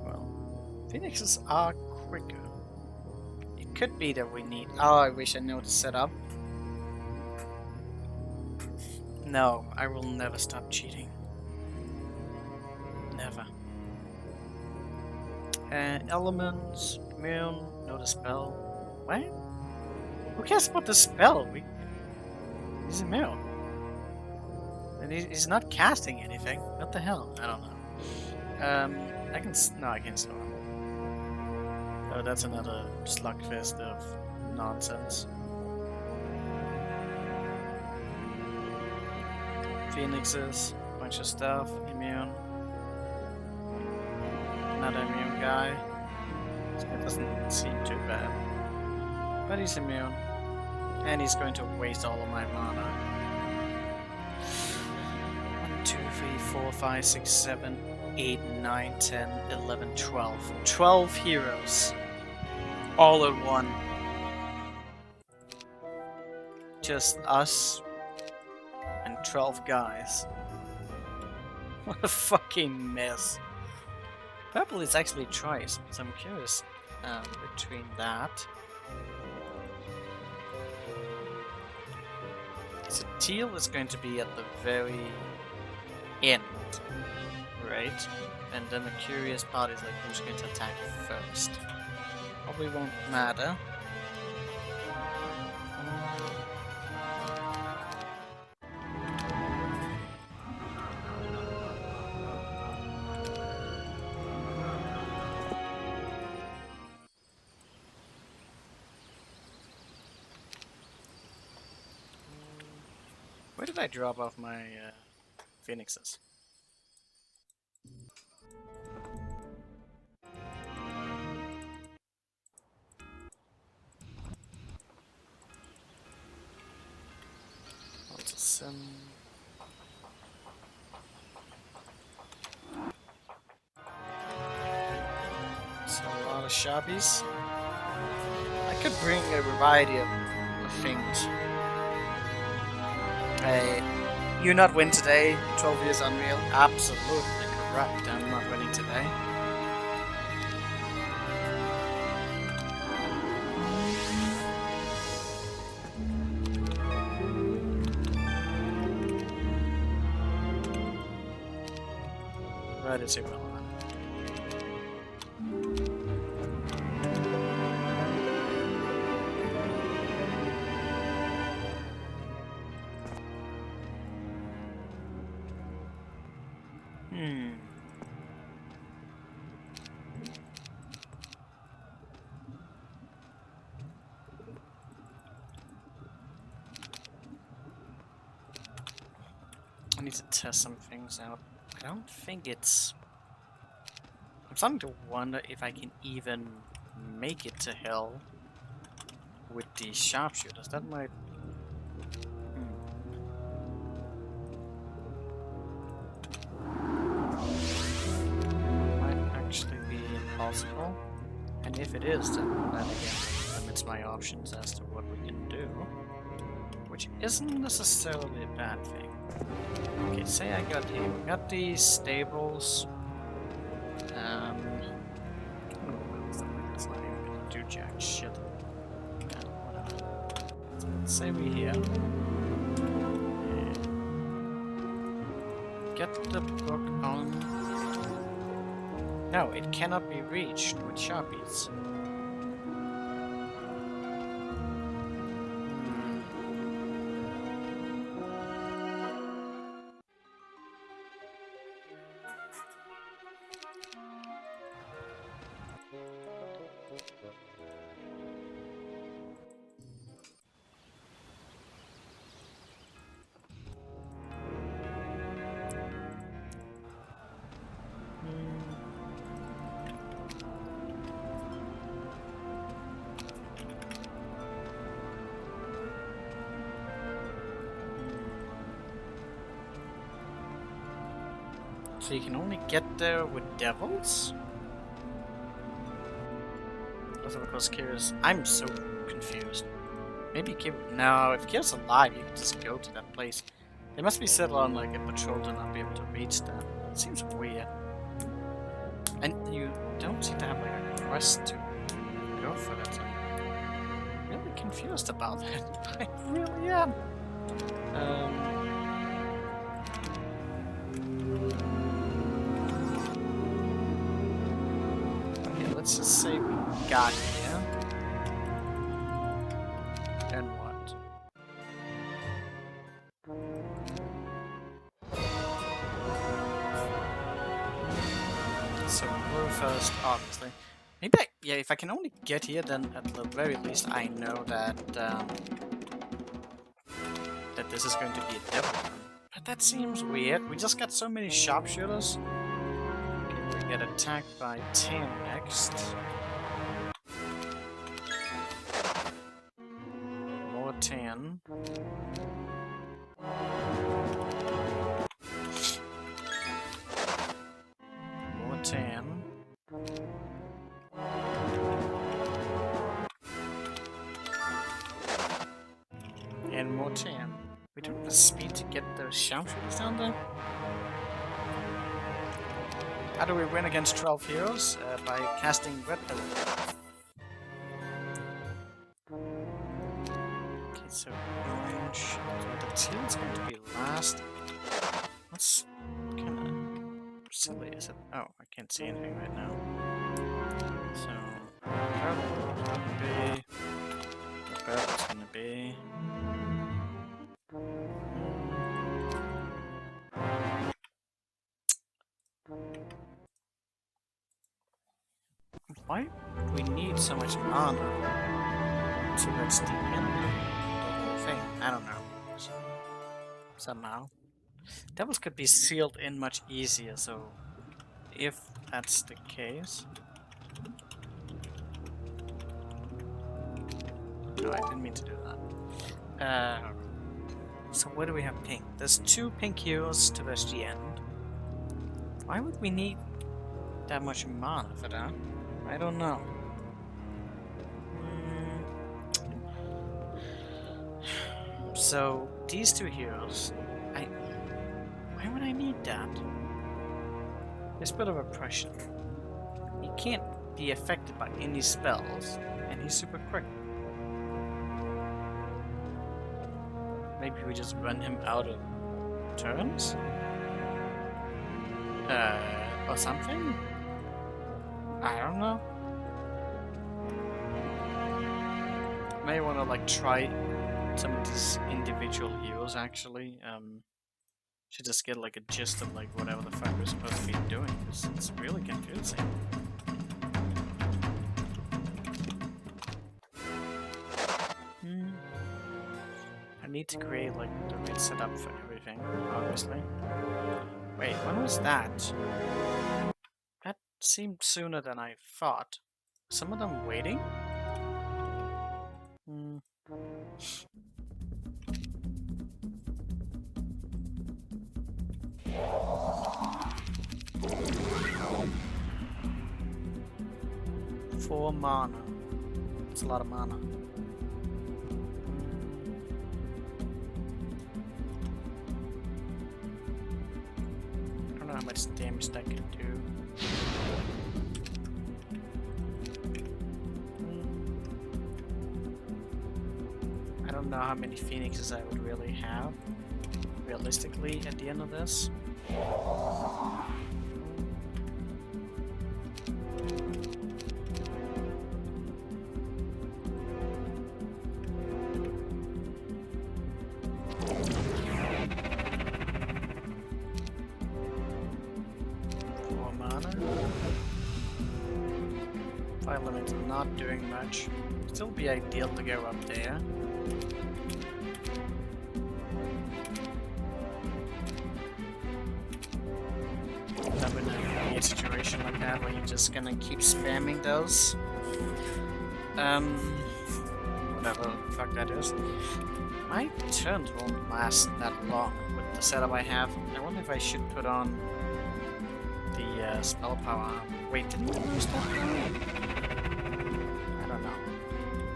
Well, Phoenixes are quicker. It could be that we need... Oh, I wish I knew the setup. No, I will never stop cheating. Never. Elements, immune, no dispel. What? Who cares about the spell? He's immune. And he's not casting anything. What the hell? I don't know. I can... No, I can't slow him. Oh, that's another slugfest of nonsense. Phoenixes, bunch of stuff, immune. Another immune guy. This guy doesn't seem too bad. But he's immune. And he's going to waste all of my mana. 1, 2, 3, 4, 5, 6, 7, 8, 9, 10, 11, 12. 12 heroes. All in one. Just us and 12 guys. What a fucking mess. Purple is actually twice, so I'm curious between that. So teal is going to be at the very end, right? And then the curious part is like who's going to attack first. Probably won't matter. Where did I drop off my phoenixes? Autism. So a lot of shabbies. I could bring a variety of things. Hey, you not win today? 12 years unreal? Absolutely correct. I'm not winning today. Where is it going on? I need to test some things out. I don't think it's... I'm starting to wonder if I can even make it to hell with the sharpshooters. That might... might actually be impossible. And if it is, then again limits my options as to what we can do. Which isn't necessarily a bad thing. Okay, say I got here. We got these stables. It's not even gonna do jack shit. Yeah, whatever. So let's say we here. Get the book on. No, it cannot be reached with sharpies. So you can only get there with devils? Also because Kira's... I'm so confused. Maybe Kira... No, if Kira's alive, you can just go to that place. They must be set on like a patrol to not be able to reach that. It seems weird. And you don't seem to have like a quest to go for that. I'm really confused about that. I really am. Let's just say we got here. And what? So we're first, obviously. Maybe yeah, if I can only get here, then at the very least I know that that this is going to be a devil run. But that seems weird. We just got so many sharpshooters. Okay, we get attacked by 10 next. tan. More tan. And more tan. We don't have the speed to get those shamshoots down there. How do we win against 12 heroes? By casting red pillar. Okay, so orange. So the teal is going to be last. What's kind of silly is it? Oh, I can't see anything right now. So purple's gonna be. Why do we need so much mana towards the end of the whole thing? I don't know. Somehow. Devils could be sealed in much easier, so if that's the case... No, I didn't mean to do that. So where do we have pink? There's 2 pink heroes towards the end. Why would we need that much mana for that? I don't know. So these 2 heroes, why would I need that? There's a bit of oppression. He can't be affected by any spells, and he's super quick. Maybe we just run him out of turns? Or something? I don't know. May want to like try some of these individual heroes actually. Should just get like a gist of like whatever the fuck we're supposed to be doing, because it's really confusing. I need to create like the right setup for everything, obviously. Wait, when was that? That seemed sooner than I thought. Some of them waiting? Four mana. That's a lot of mana. I don't know how much damage that can do. I don't know how many phoenixes I would really have, realistically, at the end of this. Fire limit's not doing much. Still be ideal to go up there. Never know in a situation like that where you're just gonna keep spamming those. Whatever the fuck that is. My turns won't last that long with the setup I have. I wonder if I should put on the spell power. Wait, didn't we lose that power? I don't know.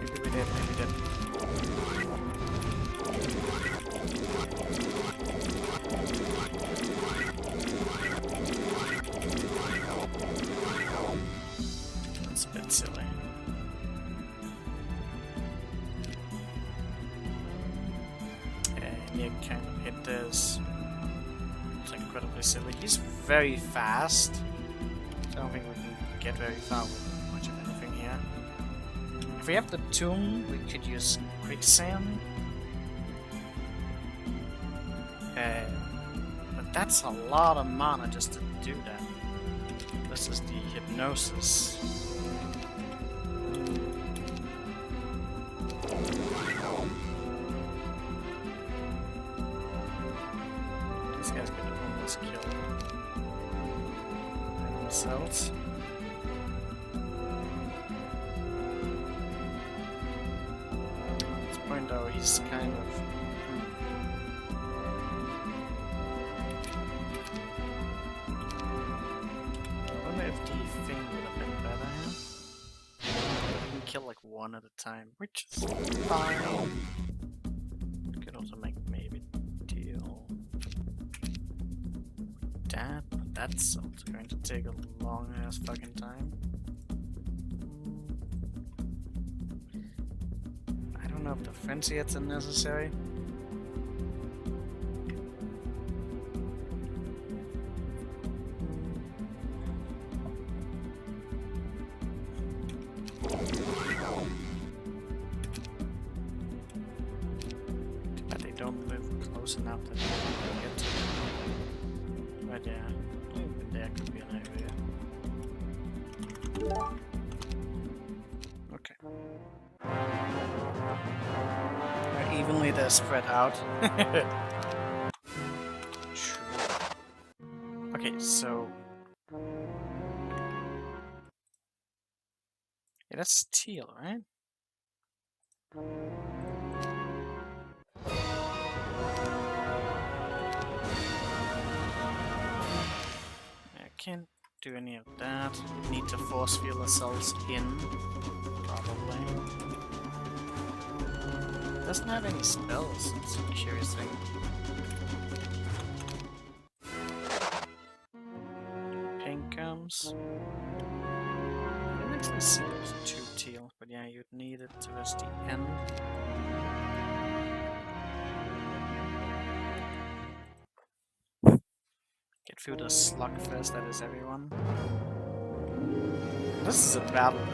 Maybe we did, maybe we didn't. That's a bit silly. And you kind of hit this. It's incredibly silly. He's very fast. I don't think we can get very far with much of anything here. If we have the tomb, we could use quicksand. But that's a lot of mana just to do that. This is the hypnosis. This guy's gonna almost kill themselves. At this point though, he's one at a time, which is fine. Could also make maybe deal that, but that's also going to take a long ass fucking time. I don't know if the frenzy hits are necessary. But they don't move close enough that they can get to them. But yeah, even there could be an area. Okay. Evenly they're spread out. Sure. Okay, so yeah, that's teal, right? I can't do any of that. Need to force field ourselves in, probably. Doesn't have any spells. It's a curious thing. Pink comes. It makes me see there's 2 teal, but yeah, you'd need it towards the end. Get through the slugfest that is everyone. This is a battle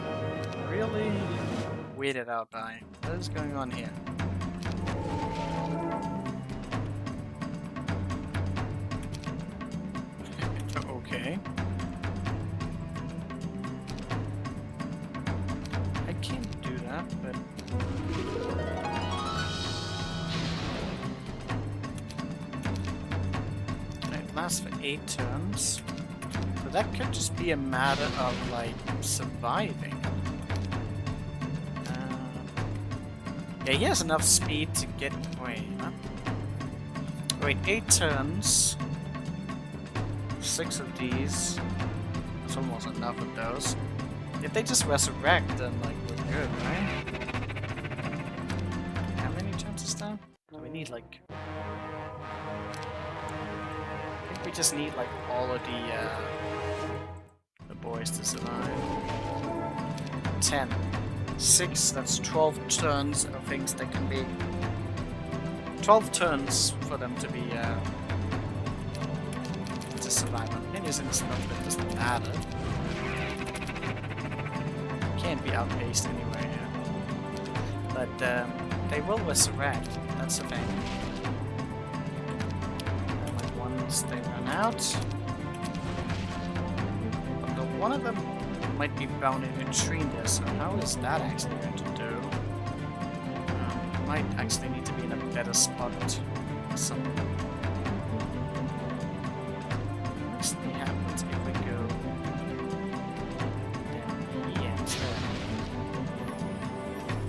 that I'm really weirded out by. What is going on here? Okay. I can't do that, but... It lasts for 8 turns. So that could just be a matter of, like, surviving. Yeah, he has enough speed to get... Wait, huh? Wait, 8 turns. 6 of these. That's almost enough of those. If they just resurrect, then like we're good, right? How many turns is that? Do we need like... I think we just need like all of the boys to survive. 10. 6, that's 12 turns of things that can be... 12 turns for them to be to survive. Minions and stuff that doesn't matter. Can't be outpaced anyway. But they will resurrect. That's the thing. And like once they run out, although one of them might be bound in a tree there. So how is that actually going to do? Might actually need to be in a better spot. Some. Actually happens if we go down here instead.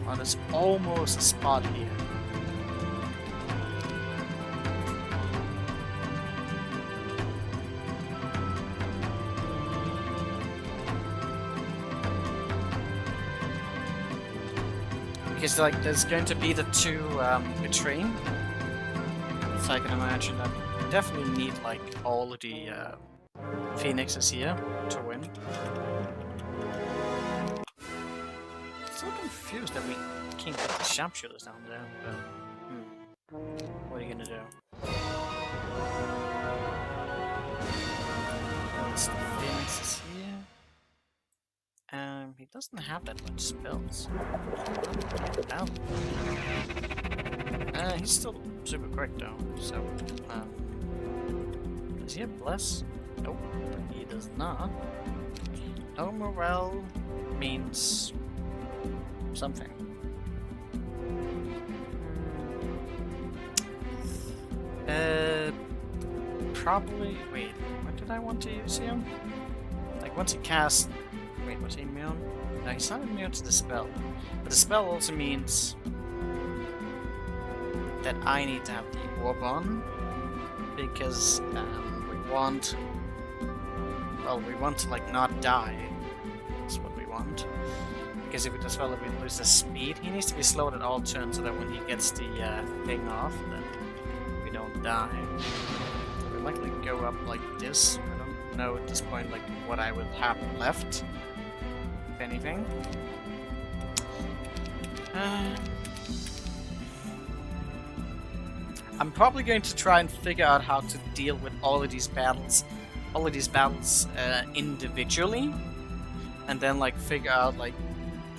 Oh, there's almost a spot here. Because like there's going to be the 2 between. So I can imagine that we definitely need like all of the phoenixes here to win. Still confused that we can't get the sharpshooters down there, but what are you gonna do? That's the phoenixes here. He doesn't have that much spells. Down. He's still super quick though, so does he have bless? Nope, he does not. No morale means something. Probably. Wait, what did I want to use here? Like once he casts. Wait, was he immune? No, he's not immune to the spell. But the spell also means that I need to have the orb on because we want. Well, we want to like not die. That's what we want. Because if it does well, if we lose the speed, he needs to be slowed at all turns so that when he gets the thing off, then we don't die. So we likely go up like this. I don't know at this point like what I would have left, if anything. I'm probably going to try and figure out how to deal with all of these battles individually, and then like figure out like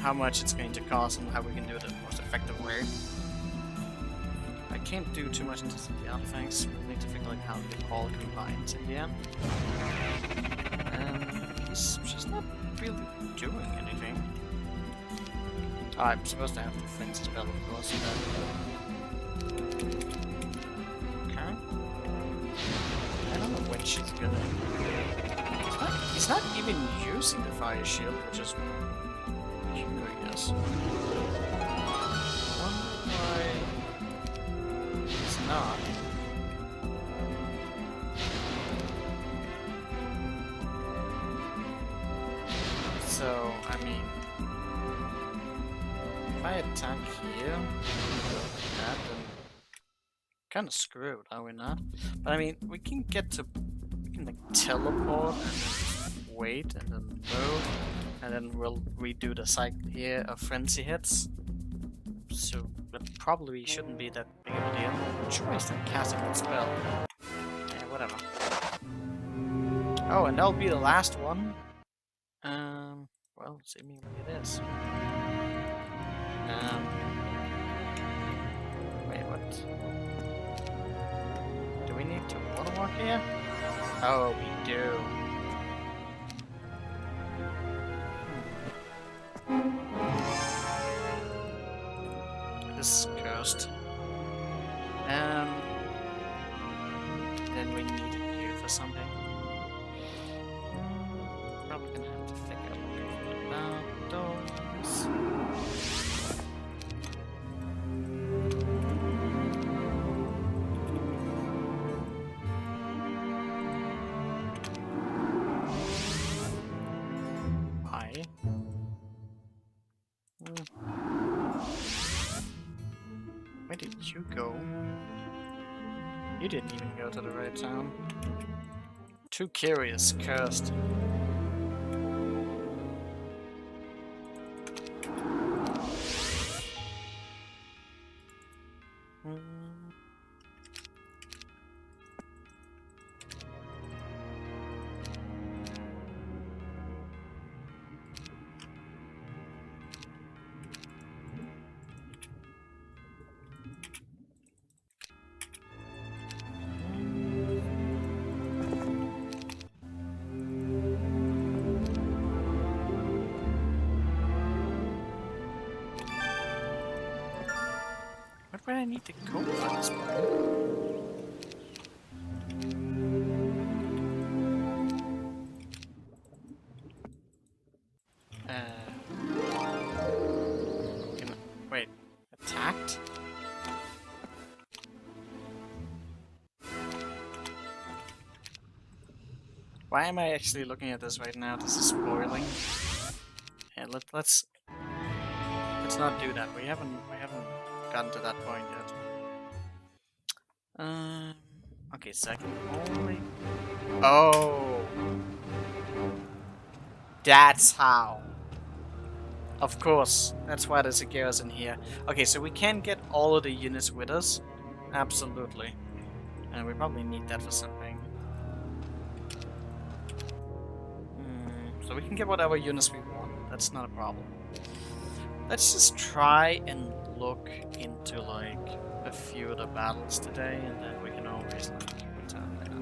how much it's going to cost and how we can do it in the most effective way. I can't do too much into the other things. We need to figure like how they all combine in the end. And she's not really doing anything. Oh, I'm supposed to have the fence spell, of course. Okay. I don't know when she's gonna. He's not even using the fire shield, which is curious. I wonder why he's not. So, I mean, if I attack here, that, then kind of screwed, are we not? But I mean, we can like teleport and then wait and then move, and then we'll redo the cycle here of frenzy hits. So that probably shouldn't be that big of a deal. Choice in casting that spell. Yeah, whatever. Oh, and that'll be the last one. Well, seemingly it is. Wait, what? Do we need to waterwalk here? Oh, we do. This is cursed. Then we need you for something. Probably gonna have to figure out those. Why? Where did you go? You didn't even go to the right town. Too curious, cursed. Where do I need to go for this point? Wait, attacked? Why am I actually looking at this right now? This is spoiling. Yeah, let's not do that. We haven't gotten to that point yet. Okay, so I can only. Oh, that's how. Of course, that's why there's a garrison here. Okay, so we can get all of the units with us. Absolutely. And we probably need that for something. So we can get whatever units we want. That's not a problem. Let's just try and look into like a few of the battles today, and then we can always like return later.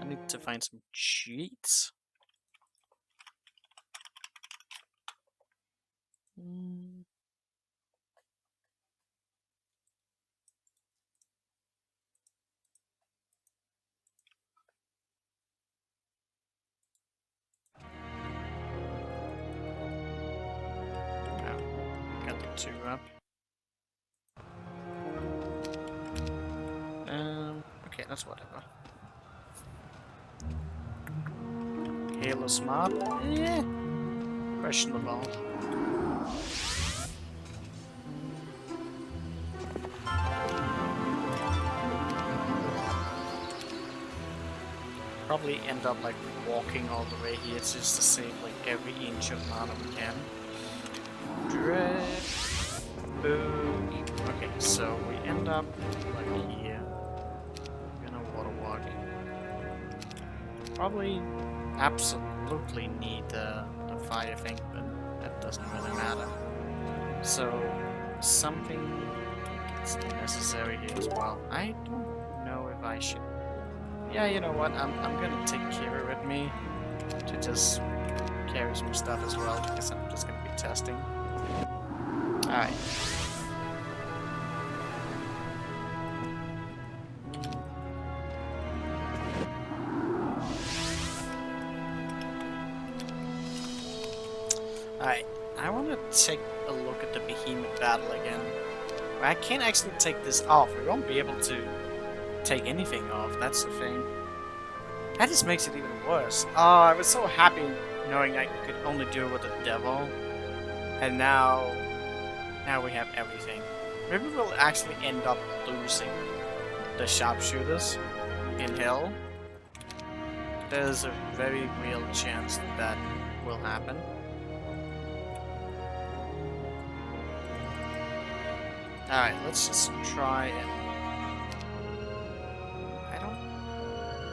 I need to find some cheats. Got the 2 up. Okay, that's whatever. Halo smart? Yeah. questionable. Probably end up like walking all the way here just to save like every inch of mana we can. Dread. Boom. Okay, so we end up like here. We're gonna water walk. Probably absolutely need the fire thing, but that doesn't really matter. So something is necessary here as well. I don't know if I should. Yeah, you know what? I'm gonna take Kira with me to just carry some stuff as well because I'm just gonna be testing. Alright. Alright, I want to take a look at the behemoth battle again. I can't actually take this off. We won't be able to take anything off, that's the thing. That just makes it even worse. Oh, I was so happy knowing I could only do it with the devil. And now we have everything. Maybe we'll actually end up losing the sharpshooters in hell. There's a very real chance that will happen. Alright, let's just try and...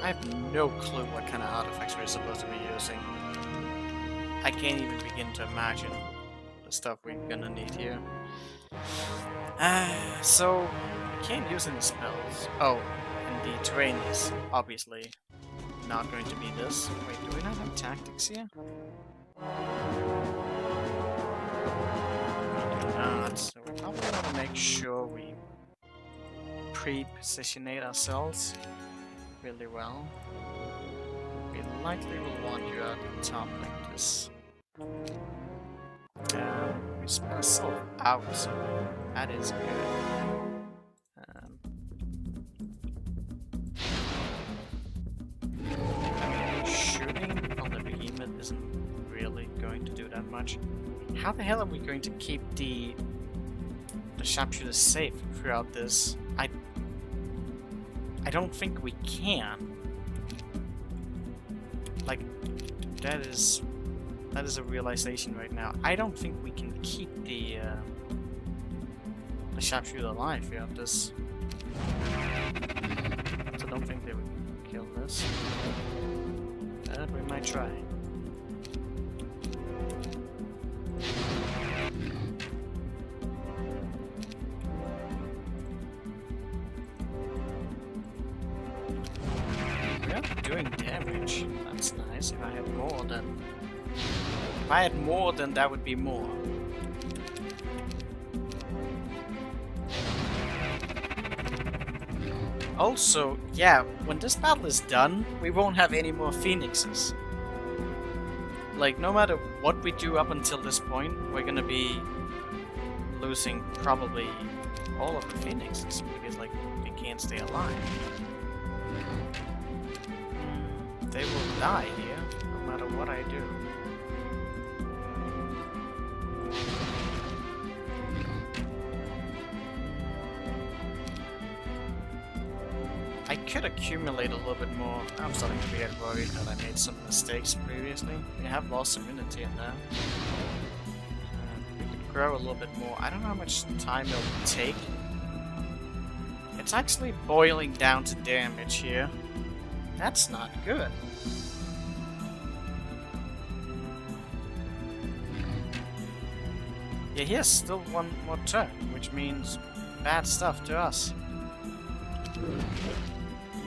I have no clue what kind of artifacts we're supposed to be using. I can't even begin to imagine the stuff we're gonna need here. So, I can't use any spells. Oh, and the terrain is obviously not going to be this. Wait, do we not have tactics here? Not, so we probably want to make sure we pre-positionate ourselves really well. We likely will want you at the top like this. We spread ourselves out, so that is good. Shooting on the behemoth isn't really going to do that much. How the hell are we going to keep the sharpshooters safe throughout this? I don't think we can. Like, that is a realization right now. I don't think we can keep the sharpshooter alive throughout this. So I don't think they would kill this. But we might try. Doing damage. That's nice. If I had more, then that would be more. Also, yeah, when this battle is done, we won't have any more phoenixes. Like, no matter what we do up until this point, we're gonna be losing probably all of the phoenixes because, like, they can't stay alive. They will die here, no matter what I do. I could accumulate a little bit more. I'm starting to get worried that I made some mistakes previously. We have lost immunity in there. We could grow a little bit more. I don't know how much time it'll take. It's actually boiling down to damage here. That's not good. Yeah, he has still one more turn, which means bad stuff to us.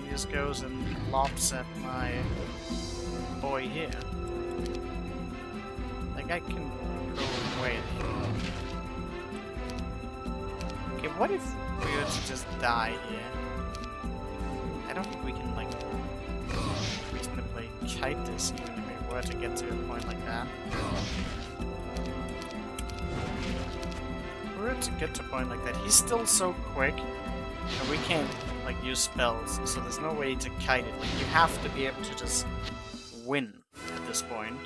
He just goes and lops at my boy here. Like, I can go away. Okay, what if we were to just die here? I don't think we can, like, reasonably kite this even if we were to get to a point like that. If we were to get to a point like that, he's still so quick, and we can't, like, use spells, so there's no way to kite it. Like, you have to be able to just win at this point.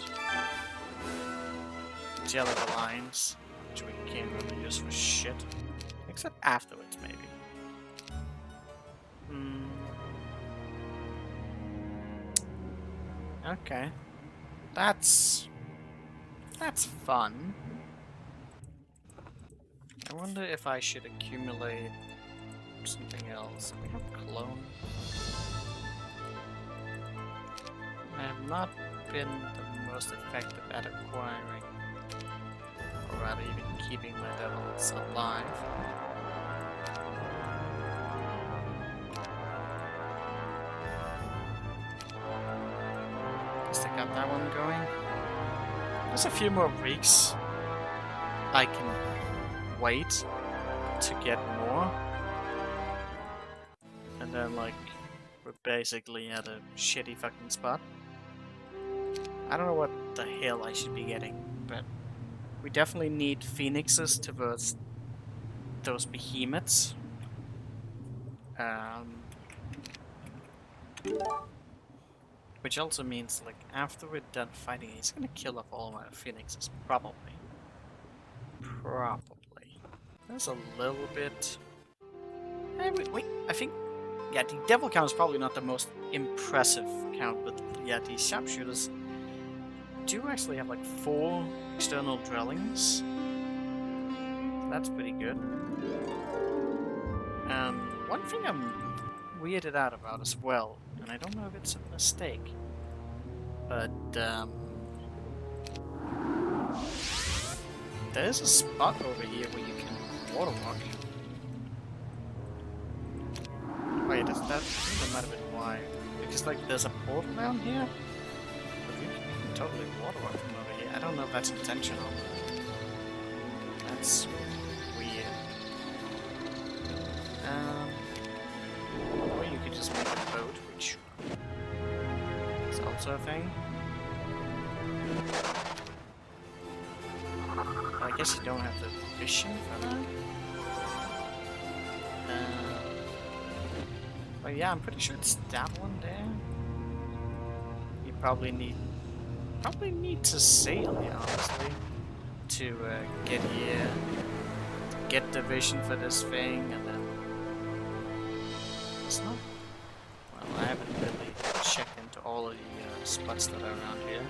jelly lines, which we can't really use for shit. Except afterwards, maybe. Okay. That's fun. I wonder if I should accumulate something else. We have clone. I have not been the most effective at acquiring, or rather even keeping my levels alive. Guess I got that one going. There's a few more weeks I can wait to get more. And then, like, we're basically at a shitty fucking spot. I don't know what the hell I should be getting, but we definitely need phoenixes towards those behemoths. Which also means, like, after we're done fighting, he's gonna kill off all my phoenixes, probably. Probably. There's a little bit... Hey, wait, I think... Yeah, the devil count is probably not the most impressive count, but yeah, the sharpshooters do actually have like 4 external dwellings. So that's pretty good. One thing I'm weirded out about as well, and I don't know if it's a mistake, but there's a spot over here where you can water walk. Wait, I think that might have been why. Because like there's a portal down here, but you can totally water walk from over here. I don't know if that's intentional. That's weird. Or you could just make a boat, which is also a thing. I guess you don't have the vision for that. But yeah, I'm pretty sure it's that one there. You probably need to sail here, honestly, to get here, get the vision for this thing, and then it's not. Well, I haven't really checked into all of the spots that are around here.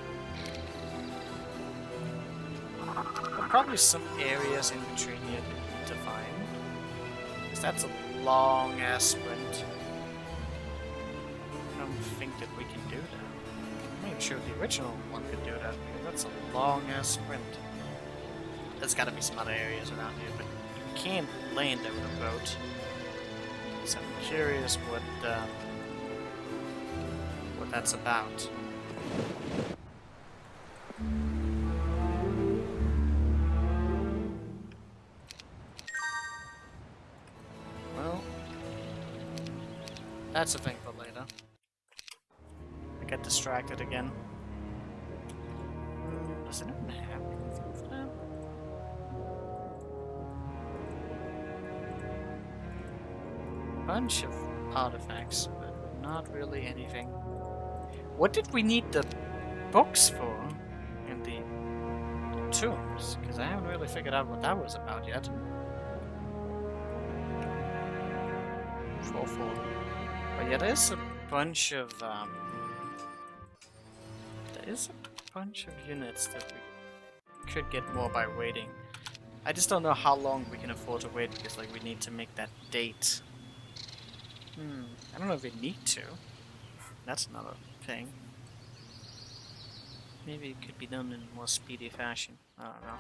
There are probably some areas in between here to find, because that's a long ass sprint. I don't think that we can do that. I'm not sure the original one could do that, because that's a long ass sprint. There's gotta be some other areas around here, but you can't land there with a boat. So I'm curious what that's about. Well, that's a thing for later. I get distracted again. Does anyone have anything for that? Bunch of artifacts, but not really anything. What did we need the books for in the tombs? Because I haven't really figured out what that was about yet. 4-4. But yeah, there's a bunch of units that we could get more by waiting. I just don't know how long we can afford to wait, because like we need to make that date. I don't know if we need to. That's another thing. Maybe it could be done in a more speedy fashion. I don't know.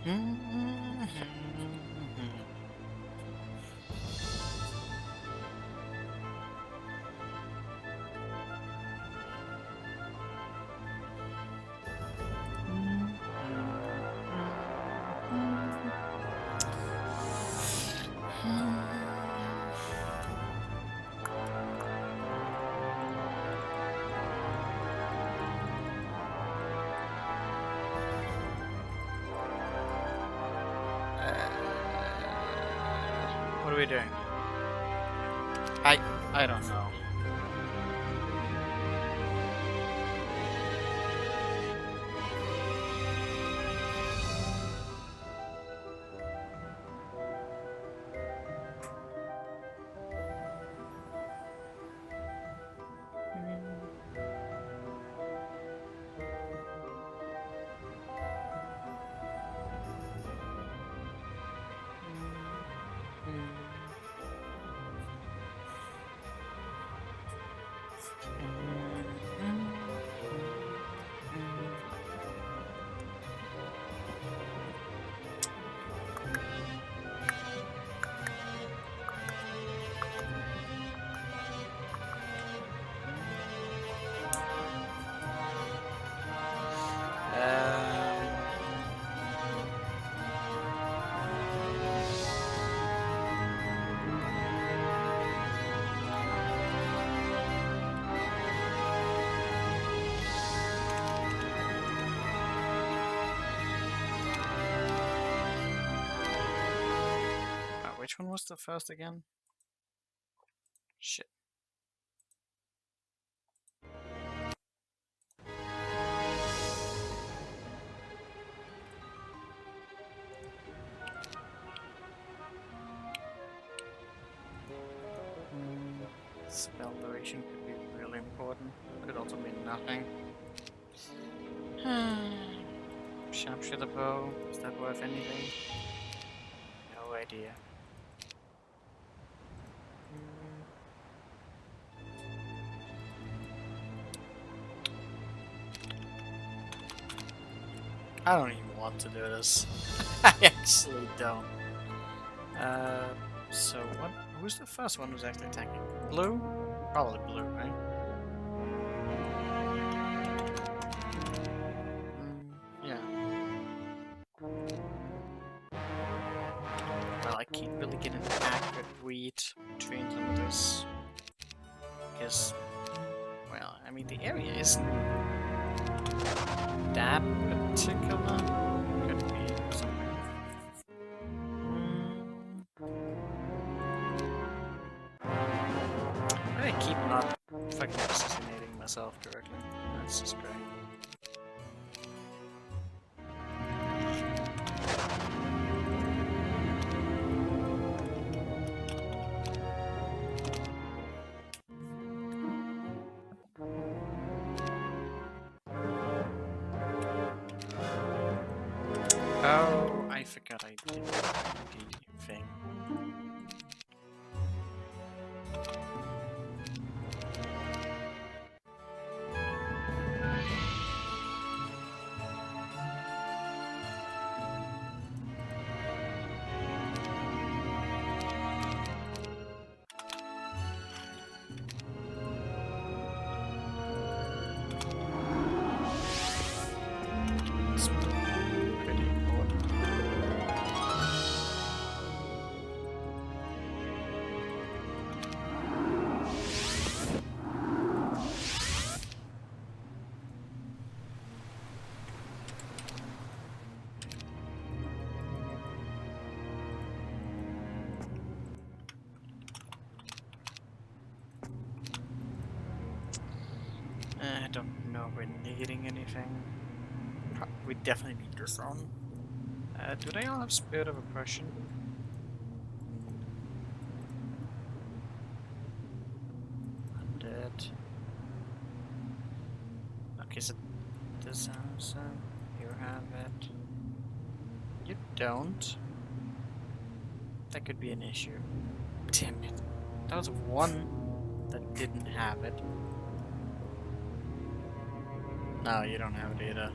What are we doing? I don't know. Which one was the first again? Shit. Spell duration could be really important. Could also mean nothing. Sharpshooter bow. Is that worth anything? No idea. I don't even want to do this. I actually don't. So what? Who's the first one who's actually attacking? Blue? Probably blue, right? Yeah. Well, I can't really get an accurate read between some of this. Because, well, I mean, the area isn't that particular. Could be something. I keep not fucking assassinating myself directly. That's just great. Oh, I forgot I did the thing. It's pretty important. I don't know if we're needing anything. We definitely need this on. Do they all have Spirit of Oppression? Undead. Okay, so this house, you have it. You don't. That could be an issue. Damn it. That was one that didn't have it. No, you don't have it either.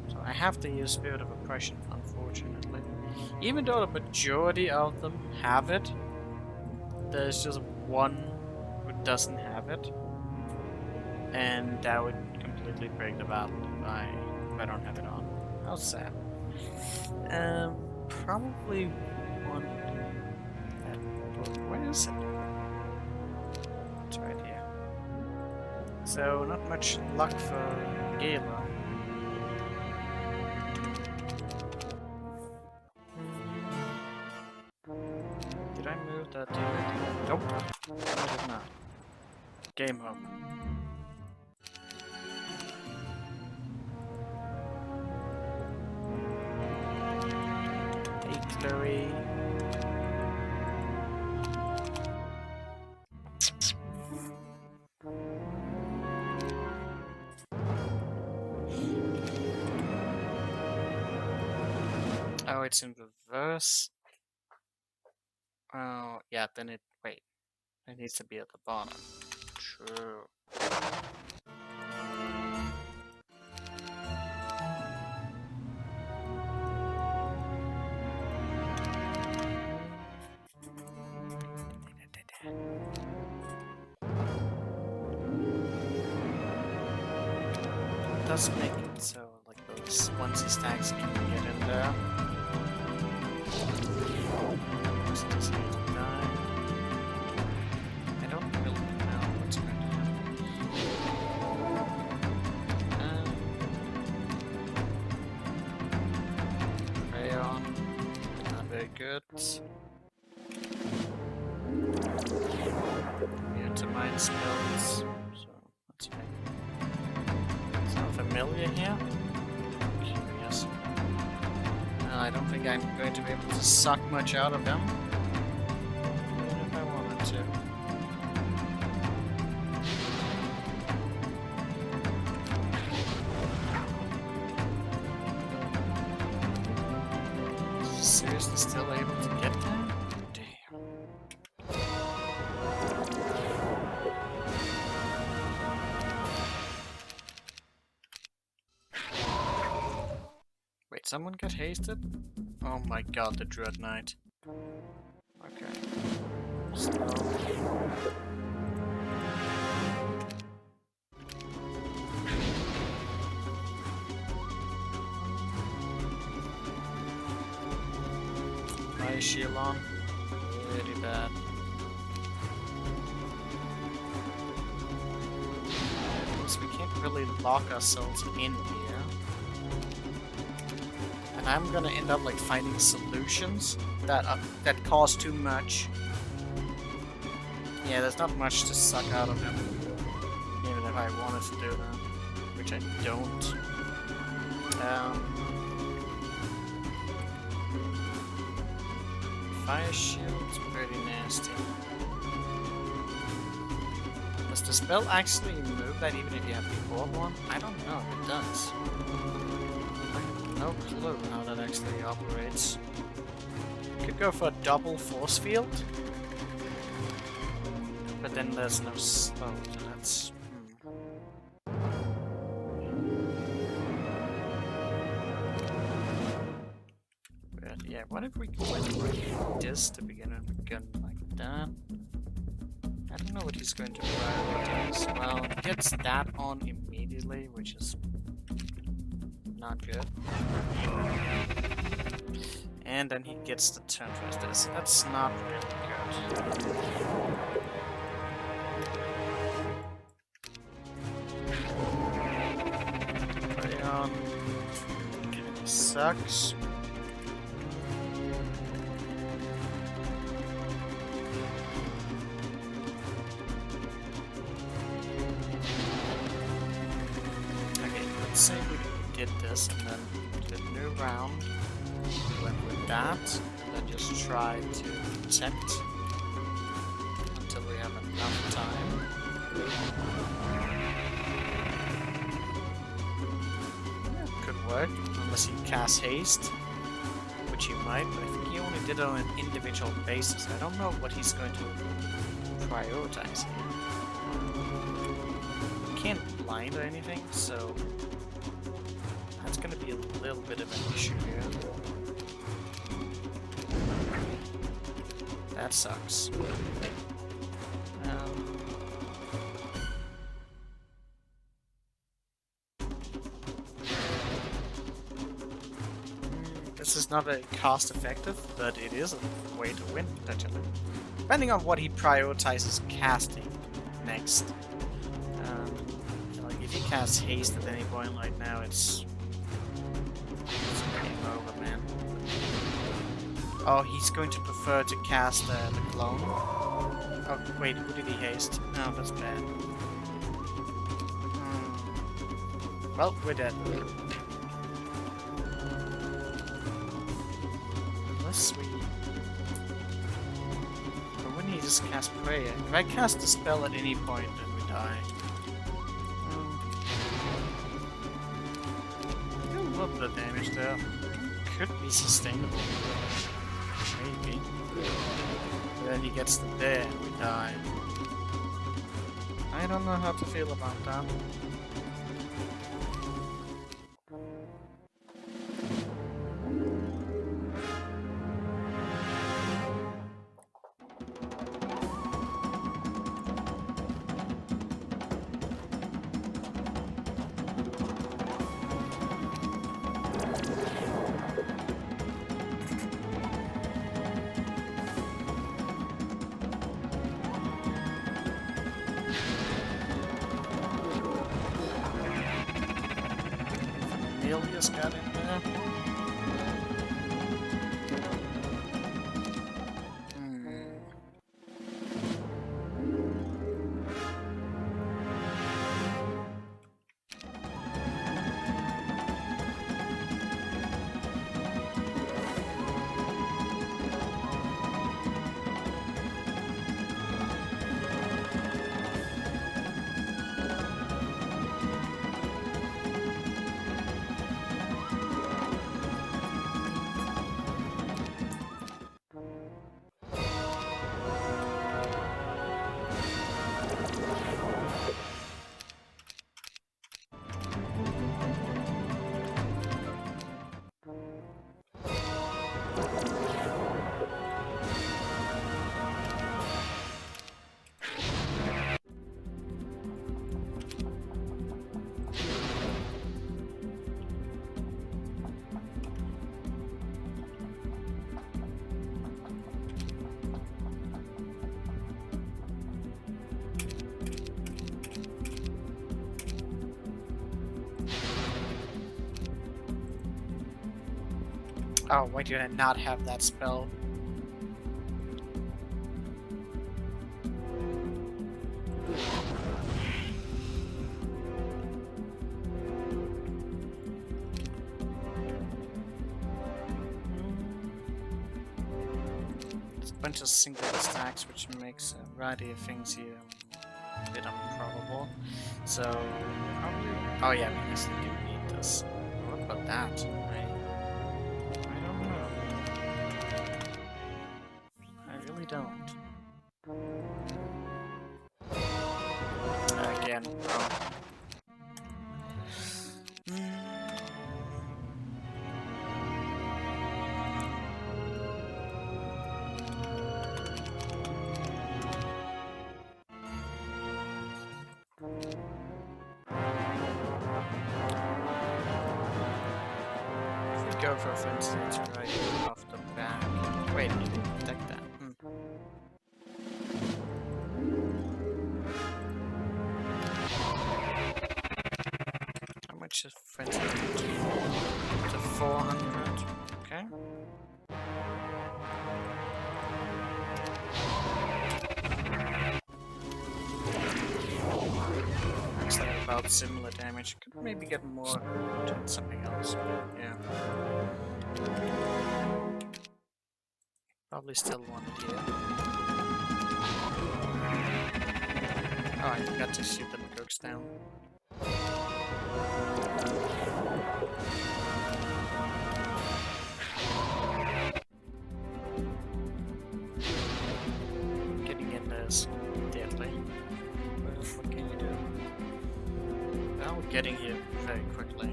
So I have to use Spirit of Oppression, unfortunately. Even though the majority of them have it, there's just one who doesn't have it. And that would completely break the battle if I don't have it on. How sad. Probably one that book. Where is it? It's right here. So not much luck for Gala. Did I move that dude? Nope. I did not. Game over. Hey, Chloe. Oh, it's in reverse. Oh, yeah, then it... Wait. It needs to be at the bottom. True. It does make it so, like, those onesie stacks can get in there. Just does he die? I don't really know what's going to happen. Crayon. Not very good. Immune to mind spells. So, let's make sound familiar here? Curious. I don't think I'm going to be able to suck much out of them. Even if I wanted to. Seriously still able to get there? Damn. Wait, someone got hasted? Oh my god, the Dread Knight. Okay. Slow. Fire shield on. Very bad. So we can't really lock ourselves in here. And I'm gonna end up like finding solutions that cost too much. Yeah, there's not much to suck out of him. Even if I wanted to do that. Which I don't. Fire shield's pretty nasty. Does the spell actually remove that even if you have the orb one? I don't know if it does. I have no clue how that actually operates. Could go for a double force field. But then there's no slow, so that's... But yeah, what if we went like this to begin with a gun like that? I don't know what he's going to prioritize. Well, he gets that on immediately, which is not good. And then he gets the turn first. That's not really good. Crayon kinda sucks. Let's say we did this and then did a new round. We went with that and then just tried to protect until we have enough time. Yeah, could work, unless he casts haste, which he might, but I think he only did it on an individual basis. I don't know what he's going to prioritize here. He can't blind or anything, so that's gonna be a little bit of an issue here. That sucks. This is not very cost effective, but it is a way to win, potentially. Depending on what he prioritizes casting next. Like if he casts haste at any point like now, it's game over, man. Oh, he's going to prefer to cast the clone. Oh, wait, who did he haste? No, that's bad. Well, we're dead. Unless we... Or wouldn't he just cast prayer? If I cast the spell at any point, then we die. A little bit of damage there. Could be sustainable. Maybe. But then he gets the there and we die. I don't know how to feel about that. Amelia's got in there. Oh, why do I not have that spell? There's a bunch of single stacks, which makes a variety of things here a bit improbable. So, probably... Oh yeah, we actually do need this. What about that? Don't. Again. Oh. If we go for offense, right off the back. Wait, he didn't protect that. How much is frenzy to 400? Okay. Looks like about similar damage. Could maybe get more to something else, but yeah. Probably still one here. Oh, I forgot to shoot the McCooks down. Getting in this deadly. What can you do? Well, getting here very quickly.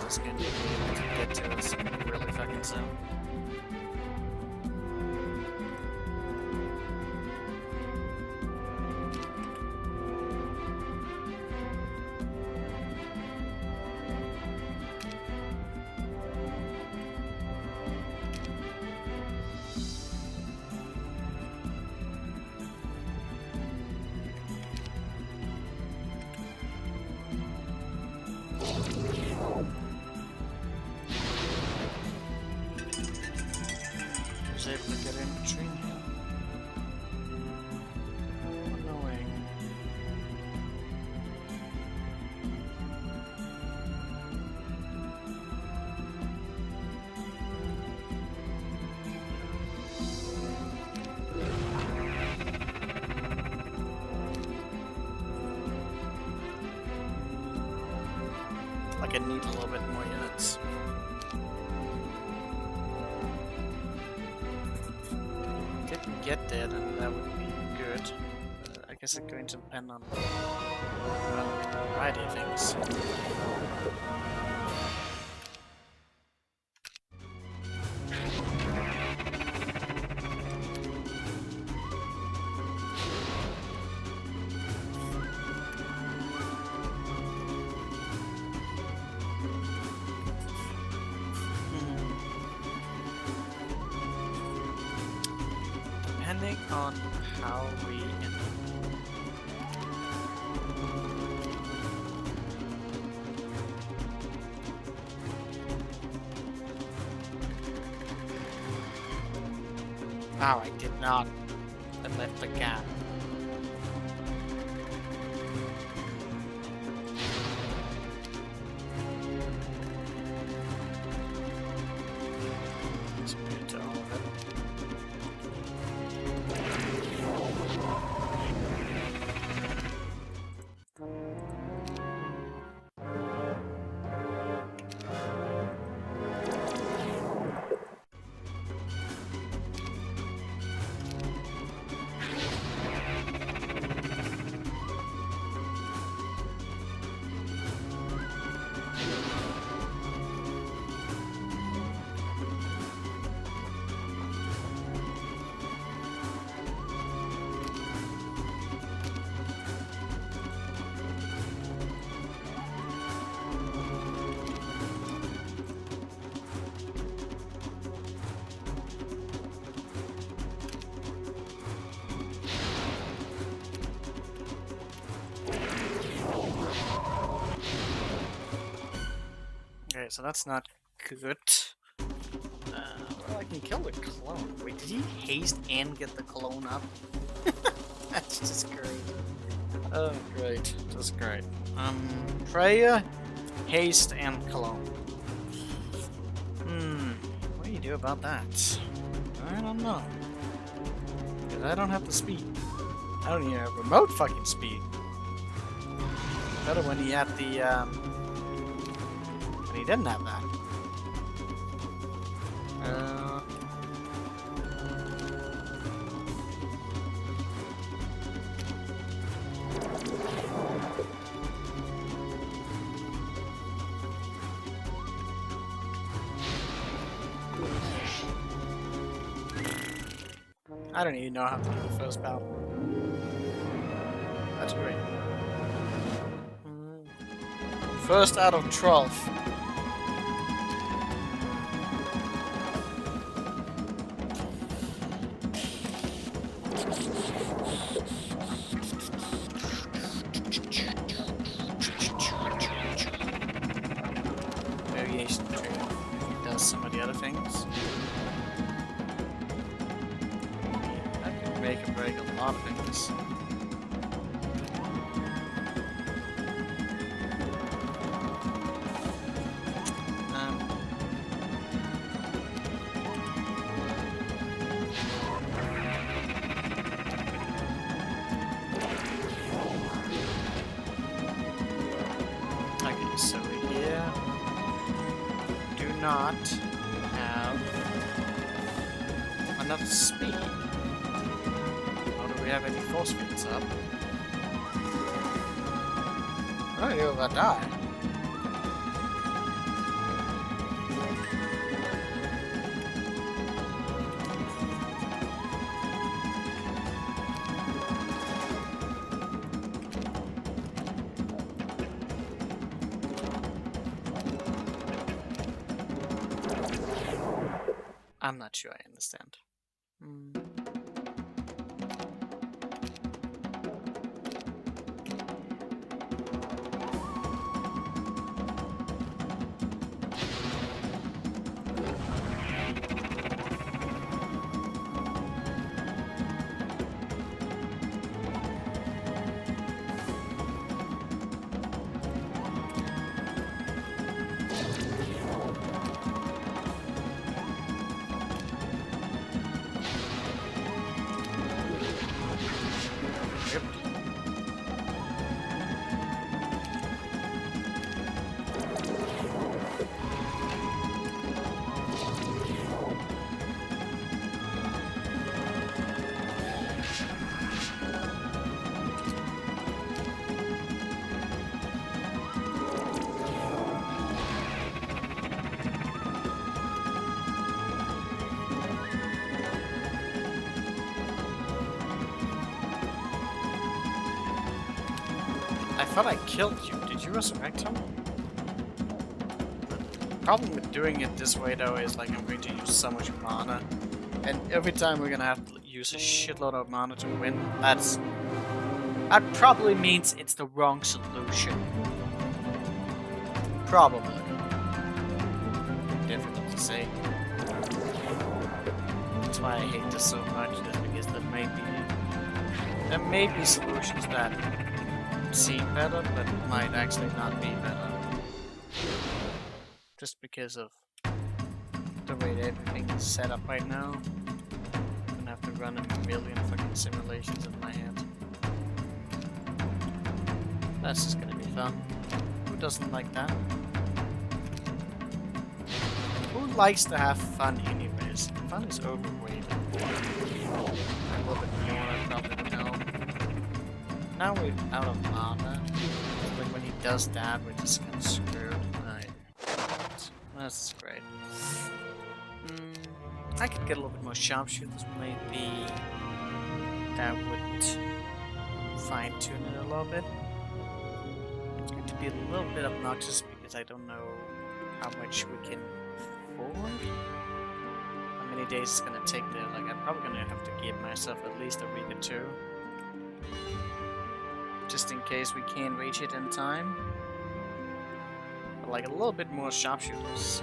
is going to be able to get to us really fucking soon. Able to get in between here. Annoying. Like I need a little bit more units. Get there, then that would be good. I guess it's going to depend on a variety of things. Depending on how we end up. Oh, I did not. I left the gap. Let's get to all of it. Okay, so that's not good. Well, I can kill the clone. Wait, did he haste and get the clone up? That's just great. Oh, great. Just great. Freya, haste, and clone. What do you do about that? I don't know. Because I don't have the speed. I don't even have remote fucking speed. Better when he had the, he didn't have that. I don't even know how to do the first battle. That's great. First out of 12. Variation tree. It does some of the other things. I can make and break a lot of things. Okay, so here do not have enough speed. Nor do we have any force fields up. I don't know if I die. I'm not sure I understand. Hmm. I thought I killed you. Did you resurrect him? The problem with doing it this way, though, is like I'm going to use so much mana. And every time we're gonna have to use a shitload of mana to win. That probably means it's the wrong solution. Probably. Difficult to say. That's why I hate this so much, just because there may be solutions that seem better, but might actually not be better. Just because of the way everything is set up right now. I'm gonna have to run a million fucking simulations in my head. That's just gonna be fun. Who doesn't like that? Who likes to have fun anyways? Fun is overrated. A little bit more, I probably would help. Now we're out of mana. Like when he does that, we're just kind of screwed. That's great. I could get a little bit more sharpshooters, maybe. That would fine-tune it a little bit. It's going to be a little bit obnoxious because I don't know how much we can afford. How many days it's going to take there. Like, I'm probably going to have to give myself at least a week or two. Just in case we can't reach it in time. But like a little bit more sharpshooters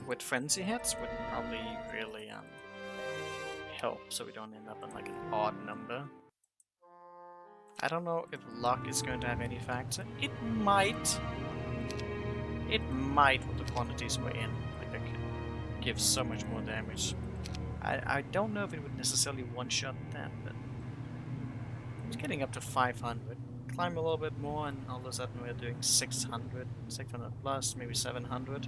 with frenzy hits would probably really help, so we don't end up on like an odd number. I don't know if luck is going to have any factor. It might. It might with the quantities we're in. Like that could give so much more damage. I don't know if it would necessarily one-shot that, but it's getting up to 500. Climb a little bit more and all of a sudden we're doing 600 plus, maybe 700.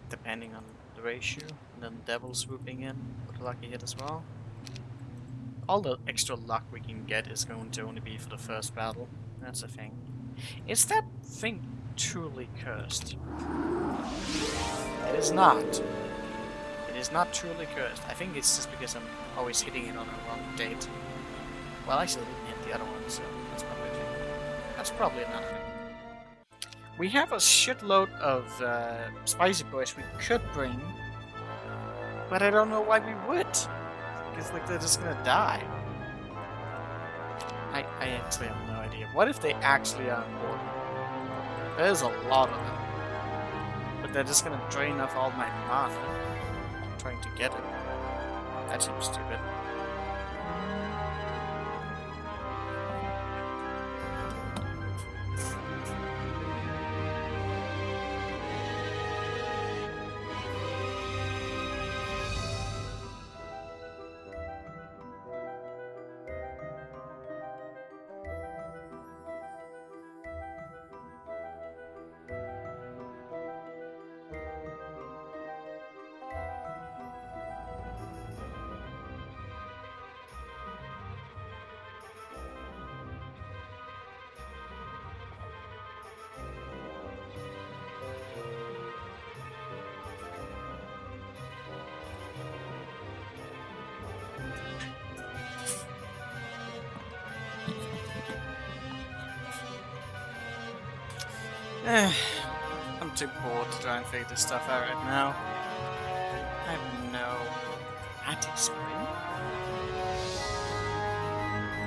Depending on the ratio. And then Devil swooping in with a lucky hit as well. All the extra luck we can get is going to only be for the first battle. That's the thing. Is that thing truly cursed? It is not. It is not truly cursed. I think it's just because I'm always hitting it on the wrong date. Well, actually, I didn't hit the other one, so that's probably a thing. That's probably another thing. We have a shitload of spicy bush we could bring, but I don't know why we would. Because like they're just gonna die. I actually have no idea. What if they actually are important? There's a lot of them, but they're just gonna drain off all my mana trying to get it. That seems stupid. I'm too bored to try and figure this stuff out right now. I have no anti-spring.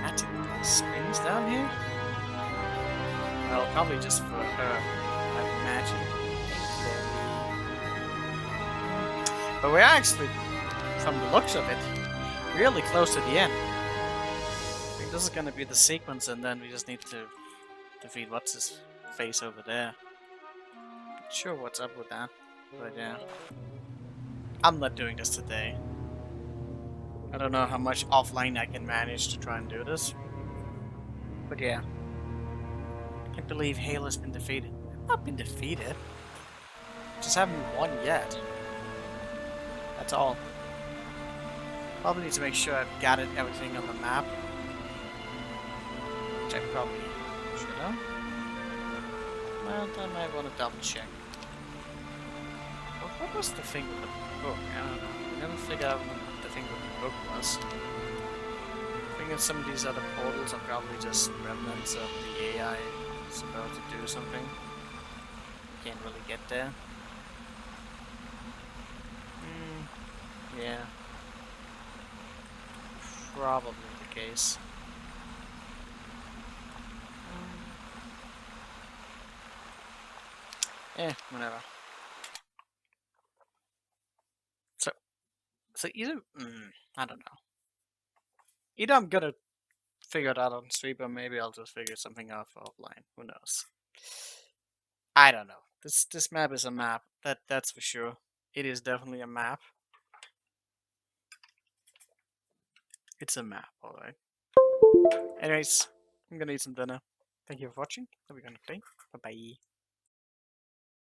Anti-springs down here? Well, probably just for her, I imagine. But we're actually, from the looks of it, really close to the end. I think this is gonna be the sequence, and then we just need to defeat what's his face over there. Not sure what's up with that, but yeah. I'm not doing this today. I don't know how much offline I can manage to try and do this. But yeah. I believe Halo has been defeated. Not been defeated. Just haven't won yet. That's all. Probably need to make sure I've gathered everything on the map. Which I probably should have. Well, I might want to double check. What was the thing with the book? I don't know. I never figured out what the thing with the book was. I think in some of these other portals are probably just remnants of the AI supposed to do something. Can't really get there. Yeah. Probably the case. Whatever. So either, I don't know. Either I'm gonna figure it out on stream, or maybe I'll just figure something out offline. Who knows? I don't know. This map is a map. That's for sure. It is definitely a map. It's a map, alright. Anyways, I'm gonna eat some dinner. Thank you for watching. Have a good day. Bye bye.